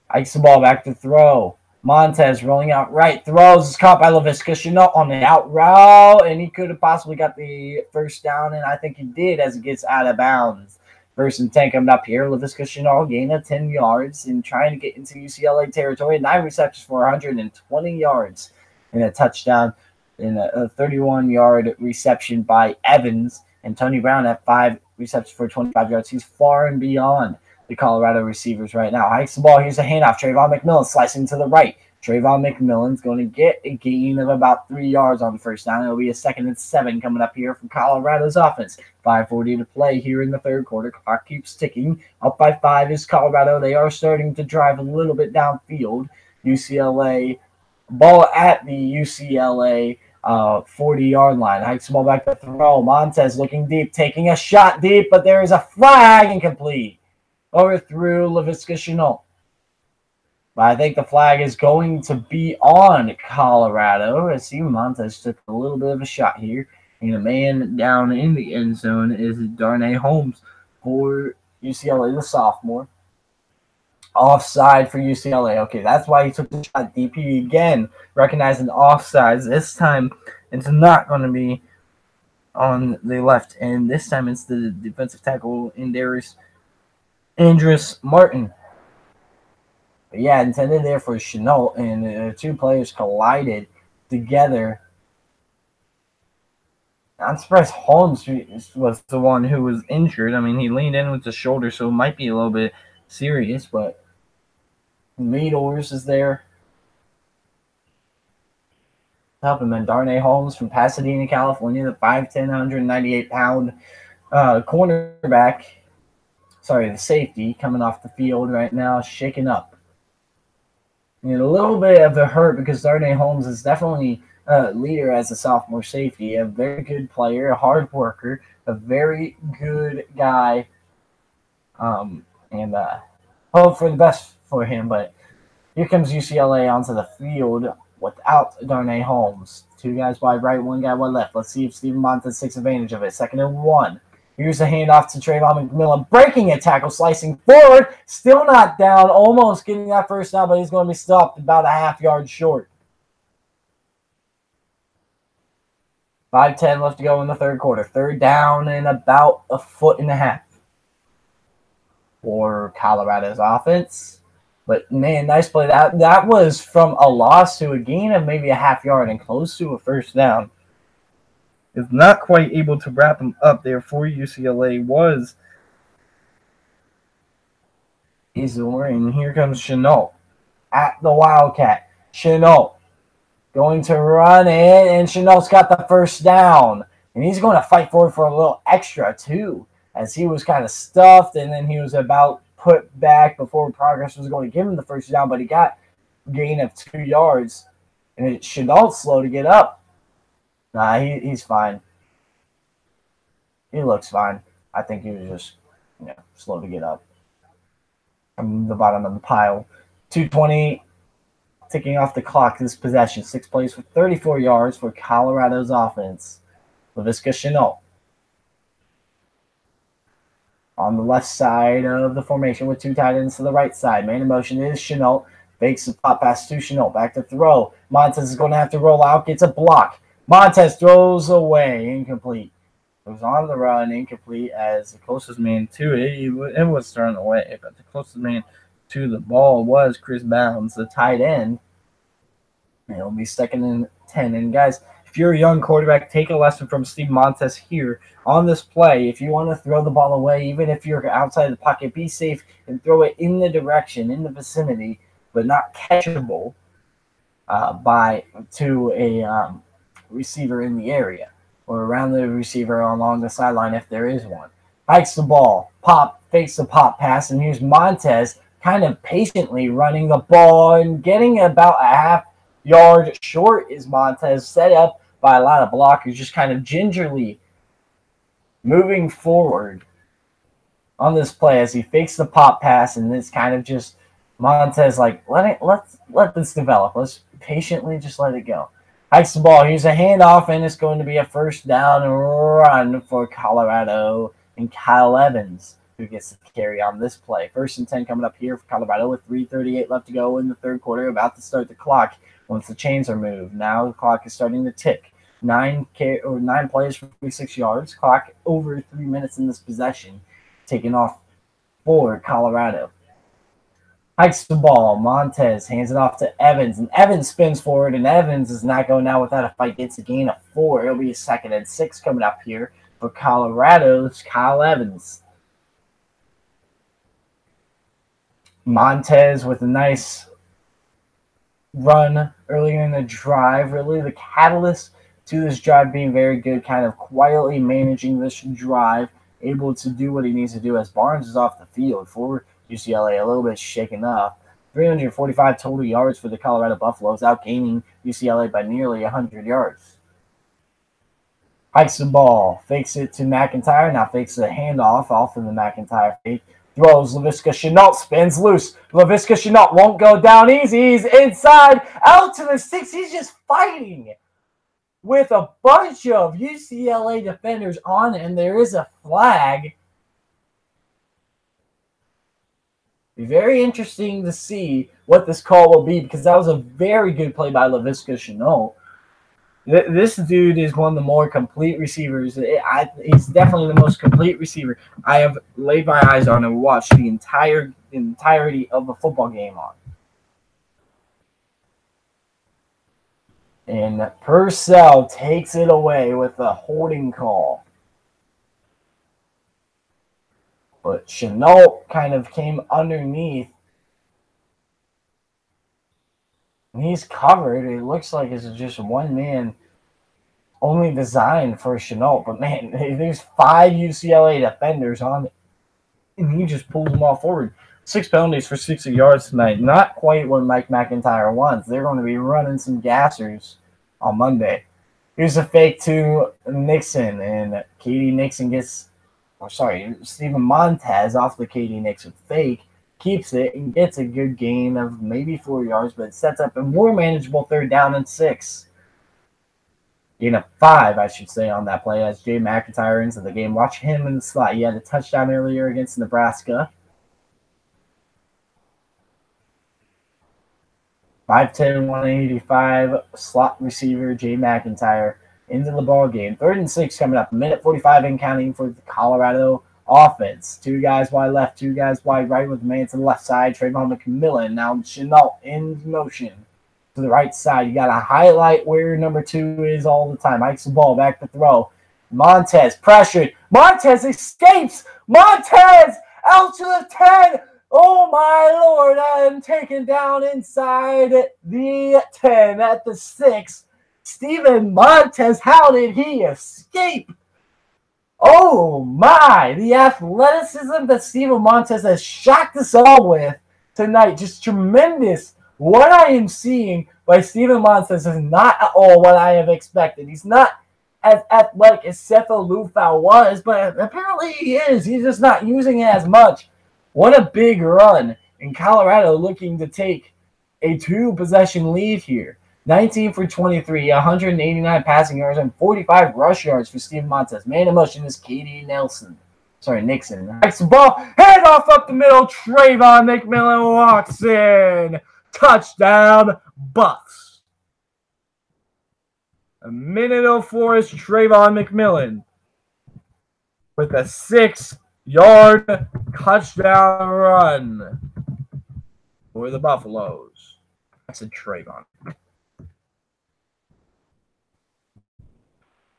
Ikes the ball back to throw. Montez rolling out right. Throws. Is caught by LaVisca Chenault on the out route, and he could have possibly got the first down, and I think he did as it gets out of bounds. First and 10 coming up here. LaVisca Chenault gain of 10 yards and trying to get into UCLA territory. 9 receptions for 120 yards and a touchdown. In a 31-yard reception by Evans, and Tony Brown at 5 receptions for 25 yards. He's far and beyond the Colorado receivers right now. Hikes the ball. Here's a handoff. Trayvon McMillan slicing to the right. Trayvon McMillan's going to get a gain of about 3 yards on the first down. It'll be a 2nd and 7 coming up here from Colorado's offense. 5:40 to play here in the third quarter. Clock keeps ticking. Up by 5 is Colorado. They are starting to drive a little bit downfield. UCLA, ball at the UCLA 40-yard line. Hikes the ball back to throw. Montez looking deep, taking a shot deep, but there is a flag incomplete. Overthrew LaVisca Chenault. But I think the flag is going to be on Colorado. I see Montez took a little bit of a shot here. And a man down in the end zone is Darnay Holmes for UCLA, the sophomore. Offside for UCLA. Okay, that's why he took the shot deep. He again recognizing offsides. This time it's not going to be on the left end. This time it's the defensive tackle Andres Martin. But yeah, intended there for Chenault, and the 2 players collided together. I'm surprised Holmes was the one who was injured. I mean, he leaned in with the shoulder, so it might be a little bit serious, but Meadors is there. Helping him. Darnay Holmes from Pasadena, California, the 5'10", 198-pound cornerback. Sorry, the safety coming off the field right now, shaking up. And a little bit of a hurt because Darnay Holmes is definitely a leader as a sophomore safety, a very good player, a hard worker, a very good guy, and hope for the best for him. But here comes UCLA onto the field without Darnay Holmes. 2 guys wide right, 1 guy wide left. Let's see if Steven Montez takes advantage of it. 2nd and 1. Here's a handoff to Trayvon McMillan, breaking a tackle, slicing forward, still not down, almost getting that first down, but he's going to be stopped about a half-yard short. 5:10 left to go in the third quarter. 3rd down and about a 1.5 for Colorado's offense. But, man, nice play. That was from a loss to a gain of maybe a half yard and close to a first down. Is not quite able to wrap him up there for UCLA was Izor, and here comes Chenault at the Wildcat. Chenault going to run in, and Chenault's got the first down. And he's going to fight for it for a little extra, too, as he was kind of stuffed, and then he was about put back before Progress was going to give him the first down, but he got a gain of 2 yards And it Chenault's slow to get up. Nah, he's fine. He looks fine. I think he was just slow to get up. From the bottom of the pile. 2:20 ticking off the clock this possession. 6 plays for 34 yards for Colorado's offense. Laviska Shenault. On the left side of the formation with 2 tight ends to the right side. Man in motion is Shenault. Fakes the pop pass to Shenault. Back to throw. Montez is going to have to roll out. Gets a block. Montez throws away. Incomplete. It was on the run. Incomplete as the closest man to it. It was thrown away. But the closest man to the ball was Chris Bounds, the tight end. It'll be 2nd and 10. And guys, if you're a young quarterback, take a lesson from Steve Montez here on this play. If you want to throw the ball away, even if you're outside the pocket, be safe and throw it in the direction, in the vicinity, but not catchable to a receiver in the area or around the receiver along the sideline if there is one. Hikes the ball, fakes the pop pass, and here's Montez kind of patiently running the ball and getting about a half yard short is Montez, set up by a lot of blockers, just kind of gingerly moving forward on this play as he fakes the pop pass, and it's kind of just Montez like, let this develop. Let's patiently just let it go. Hikes the ball. Here's a handoff, and it's going to be a 1st down run for Colorado and Kyle Evans, who gets to carry on this play. 1st and 10 coming up here for Colorado with 3:38 left to go in the 3rd quarter. About to start the clock once the chains are moved. Now the clock is starting to tick. 9 plays for 46 yards. Clock over 3 minutes in this possession. Taking off for Colorado. Hikes the ball. Montez hands it off to Evans, and Evans spins forward, and Evans is not going out without a fight. Gets a gain of 4. It'll be a 2nd and 6 coming up here for Colorado's Kyle Evans. Montez with a nice run earlier in the drive. Really the catalyst to this drive being very good, kind of quietly managing this drive, able to do what he needs to do as Barnes is off the field for UCLA, a little bit shaken up. 345 total yards for the Colorado Buffaloes, outgaining UCLA by nearly 100 yards. Hikes the ball, fakes it to McIntyre, now fakes the handoff off of the McIntyre fake. Throws, Laviska Shenault spins loose. Laviska Shenault won't go down easy. He's inside, out to the 6. He's just fighting with a bunch of UCLA defenders on, and there is a flag. Be very interesting to see what this call will be, because that was a very good play by Laviska Shenault. This dude is one of the more complete receivers. He's definitely the most complete receiver I have laid my eyes on and watched the entirety of a football game on. And Purcell takes it away with a holding call. But Shenault kind of came underneath. And he's covered. It looks like it's just one man only designed for Shenault. But, man, there's 5 UCLA defenders on it. And he just pulls them all forward. 6 penalties for 60 yards tonight. Not quite what Mike McIntyre wants. They're going to be running some gassers on Monday. Here's a fake to Nixon. And Stephen Montez off the Katie Nixon fake. Keeps it and gets a good gain of maybe 4 yards, but it sets up a more manageable 3rd down and 6. Gain of 5, I should say, on that play as Jay McIntyre into the game. Watch him in the slot. He had a touchdown earlier against Nebraska. 5'10", 185 slot receiver Jay McIntyre into the ball game. 3rd and 6 coming up. 1:45 and counting for the Colorado offense. 2 guys wide left, 2 guys wide right with the man to the left side. Trayvon McMillan. Now Shenault in motion to the right side. You got to highlight where number 2 is all the time. Hikes the ball, back to throw. Montez pressured. Montez escapes. Montez out to the 10. Oh, my Lord. I am taken down inside the 10 at the 6. Stephen Montez, how did he escape? Oh, my. The athleticism that Stephen Montez has shocked us all with tonight. Just tremendous what I am seeing by Steven Montez is not at all what I have expected. He's not as athletic as Sefo Lufau was, but apparently he is. He's just not using it as much. What a big run. And Colorado looking to take a 2-possession lead here. 19 for 23, 189 passing yards, and 45 rush yards for Steven Montez. Man in motion is Katie Nixon. Next ball, hand off up the middle. Trayvon McMillan walks in. Touchdown, Buffs. A minute 04 is Trayvon McMillan with a 6-yard touchdown run for the Buffaloes. That's a Trayvon.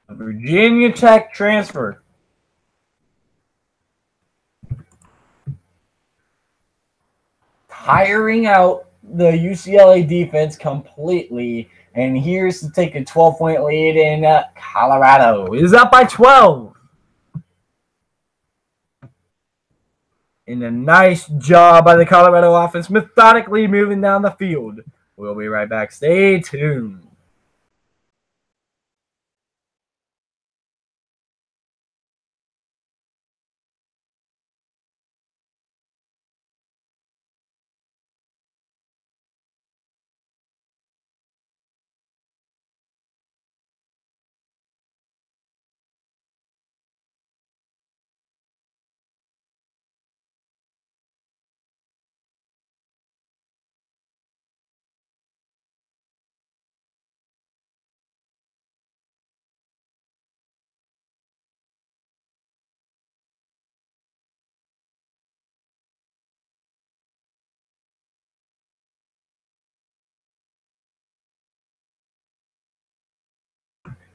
A Virginia Tech transfer. Tiring out the UCLA defense completely. And here's to take a 12-point lead in Colorado. Is up by 12. And a nice job by the Colorado offense, methodically moving down the field. We'll be right back. Stay tuned.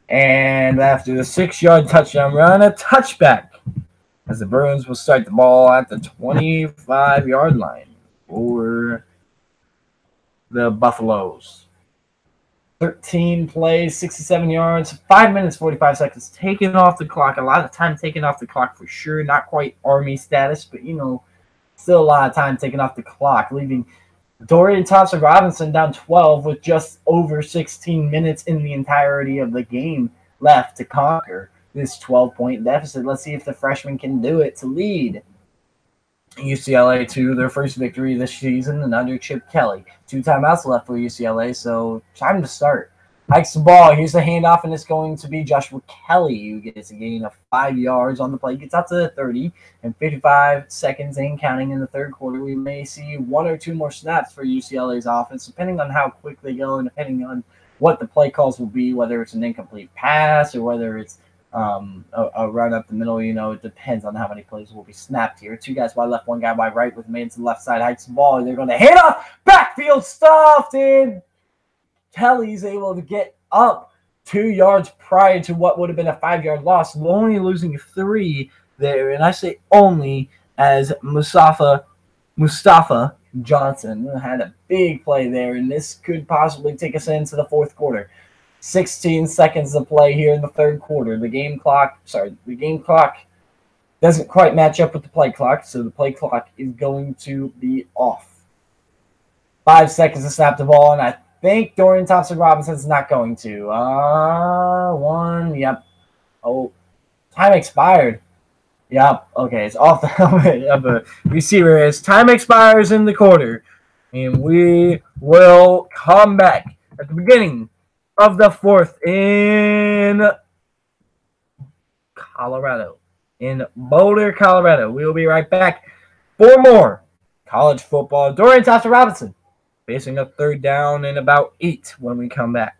And after the 6-yard touchdown run, a touchback as the Bruins will start the ball at the 25-yard line for the Buffaloes. 13 plays, 67 yards, 5 minutes, 45 seconds taken off the clock. A lot of time taken off the clock for sure. Not quite Army status, but, still a lot of time taken off the clock, leaving Dorian Thompson-Robinson down 12 with just over 16 minutes in the entirety of the game left to conquer this 12-point deficit. Let's see if the freshman can do it to lead UCLA to their first victory this season and under Chip Kelly. 2 timeouts left for UCLA, so time to start. Hikes the ball. Here's the handoff, and it's going to be Joshua Kelly who gets a gain of 5 yards on the play. Gets out to the 30, and 55 seconds and counting in the third quarter. We may see 1 or 2 more snaps for UCLA's offense, depending on how quick they go and depending on what the play calls will be, whether it's an incomplete pass or whether it's a run up the middle. It depends on how many plays will be snapped here. 2 guys wide left, 1 guy wide right with man to the left side. Hikes the ball. They're going to hand off. Backfield stuffed in. Kelly's able to get up 2 yards prior to what would have been a 5-yard loss, only losing 3 there. And I say only as Mustafa Johnson had a big play there, and this could possibly take us into the fourth quarter. 16 seconds to play here in the third quarter. The game clock doesn't quite match up with the play clock, so the play clock is going to be off. 5 seconds to snap the ball, and I think Dorian Thompson-Robinson's not going to. 1, yep. Oh, time expired. Yep, okay, it's off the helmet of a receiver as time expires in the quarter. And we will come back at the beginning of the fourth in Colorado. In Boulder, Colorado. We will be right back for more college football. Dorian Thompson-Robinson facing a 3rd down and about 8 when we come back.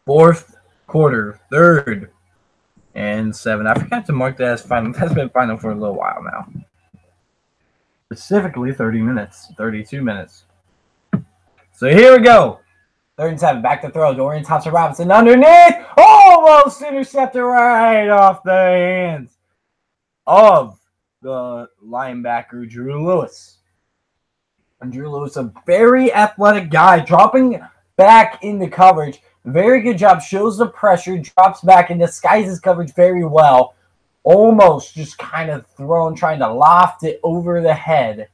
Fourth quarter, 3rd and 7. I forgot to mark that as final. That's been final for a little while now. Specifically 30 minutes, 32 minutes. So here we go. 3rd and 7. Back to throw. Dorian Thompson-Robinson underneath. Almost intercepted right off the hands of the linebacker, Drew Lewis. And Drew Lewis, a very athletic guy, dropping back into coverage. Very good job. Shows the pressure. Drops back and disguises coverage very well. Almost just kind of trying to loft it over the head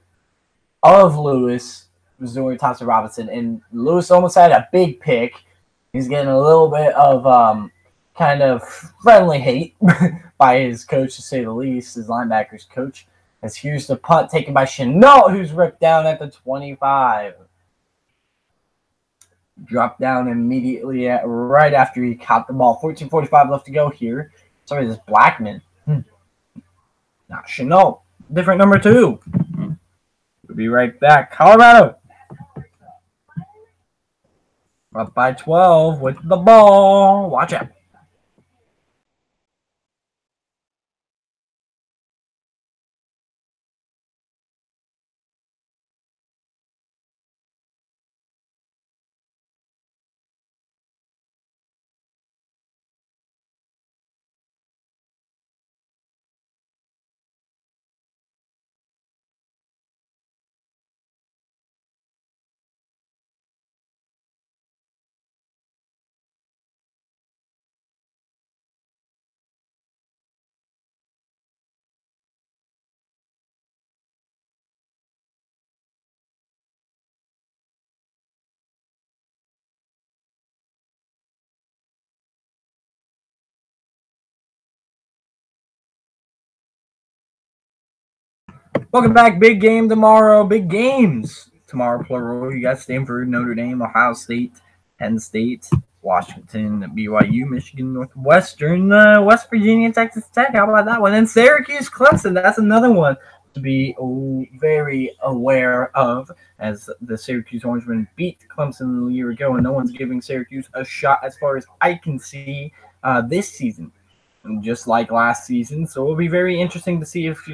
of Lewis. Dorian Thompson-Robinson. And Lewis almost had a big pick. He's getting a little bit of kind of friendly hate by his coach, to say the least, his linebackers coach. As here's the punt taken by Chenault, who's ripped down at the 25. Dropped down immediately right after he caught the ball. 14:45 left to go here. Sorry, this is Blackman. Not Chenault. Different number 2. We'll be right back. Colorado up by 12 with the ball. Watch out. Welcome back. Big game tomorrow. Big games tomorrow, plural. You got Stanford, Notre Dame, Ohio State, Penn State, Washington, BYU, Michigan, Northwestern, West Virginia, Texas Tech. How about that one? And Syracuse, Clemson. That's another one to be very aware of, as the Syracuse Orangemen beat Clemson a year ago, and no one's giving Syracuse a shot as far as I can see this season. Just like last season. So it'll be very interesting to see if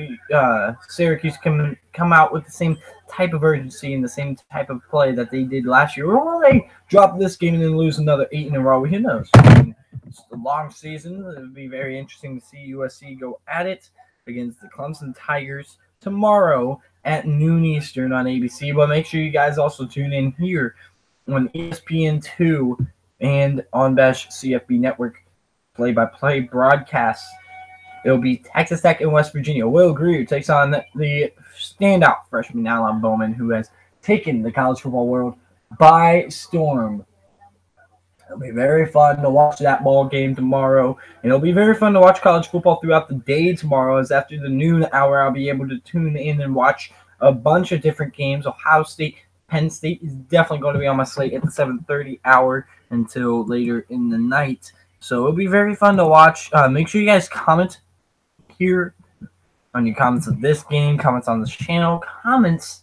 Syracuse can come out with the same type of urgency and the same type of play that they did last year. Or will they drop this game and then lose another 8 in a row? Who knows? I mean, it's a long season. It'll be very interesting to see USC go at it against the Clemson Tigers tomorrow at noon Eastern on ABC. But make sure you guys also tune in here on ESPN2 and on Bash CFB Network. Play-by-play broadcast. It'll be Texas Tech and West Virginia. Will Greer takes on the standout freshman Alan Bowman, who has taken the college football world by storm. It'll be very fun to watch that ball game tomorrow. And it'll be very fun to watch college football throughout the day tomorrow, as after the noon hour, I'll be able to tune in and watch a bunch of different games. Ohio State, Penn State is definitely going to be on my slate at the 7:30 hour until later in the night. So it'll be very fun to watch. Make sure you guys comment here on your comments of this game, comments on this channel, comments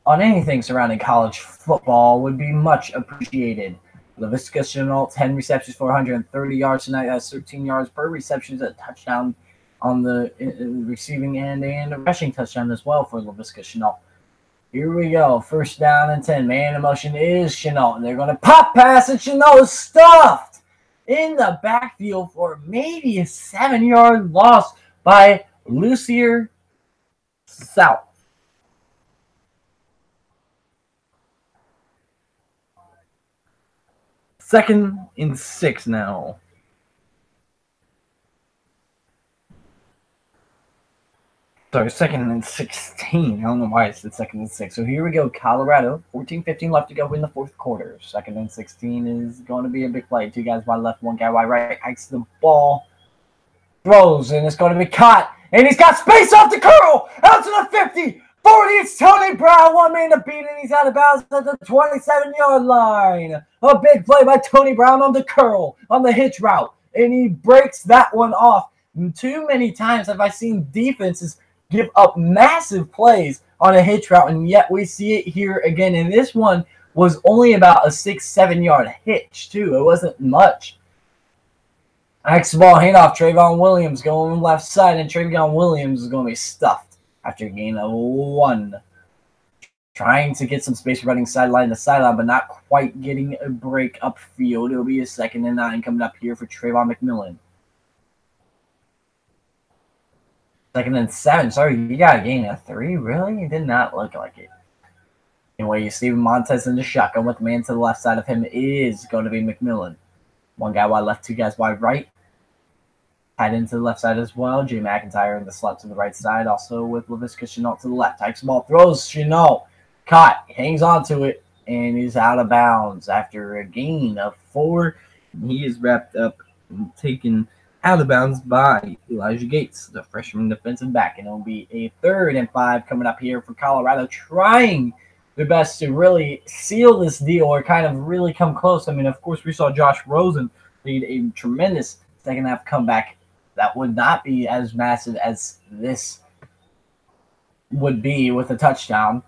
on anything surrounding college football would be much appreciated. Laviska Shenault, 10 receptions for 130 yards tonight. That's 13 yards per reception. A touchdown on the receiving end and a rushing touchdown as well for Laviska Shenault. Here we go. 1st down and 10. Man in motion is Shenault. And they're going to pop pass, and Shenault is stuffed in the backfield for maybe a 7-yard loss by Lucier South. Second and 6 now. Sorry, 2nd and 16. I don't know why I said 2nd and 6. So here we go. Colorado, 14:15 left to go in the 4th quarter. 2nd and 16 is going to be a big play. 2 guys wide left, 1 guy wide right. Hikes the ball. Throws, and it's going to be caught. And he's got space off the curl. Out to the 50. 40. It's Tony Brown. 1 man to beat, and he's out of bounds at the 27-yard line. A big play by Tony Brown on the curl, on the hitch route. And he breaks that one off. And too many times have I seen defenses give up massive plays on a hitch route, and yet we see it here again. And this one was only about a 6-7 yard hitch, too. It wasn't much. Next ball handoff, Trayvon Williams going left side, and Trayvon Williams is going to be stuffed after a gain of 1. Trying to get some space running sideline to sideline, but not quite getting a break upfield. It'll be a 2nd and 9 coming up here for Trayvon McMillan. 2nd and 7. Sorry, you got a gain of 3? Really? It did not look like it. Anyway, Steven Montez in the shotgun with the man to the left side of him is going to be McMillan. 1 guy wide left, 2 guys wide right. Tied into the left side as well. Jay McIntyre in the slot to the right side, also with Laviska Chenault to the left. Hikes the ball, throws Chenault. Caught, hangs on to it, and he's out of bounds after a gain of 4. He is wrapped up and taken out of bounds by Elijah Gates, the freshman defensive back. And it'll be a 3rd and 5 coming up here for Colorado, trying their best to really seal this deal or kind of really come close. I mean, of course, we saw Josh Rosen lead a tremendous second-half comeback that would not be as massive as this would be with a touchdown,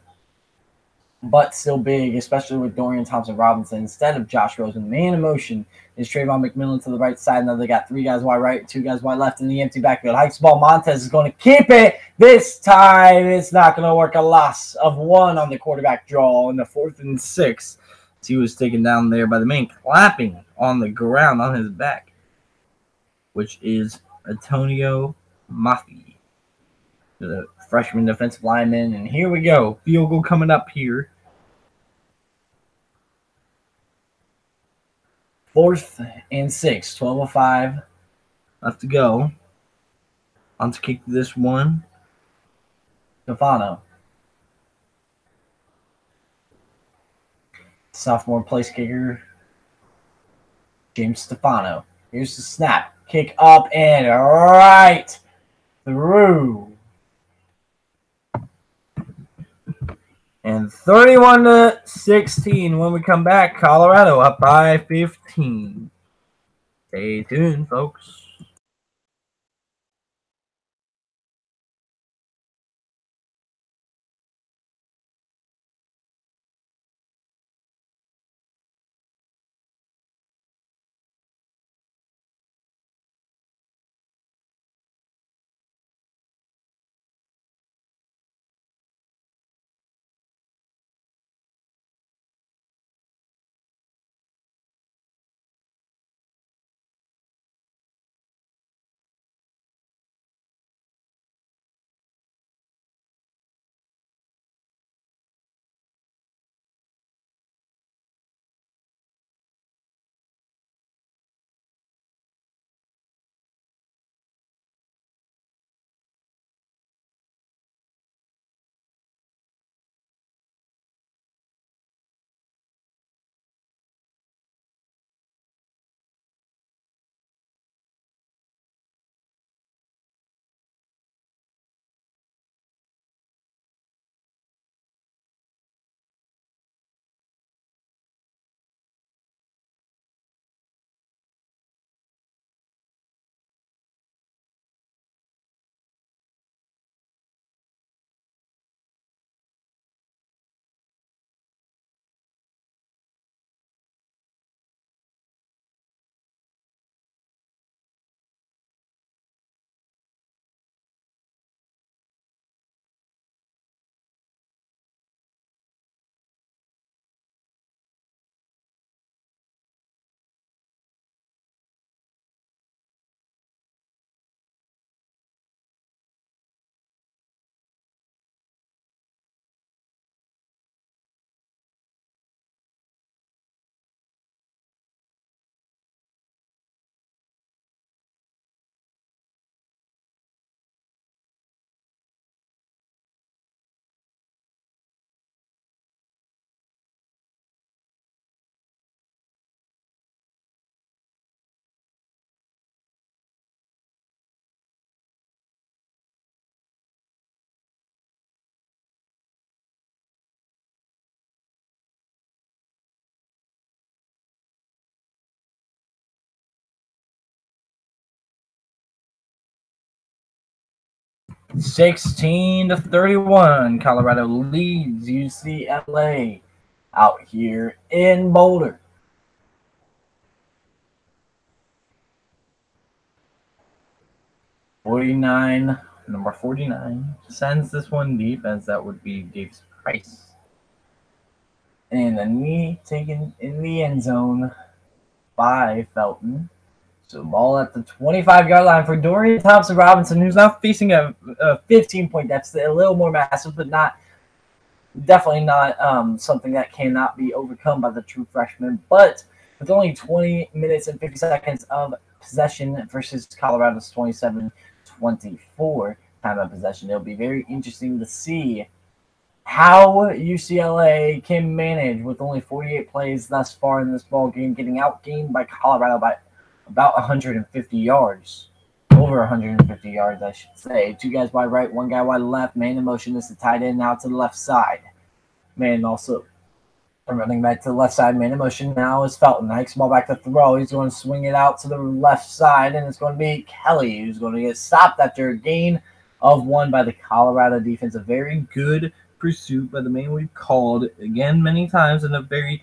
but still big, especially with Dorian Thompson-Robinson instead of Josh Rosen. Man in motion is Trayvon McMillan to the right side. Now they got 3 guys wide right, 2 guys wide left in the empty backfield. Hikes ball. Montez is going to keep it. This time it's not going to work. A loss of 1 on the quarterback draw in the 4th and 6. He was taken down there by the man clapping on the ground on his back, which is Antonio Mafi, the freshman defensive lineman. And here we go. Field goal coming up here. 4th and 6. 12:05 left to go. On to kick this one. Stefano. Sophomore place kicker, James Stefano. Here's the snap. Kick up and right through. And 31-16 when we come back. Colorado up by 15. Stay tuned, folks. (16-31), Colorado leads UCLA out here in Boulder. Number 49 sends this one deep, as that would be Davis Price. And a knee taken in the end zone by Felton. So ball at the 25-yard line for Dorian Thompson-Robinson, who's now facing a 15-point deficit, a little more massive, but definitely not something that cannot be overcome by the true freshman. But with only 20 minutes and 50 seconds of possession versus Colorado's 27-24 time of possession, it'll be very interesting to see how UCLA can manage with only 48 plays thus far in this ball game, getting outgained by Colorado by about 150 yards. Over 150 yards, I should say. Two guys wide right, one guy wide left. Man in motion is the tight end out to the left side. Man also running back to the left side. Man in motion now is Felton. Hikes ball back to throw. He's going to swing it out to the left side, and it's going to be Kelly, who's going to get stopped after a gain of 1 by the Colorado defense. A very good pursuit by the man we've called, again, many times, and a very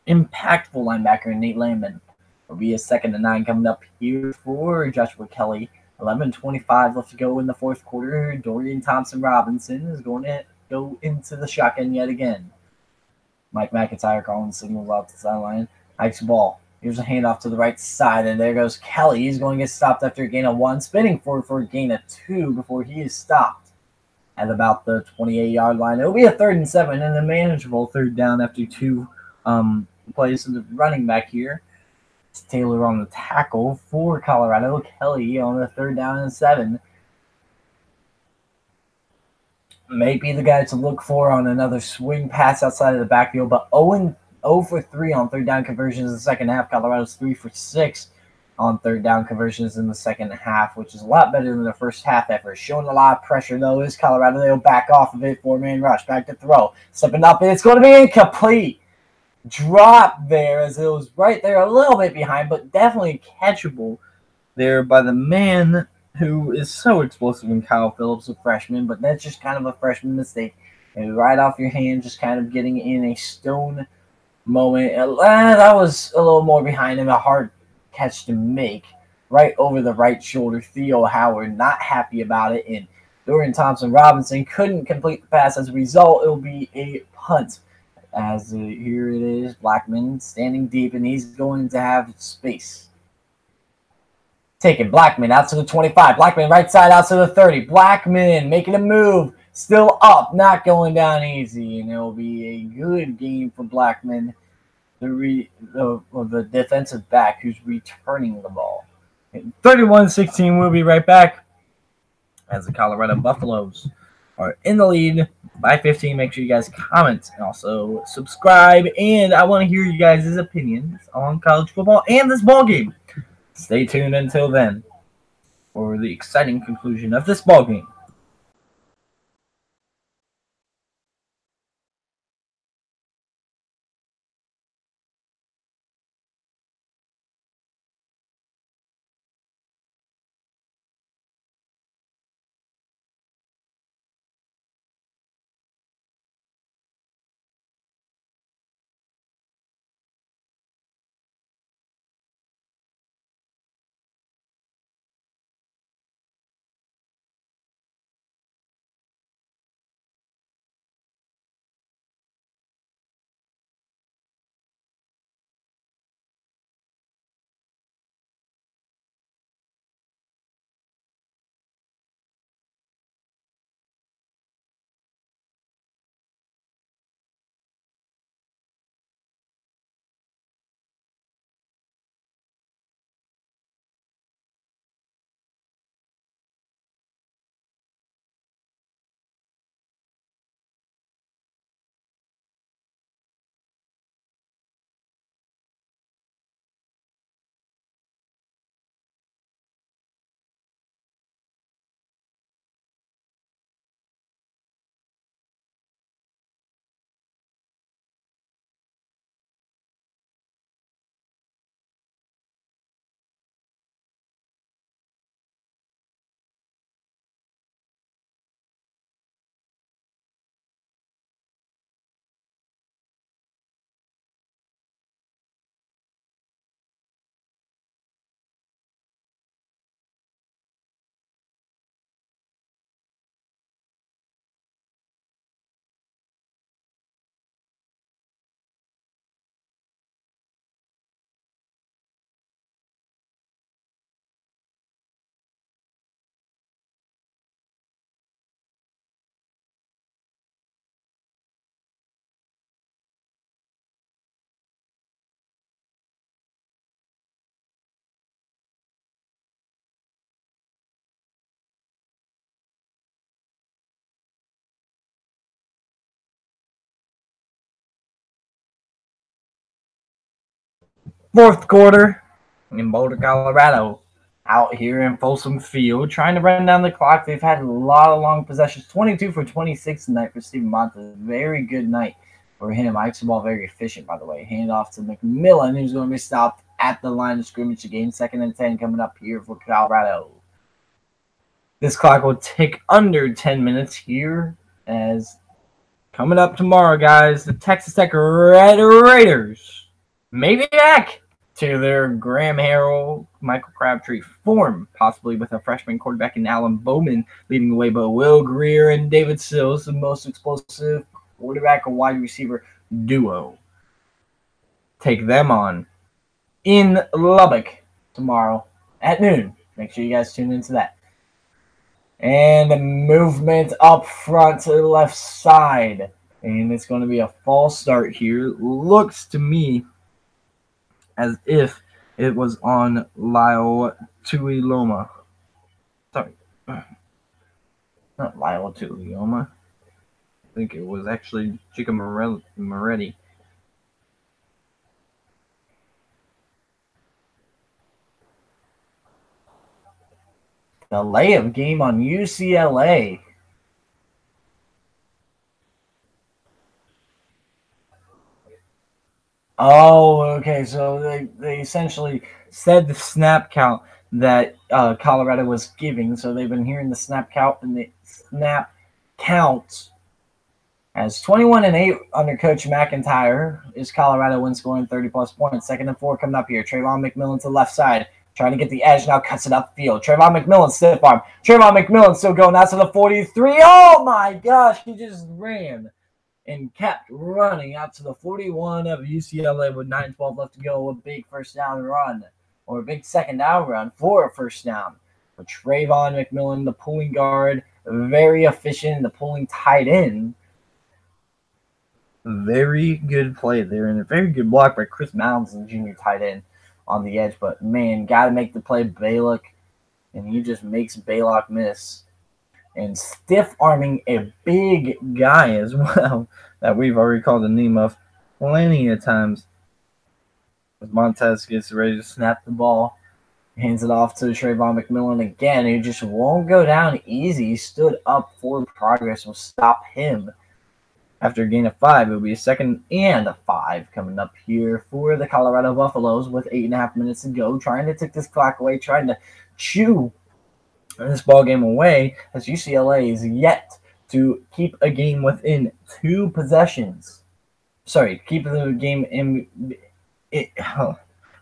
impactful linebacker, Nate Landman. It'll be a 2nd and 9 coming up here for Joshua Kelly. 11:25 left to go in the fourth quarter. Dorian Thompson-Robinson is going to go into the shotgun yet again. Mike McIntyre calling signals off the sideline. Hikes the ball. Here's a handoff to the right side, and there goes Kelly. He's going to get stopped after a gain of 1, spinning forward for a gain of 2 before he is stopped at about the 28-yard line. It'll be a 3rd and 7 and a manageable 3rd down after 2 plays to the running back here. It's Taylor on the tackle for Colorado. Kelly on the 3rd down and 7. May be the guy to look for on another swing pass outside of the backfield, but 0 for 3 on 3rd down conversions in the second half. Colorado's 3 for 6 on 3rd down conversions in the second half, which is a lot better than the first half effort. Showing a lot of pressure, though, is Colorado. They'll back off of it. 4-man rush. Back to throw. Stepping up, and it's going to be incomplete. Drop there, as it was right there, a little bit behind, but definitely catchable there by the man who is so explosive in Kyle Phillips, a freshman, but that's just kind of a freshman mistake. And right off your hand, just kind of getting in a stone moment. That was a little more behind him, a hard catch to make right over the right shoulder. Theo Howard not happy about it, and Dorian Thompson-Robinson couldn't complete the pass. As a result, it will be a punt. As here it is, Blackman standing deep, and he's going to have space. Taking Blackman out to the 25. Blackman right side out to the 30. Blackman making a move. Still up, not going down easy. And it will be a good game for Blackman, the defensive back who's returning the ball. 31-16, we'll be right back as the Colorado Buffaloes are in the lead by 15. Make sure you guys comment and also subscribe. And I want to hear you guys' opinions on college football and this ball game. Stay tuned until then for the exciting conclusion of this ball game. Fourth quarter in Boulder, Colorado. Out here in Folsom Field, trying to run down the clock. They've had a lot of long possessions. 22 for 26 tonight for Steven Montez. Very good night for him. Ike's ball very efficient, by the way. Hand off to McMillan, who's going to be stopped at the line of scrimmage again. 2nd and 10 coming up here for Colorado. This clock will tick under 10 minutes here, as coming up tomorrow, guys, the Texas Tech Red Raiders may be back to their Graham Harrell, Michael Crabtree form, possibly with a freshman quarterback in Alan Bowman leading the way, but Will Greer and David Sills, the most explosive quarterback and wide receiver duo. Take them on in Lubbock tomorrow at noon. Make sure you guys tune into that. And the movement up front to the left side. And it's going to be a false start here. Looks to me as if it was on Lyle Tuiloma. Sorry. Not Lyle Tuiloma. I think it was actually Chica Moretti. Delay of game on UCLA. Oh, okay. So they essentially said the snap count that Colorado was giving. So they've been hearing the snap count, and the snap count as 21-8 under Coach McIntyre is Colorado win scoring 30-plus points. 2nd and 4 coming up here. Trayvon McMillan to the left side. Trying to get the edge, now cuts it upfield. Trayvon McMillan, stiff arm. Trayvon McMillan still going out to the 43. Oh my gosh, he just ran and kept running out to the 41 of UCLA with 9:12 left to go. A big first down run, or a big second down run for a first down. But Trayvon McMillan, the pulling guard, very efficient, the pulling tight end. Very good play there, and a very good block by Chris Mounds, the junior tight end, on the edge. But man, got to make the play, Baylock, and he just makes Baylock miss. And stiff arming a big guy as well that we've already called the name of plenty of times. As Montez gets ready to snap the ball, hands it off to Trayvon McMillan again, who just won't go down easy. He stood up for progress, will stop him. After a gain of 5, it'll be a 2nd and 5 coming up here for the Colorado Buffaloes with 8.5 minutes to go. Trying to take this clock away, trying to chew this ball game away, as UCLA is yet to keep a game within 2 possessions. Sorry, keep the game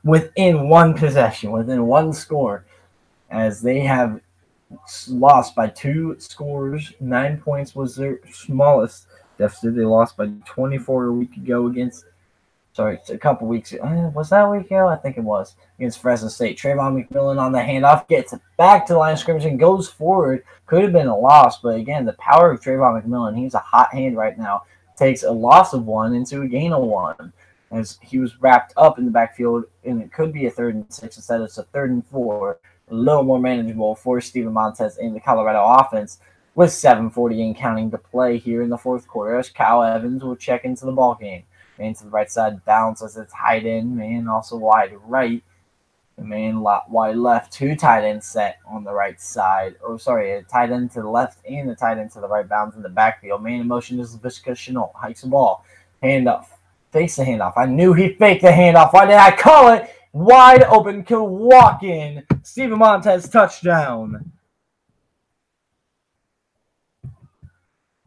within 1 possession, within 1 score, as they have lost by 2 scores. 9 points was their smallest deficit. They lost by 24 a week ago against, a couple weeks ago. Was that a week ago? I think it was. Against Fresno State. Trayvon McMillan on the handoff, gets it back to the line of scrimmage and goes forward. Could have been a loss, but again, the power of Trayvon McMillan, he's a hot hand right now, takes a loss of 1 into a gain of 1. As he was wrapped up in the backfield, and it could be a 3rd and 6 instead. It's a 3rd and 4. A little more manageable for Steven Montez in the Colorado offense, with 7:40 and counting to play here in the 4th quarter, as Kyle Evans will check into the ball game. Man to the right side, bounce as a tight end. Man also wide right. And man wide left. 2 tight ends set on the right side. A tight end to the left and a tight end to the right, bounds in the backfield. Man in motion is Visca Chenault. Hikes the ball. Hand up. Fakes the handoff. I knew he faked the handoff. Why did I call it? Wide open. Could walk in. Steven Montez touchdown.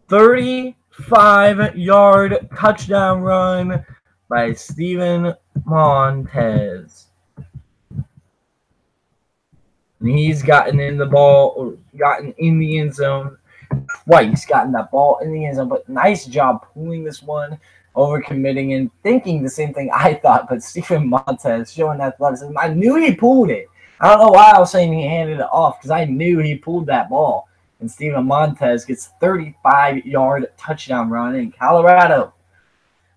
35-yard touchdown run by Steven Montez. And he's gotten in the end zone twice. Gotten that ball in the end zone, but nice job pulling this one, overcommitting and thinking the same thing I thought. But Steven Montez showing athleticism. I knew he pulled it. I don't know why I was saying he handed it off, because I knew he pulled that ball. And Steven Montez gets 35-yard touchdown run, and Colorado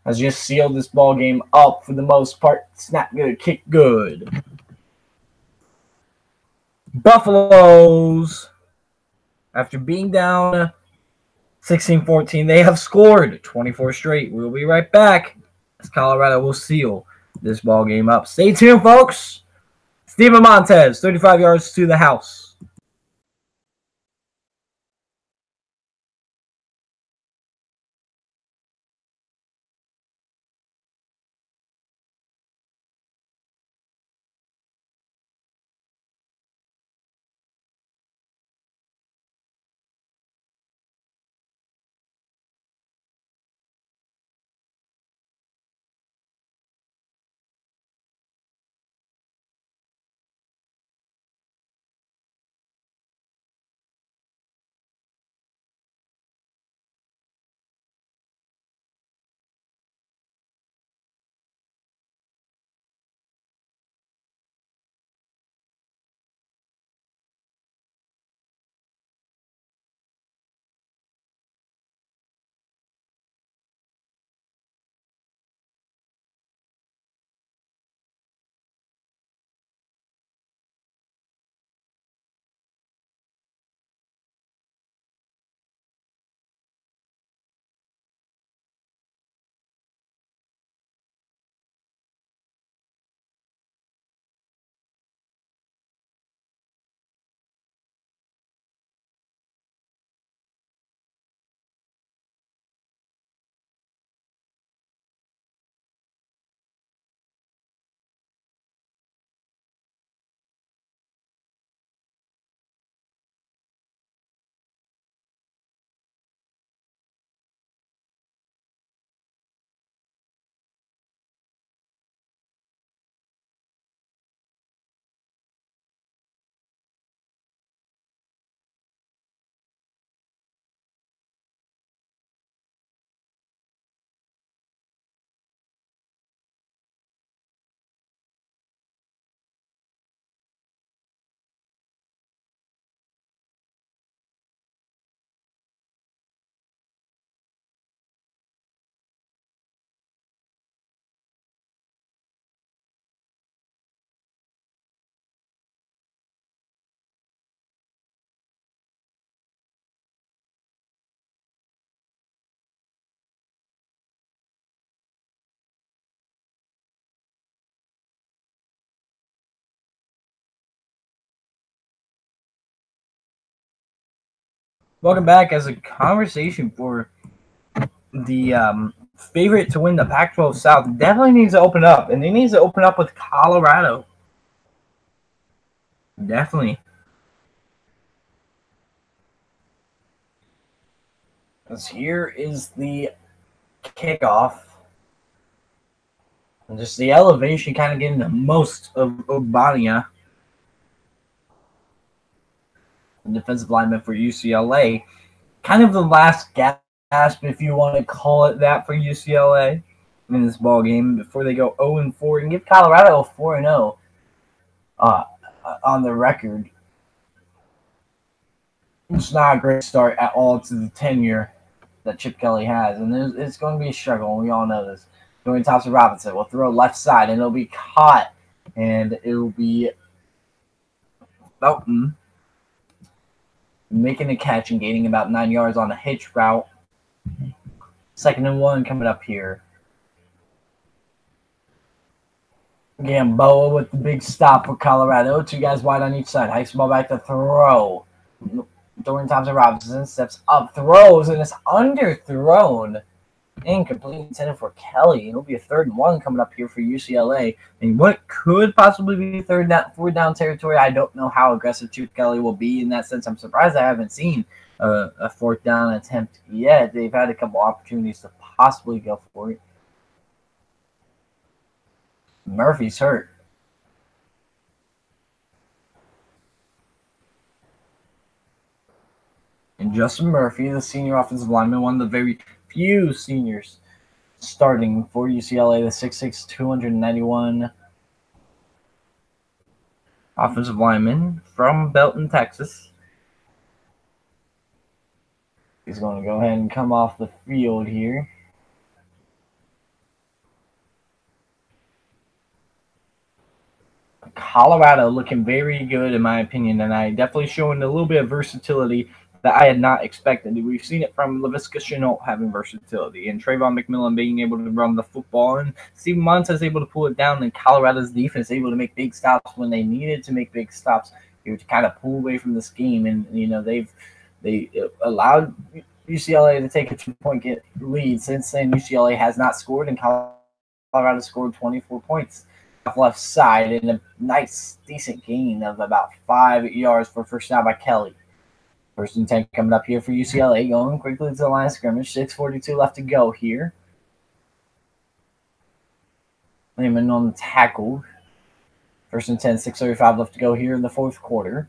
has just sealed this ball game up for the most part. Snap good, kick good. Buffaloes, after being down 16-14, they have scored 24 straight. We'll be right back as Colorado will seal this ball game up. Stay tuned, folks. Steven Montez, 35 yards to the house. Welcome back. As a conversation for the favorite to win the Pac-12 South definitely needs to open up, and it needs to open up with Colorado. Definitely. Because here is the kickoff. And just the elevation kind of getting the most of Obania, the defensive lineman for UCLA. Kind of the last gasp, if you want to call it that, for UCLA in this ball game before they go 0-4 and give Colorado a 4-0 on the record. It's not a great start at all to the tenure that Chip Kelly has, and it's going to be a struggle, and we all know this. Dorian Thompson-Robinson will throw left side, and it'll be caught, and it'll be Belton making a catch and gaining about 9 yards on a hitch route. 2nd and 1 coming up here. Gamboa with the big stop for Colorado. 2 guys wide on each side. Hikes the ball back to throw. Dorian Thompson-Robinson steps up, throws, and it's underthrown. Incomplete, intended for Kelly. It'll be a 3rd and 1 coming up here for UCLA. And what could possibly be 4th down territory, I don't know how aggressive Chip Kelly will be in that sense. I'm surprised I haven't seen a 4th down attempt yet. They've had a couple opportunities to possibly go for it. Murphy's hurt. And Justin Murphy, the senior offensive lineman, one of the very few seniors starting for UCLA, the 6'6", 291 offensive lineman from Belton, Texas. He's going to go ahead and come off the field here. Colorado looking very good in my opinion, and I definitely showing a little bit of versatility that I had not expected. We've seen it from Laviska Shenault having versatility, and Trayvon McMillan being able to run the football, and Steven Montez able to pull it down, and Colorado's defense able to make big stops when they needed to make big stops here to kind of pull away from this game. And they allowed UCLA to take a 2-point lead. Since then, UCLA has not scored, and Colorado scored 24 points off left side in a nice, decent gain of about 5 yards for first down by Kelly. First and 10 coming up here for UCLA, going quickly to the line of scrimmage. 6:42 left to go here. Lehman on the tackle. First and 10, 6:35 left to go here in the fourth quarter.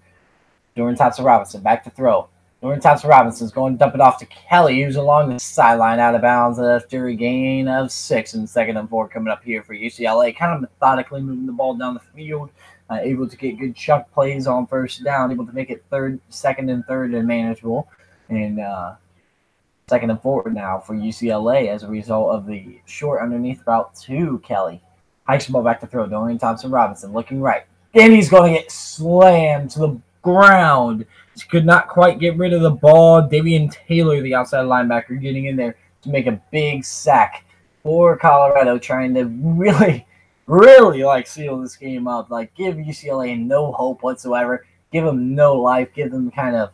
Dorian Thompson-Robinson back to throw. Dorian Thompson-Robinson's going to dump it off to Kelly, who's along the sideline out of bounds after a gain of 6. And 2nd and 4 coming up here for UCLA. Kind of methodically moving the ball down the field. Able to get good chunk plays on first down. Able to make it 2nd and 3rd and manageable. And 2nd and 4 now for UCLA as a result of the short underneath route to Kelly. Hikes the ball back to throw. Dorian Thompson-Robinson looking right. And he's going to get slammed to the ground. He could not quite get rid of the ball. Davian Taylor, the outside linebacker, getting in there to make a big sack for Colorado, trying to really seal this game up. Like, give UCLA no hope whatsoever. Give them no life. Give them kind of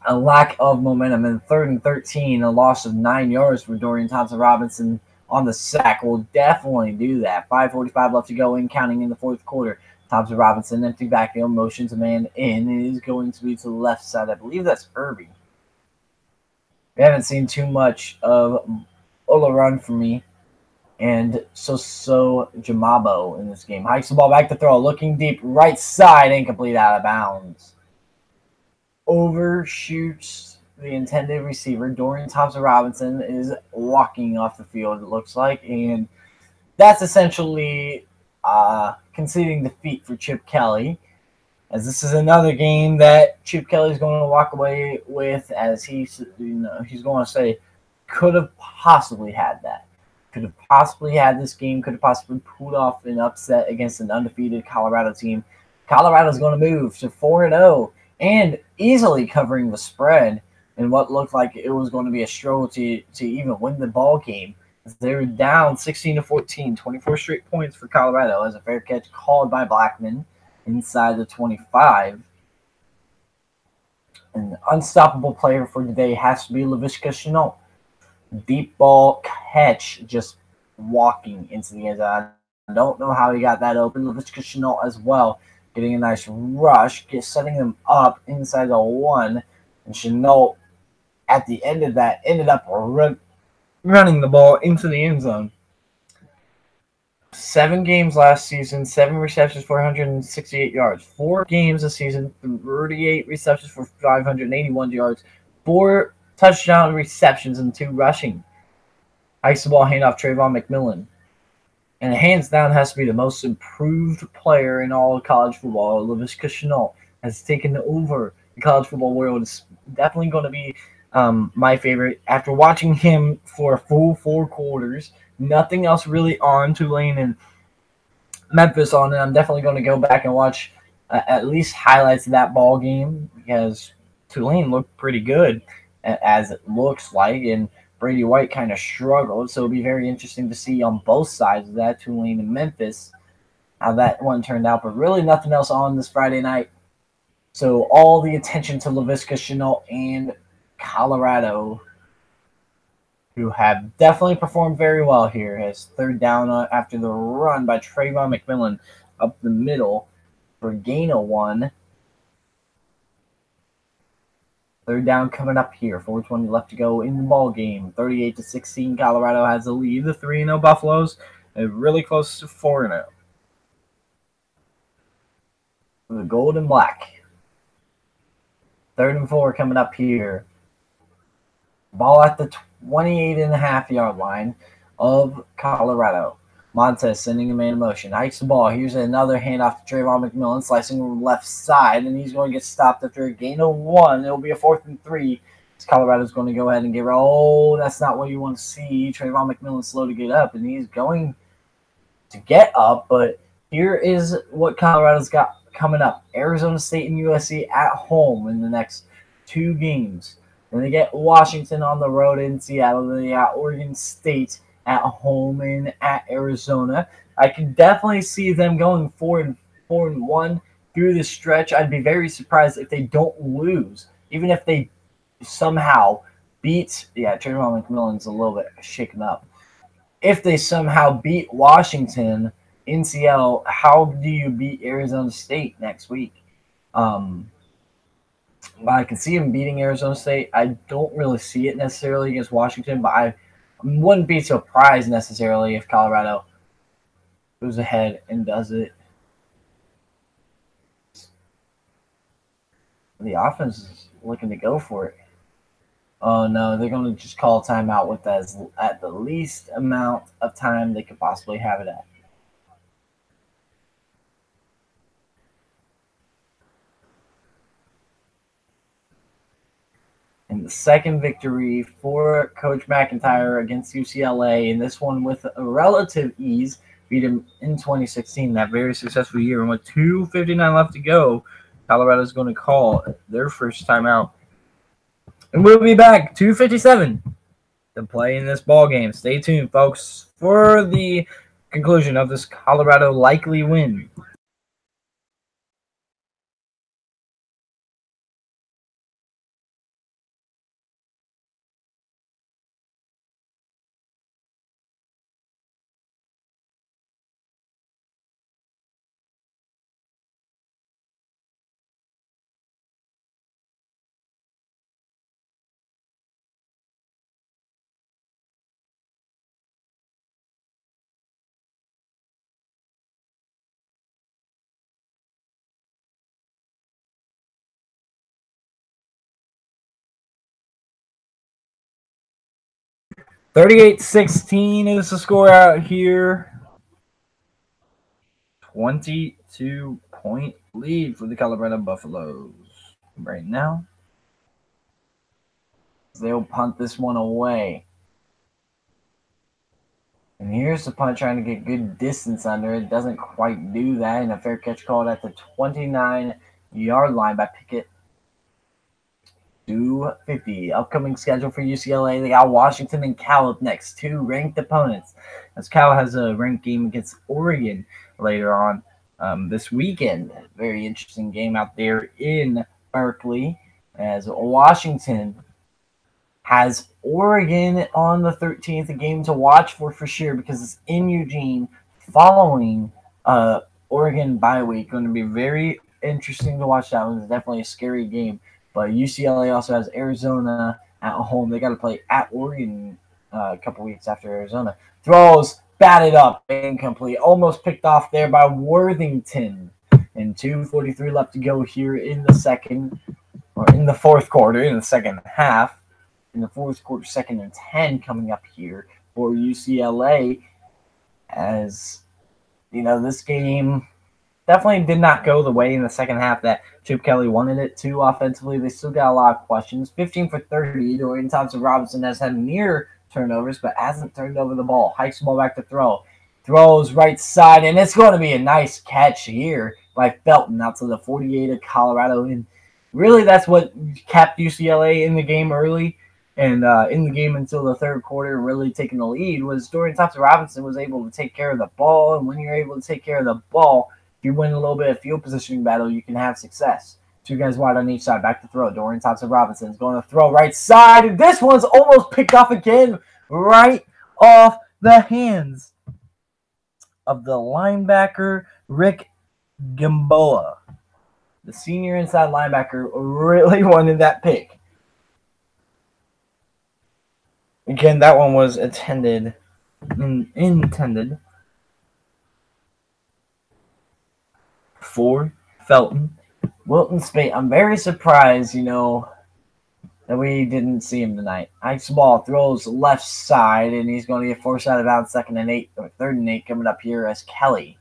a lack of momentum. And 3rd and 13, a loss of 9 yards for Dorian Thompson-Robinson on the sack will definitely do that. 5:45 left to go in, counting in the fourth quarter. Thompson-Robinson, empty backfield, motions a man in. It is going to be to the left side. I believe that's Irby. We haven't seen too much of Ola run for me and So Jamabo in this game. Hikes the ball back to throw, looking deep, right side, incomplete, out of bounds. Overshoots the intended receiver. Dorian Thompson-Robinson is walking off the field, it looks like, and that's essentially conceding defeat for Chip Kelly, as this is another game that Chip Kelly is going to walk away with, as he's going to say, could have possibly had that. Could have possibly had this game, could have possibly pulled off an upset against an undefeated Colorado team. Colorado's going to move to 4-0 and easily covering the spread in what looked like it was going to be a struggle to even win the ball game. They were down 16-14, 24 straight points for Colorado as a fair catch called by Blackman inside the 25. An unstoppable player for today has to be Laviska Shenault. Deep ball catch, just walking into the end zone. I don't know how he got that open. Laviska Shenault as well, getting a nice rush, setting them up inside the 1. And Shenault, at the end of that, ended up running the ball into the end zone. 7 games last season, 7 receptions for 168 yards. 4 games this season, 38 receptions for 581 yards. 4 touchdown receptions and 2 rushing. Hikes the ball, handoff Trayvon McMillan. And hands down has to be the most improved player in all of college football. Laviska Shenault has taken over the college football world. It's definitely going to be my favorite. After watching him for a full 4 quarters, nothing else really on Tulane and Memphis on it, I'm definitely going to go back and watch at least highlights of that ball game, because Tulane looked pretty good, as it looks like, and Brady White kind of struggled. So it'll be very interesting to see on both sides of that, Tulane and Memphis, how that one turned out. But really nothing else on this Friday night. So all the attention to Laviska Shenault and Colorado, who have definitely performed very well here, as 3rd down after the run by Trayvon McMillan up the middle for gain of 1. 3rd down coming up here. 4:20 left to go in the ball game. 38-16, Colorado has the lead. The 3-0 Buffaloes are really close to 4-0. The gold and black. 3rd and 4 coming up here. Ball at the 28.5-yard line of Colorado. Montez sending a man in motion. Hikes the ball. Here's another handoff to Trayvon McMillan, slicing left side, and he's going to get stopped after a gain of 1. It'll be a 4th and 3. Colorado's going to go ahead and give it. Oh, that's not what you want to see. Trayvon McMillan slow to get up, and he's going to get up, but here is what Colorado's got coming up. Arizona State and USC at home in the next 2 games. Then they get Washington on the road in Seattle. Then they got Oregon State at home and at Arizona. I can definitely see them going 4-1 through the stretch. I'd be very surprised if they don't lose, even if they somehow beat. Yeah, Trayvon McMillan's a little bit shaken up. If they somehow beat Washington in Seattle, how do you beat Arizona State next week? But I can see them beating Arizona State. I don't really see it necessarily against Washington, but I wouldn't be surprised necessarily if Colorado goes ahead and does it. The offense is looking to go for it. Oh no, they're going to just call a timeout with that at the least amount of time they could possibly have it at. And the second victory for Coach McIntyre against UCLA, and this one with a relative ease, beat him in 2016, that very successful year. And with 2:59 left to go, Colorado's going to call their first timeout. And we'll be back, 2:57, to play in this ball game. Stay tuned, folks, for the conclusion of this Colorado likely win. (38-16) is the score out here. 22-point lead for the Colorado Buffaloes. Right now, they'll punt this one away. And here's the punt trying to get good distance under it. Doesn't quite do that. And a fair catch called at the 29-yard line by Pickett. 2:50. Upcoming schedule for UCLA. They got Washington and Cal up next. 2 ranked opponents. As Cal has a ranked game against Oregon later on this weekend. Very interesting game out there in Berkeley. As Washington has Oregon on the 13th, a game to watch for sure because it's in Eugene following Oregon bye week. Going to be very interesting to watch that one. It's definitely a scary game. But UCLA also has Arizona at home. They got to play at Oregon a couple weeks after Arizona. Throws batted up, incomplete, almost picked off there by Worthington. And 2:43 left to go here in the fourth quarter, in the second half. In the fourth quarter, 2nd and 10 coming up here for UCLA. As you know, this game definitely did not go the way in the second half that Chip Kelly wanted it to offensively. They still got a lot of questions. 15 for 30. Dorian Thompson-Robinson has had near turnovers, but hasn't turned over the ball. Hikes the ball back to throw. Throws right side, and it's going to be a nice catch here by Felton out to the 48 of Colorado. And really, that's what kept UCLA in the game early. And in the game until the third quarter, really taking the lead, was Dorian Thompson-Robinson was able to take care of the ball. And when you're able to take care of the ball, if you win a little bit of field positioning battle, you can have success. 2 guys wide on each side. Back to throw. Dorian Thompson-Robinson is going to throw right side. And this one's almost picked off again right off the hands of the linebacker, Rick Gamboa. The senior inside linebacker really wanted that pick. Again, that one was intended for Felton. Wilton Spate, I'm very surprised, that we didn't see him tonight. Hikes the ball, throws left side, and he's going to get forced out of bounds 2nd and 8, or 3rd and 8 coming up here as Kelly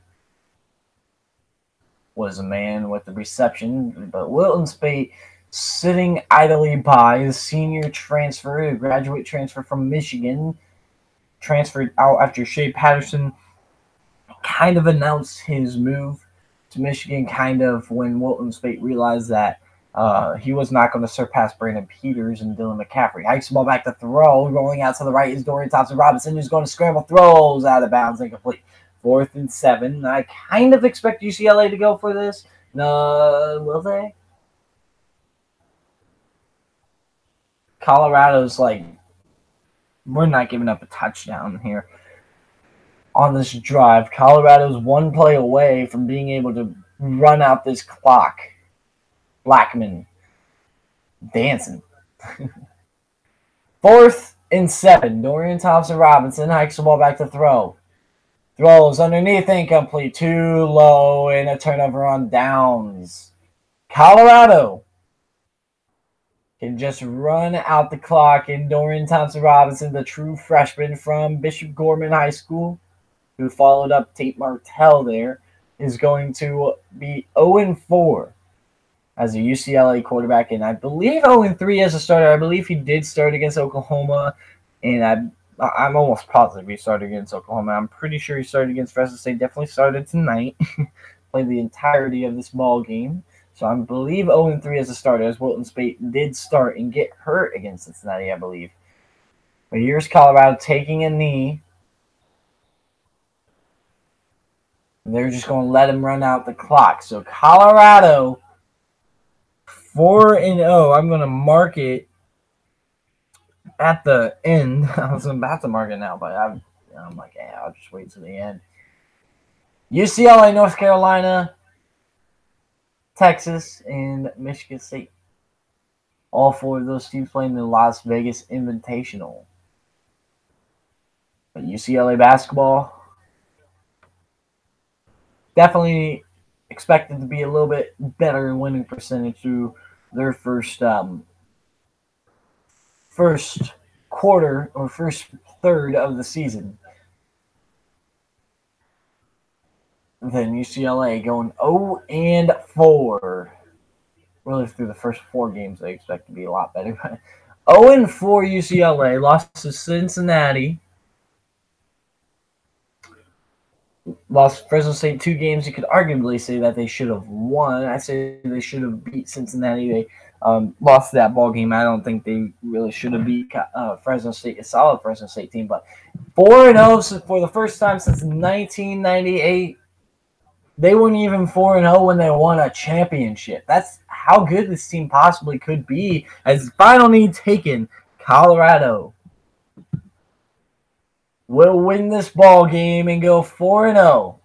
was a man with the reception. But Wilton Spate sitting idly by, the senior transfer, a graduate transfer from Michigan, transferred out after Shea Patterson kind of announced his move to Michigan, kind of when Wilton Spate realized that He was not going to surpass Brandon Peters and Dylan McCaffrey. Hikes the ball back to throw. Rolling out to the right is Dorian Thompson-Robinson, who's going to scramble, throws out of bounds, incomplete. 4th and 7. I kind of expect UCLA to go for this. No, will they? Colorado's like, we're not giving up a touchdown here on this drive. Colorado's one play away from being able to run out this clock. Blackman dancing. 4th and 7. Dorian Thompson-Robinson hikes the ball back to throw. Throws underneath, incomplete. Too low, and a turnover on downs. Colorado can just run out the clock, and Dorian Thompson-Robinson, the true freshman from Bishop Gorman High School, who followed up Tate Martell there, is going to be 0-4 as a UCLA quarterback, and I believe 0-3 as a starter. I believe he did start against Oklahoma, and I'm almost positive he started against Oklahoma. I'm pretty sure he started against Fresno State. Definitely started tonight. Played the entirety of this ball game. So I believe 0-3 as a starter, as Wilton Spate did start and get hurt against Cincinnati, I believe. But here's Colorado taking a knee. And they're just going to let him run out the clock. So Colorado 4-0. I'm going to mark it at the end. I was about to mark it now, but I'm like, yeah, I'll just wait to the end. UCLA, North Carolina, Texas, and Michigan State. All 4 of those teams playing the Las Vegas Invitational. But UCLA basketball definitely expected to be a little bit better in winning percentage through their first quarter or first third of the season than UCLA, going 0-4. Really, through the first 4 games, they expect to be a lot better. 0-4 UCLA, lost to Cincinnati. Lost Fresno State 2 games. You could arguably say that they should have won. I say they should have beat Cincinnati. They lost that ball game. I don't think they really should have beat Fresno State, a solid Fresno State team. But 4-0 for the first time since 1998. They weren't even 4-0 when they won a championship. That's how good this team possibly could be. As final knee taken, Colorado will win this ball game and go 4-0.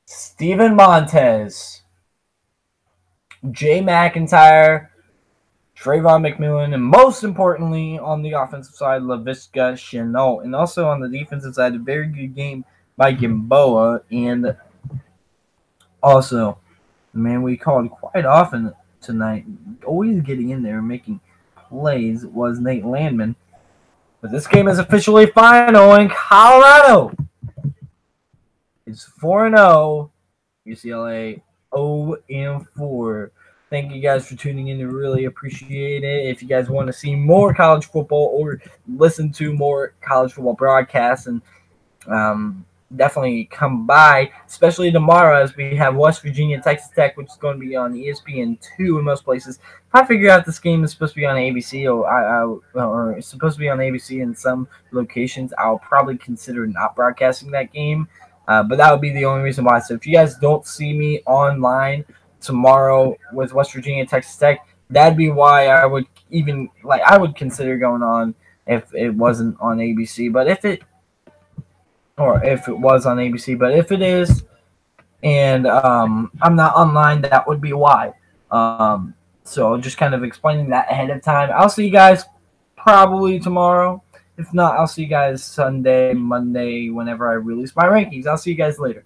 Steven Montez, Jay McIntyre, Trayvon McMillan, and most importantly on the offensive side, Laviska Shenault. And also on the defensive side, a very good game by Gamboa. And also, the man we called quite often tonight, always getting in there and making plays, was Nate Landman. But this game is officially final, and Colorado is 4-0. UCLA 0-4. Thank you guys for tuning in. I really appreciate it. If you guys want to see more college football or listen to more college football broadcasts, and definitely come by, especially tomorrow as we have West Virginia, Texas Tech, which is going to be on ESPN2 in most places. If I figure out this game is supposed to be on ABC or it's supposed to be on ABC in some locations, I'll probably consider not broadcasting that game. But that would be the only reason why. So if you guys don't see me online tomorrow with West Virginia, Texas Tech, that'd be why I would consider going on if it wasn't on ABC. But if it was on ABC, but if it is, and I'm not online, that would be why. So just kind of explaining that ahead of time. I'll see you guys probably tomorrow. If not, I'll see you guys Sunday, Monday, whenever I release my rankings. I'll see you guys later.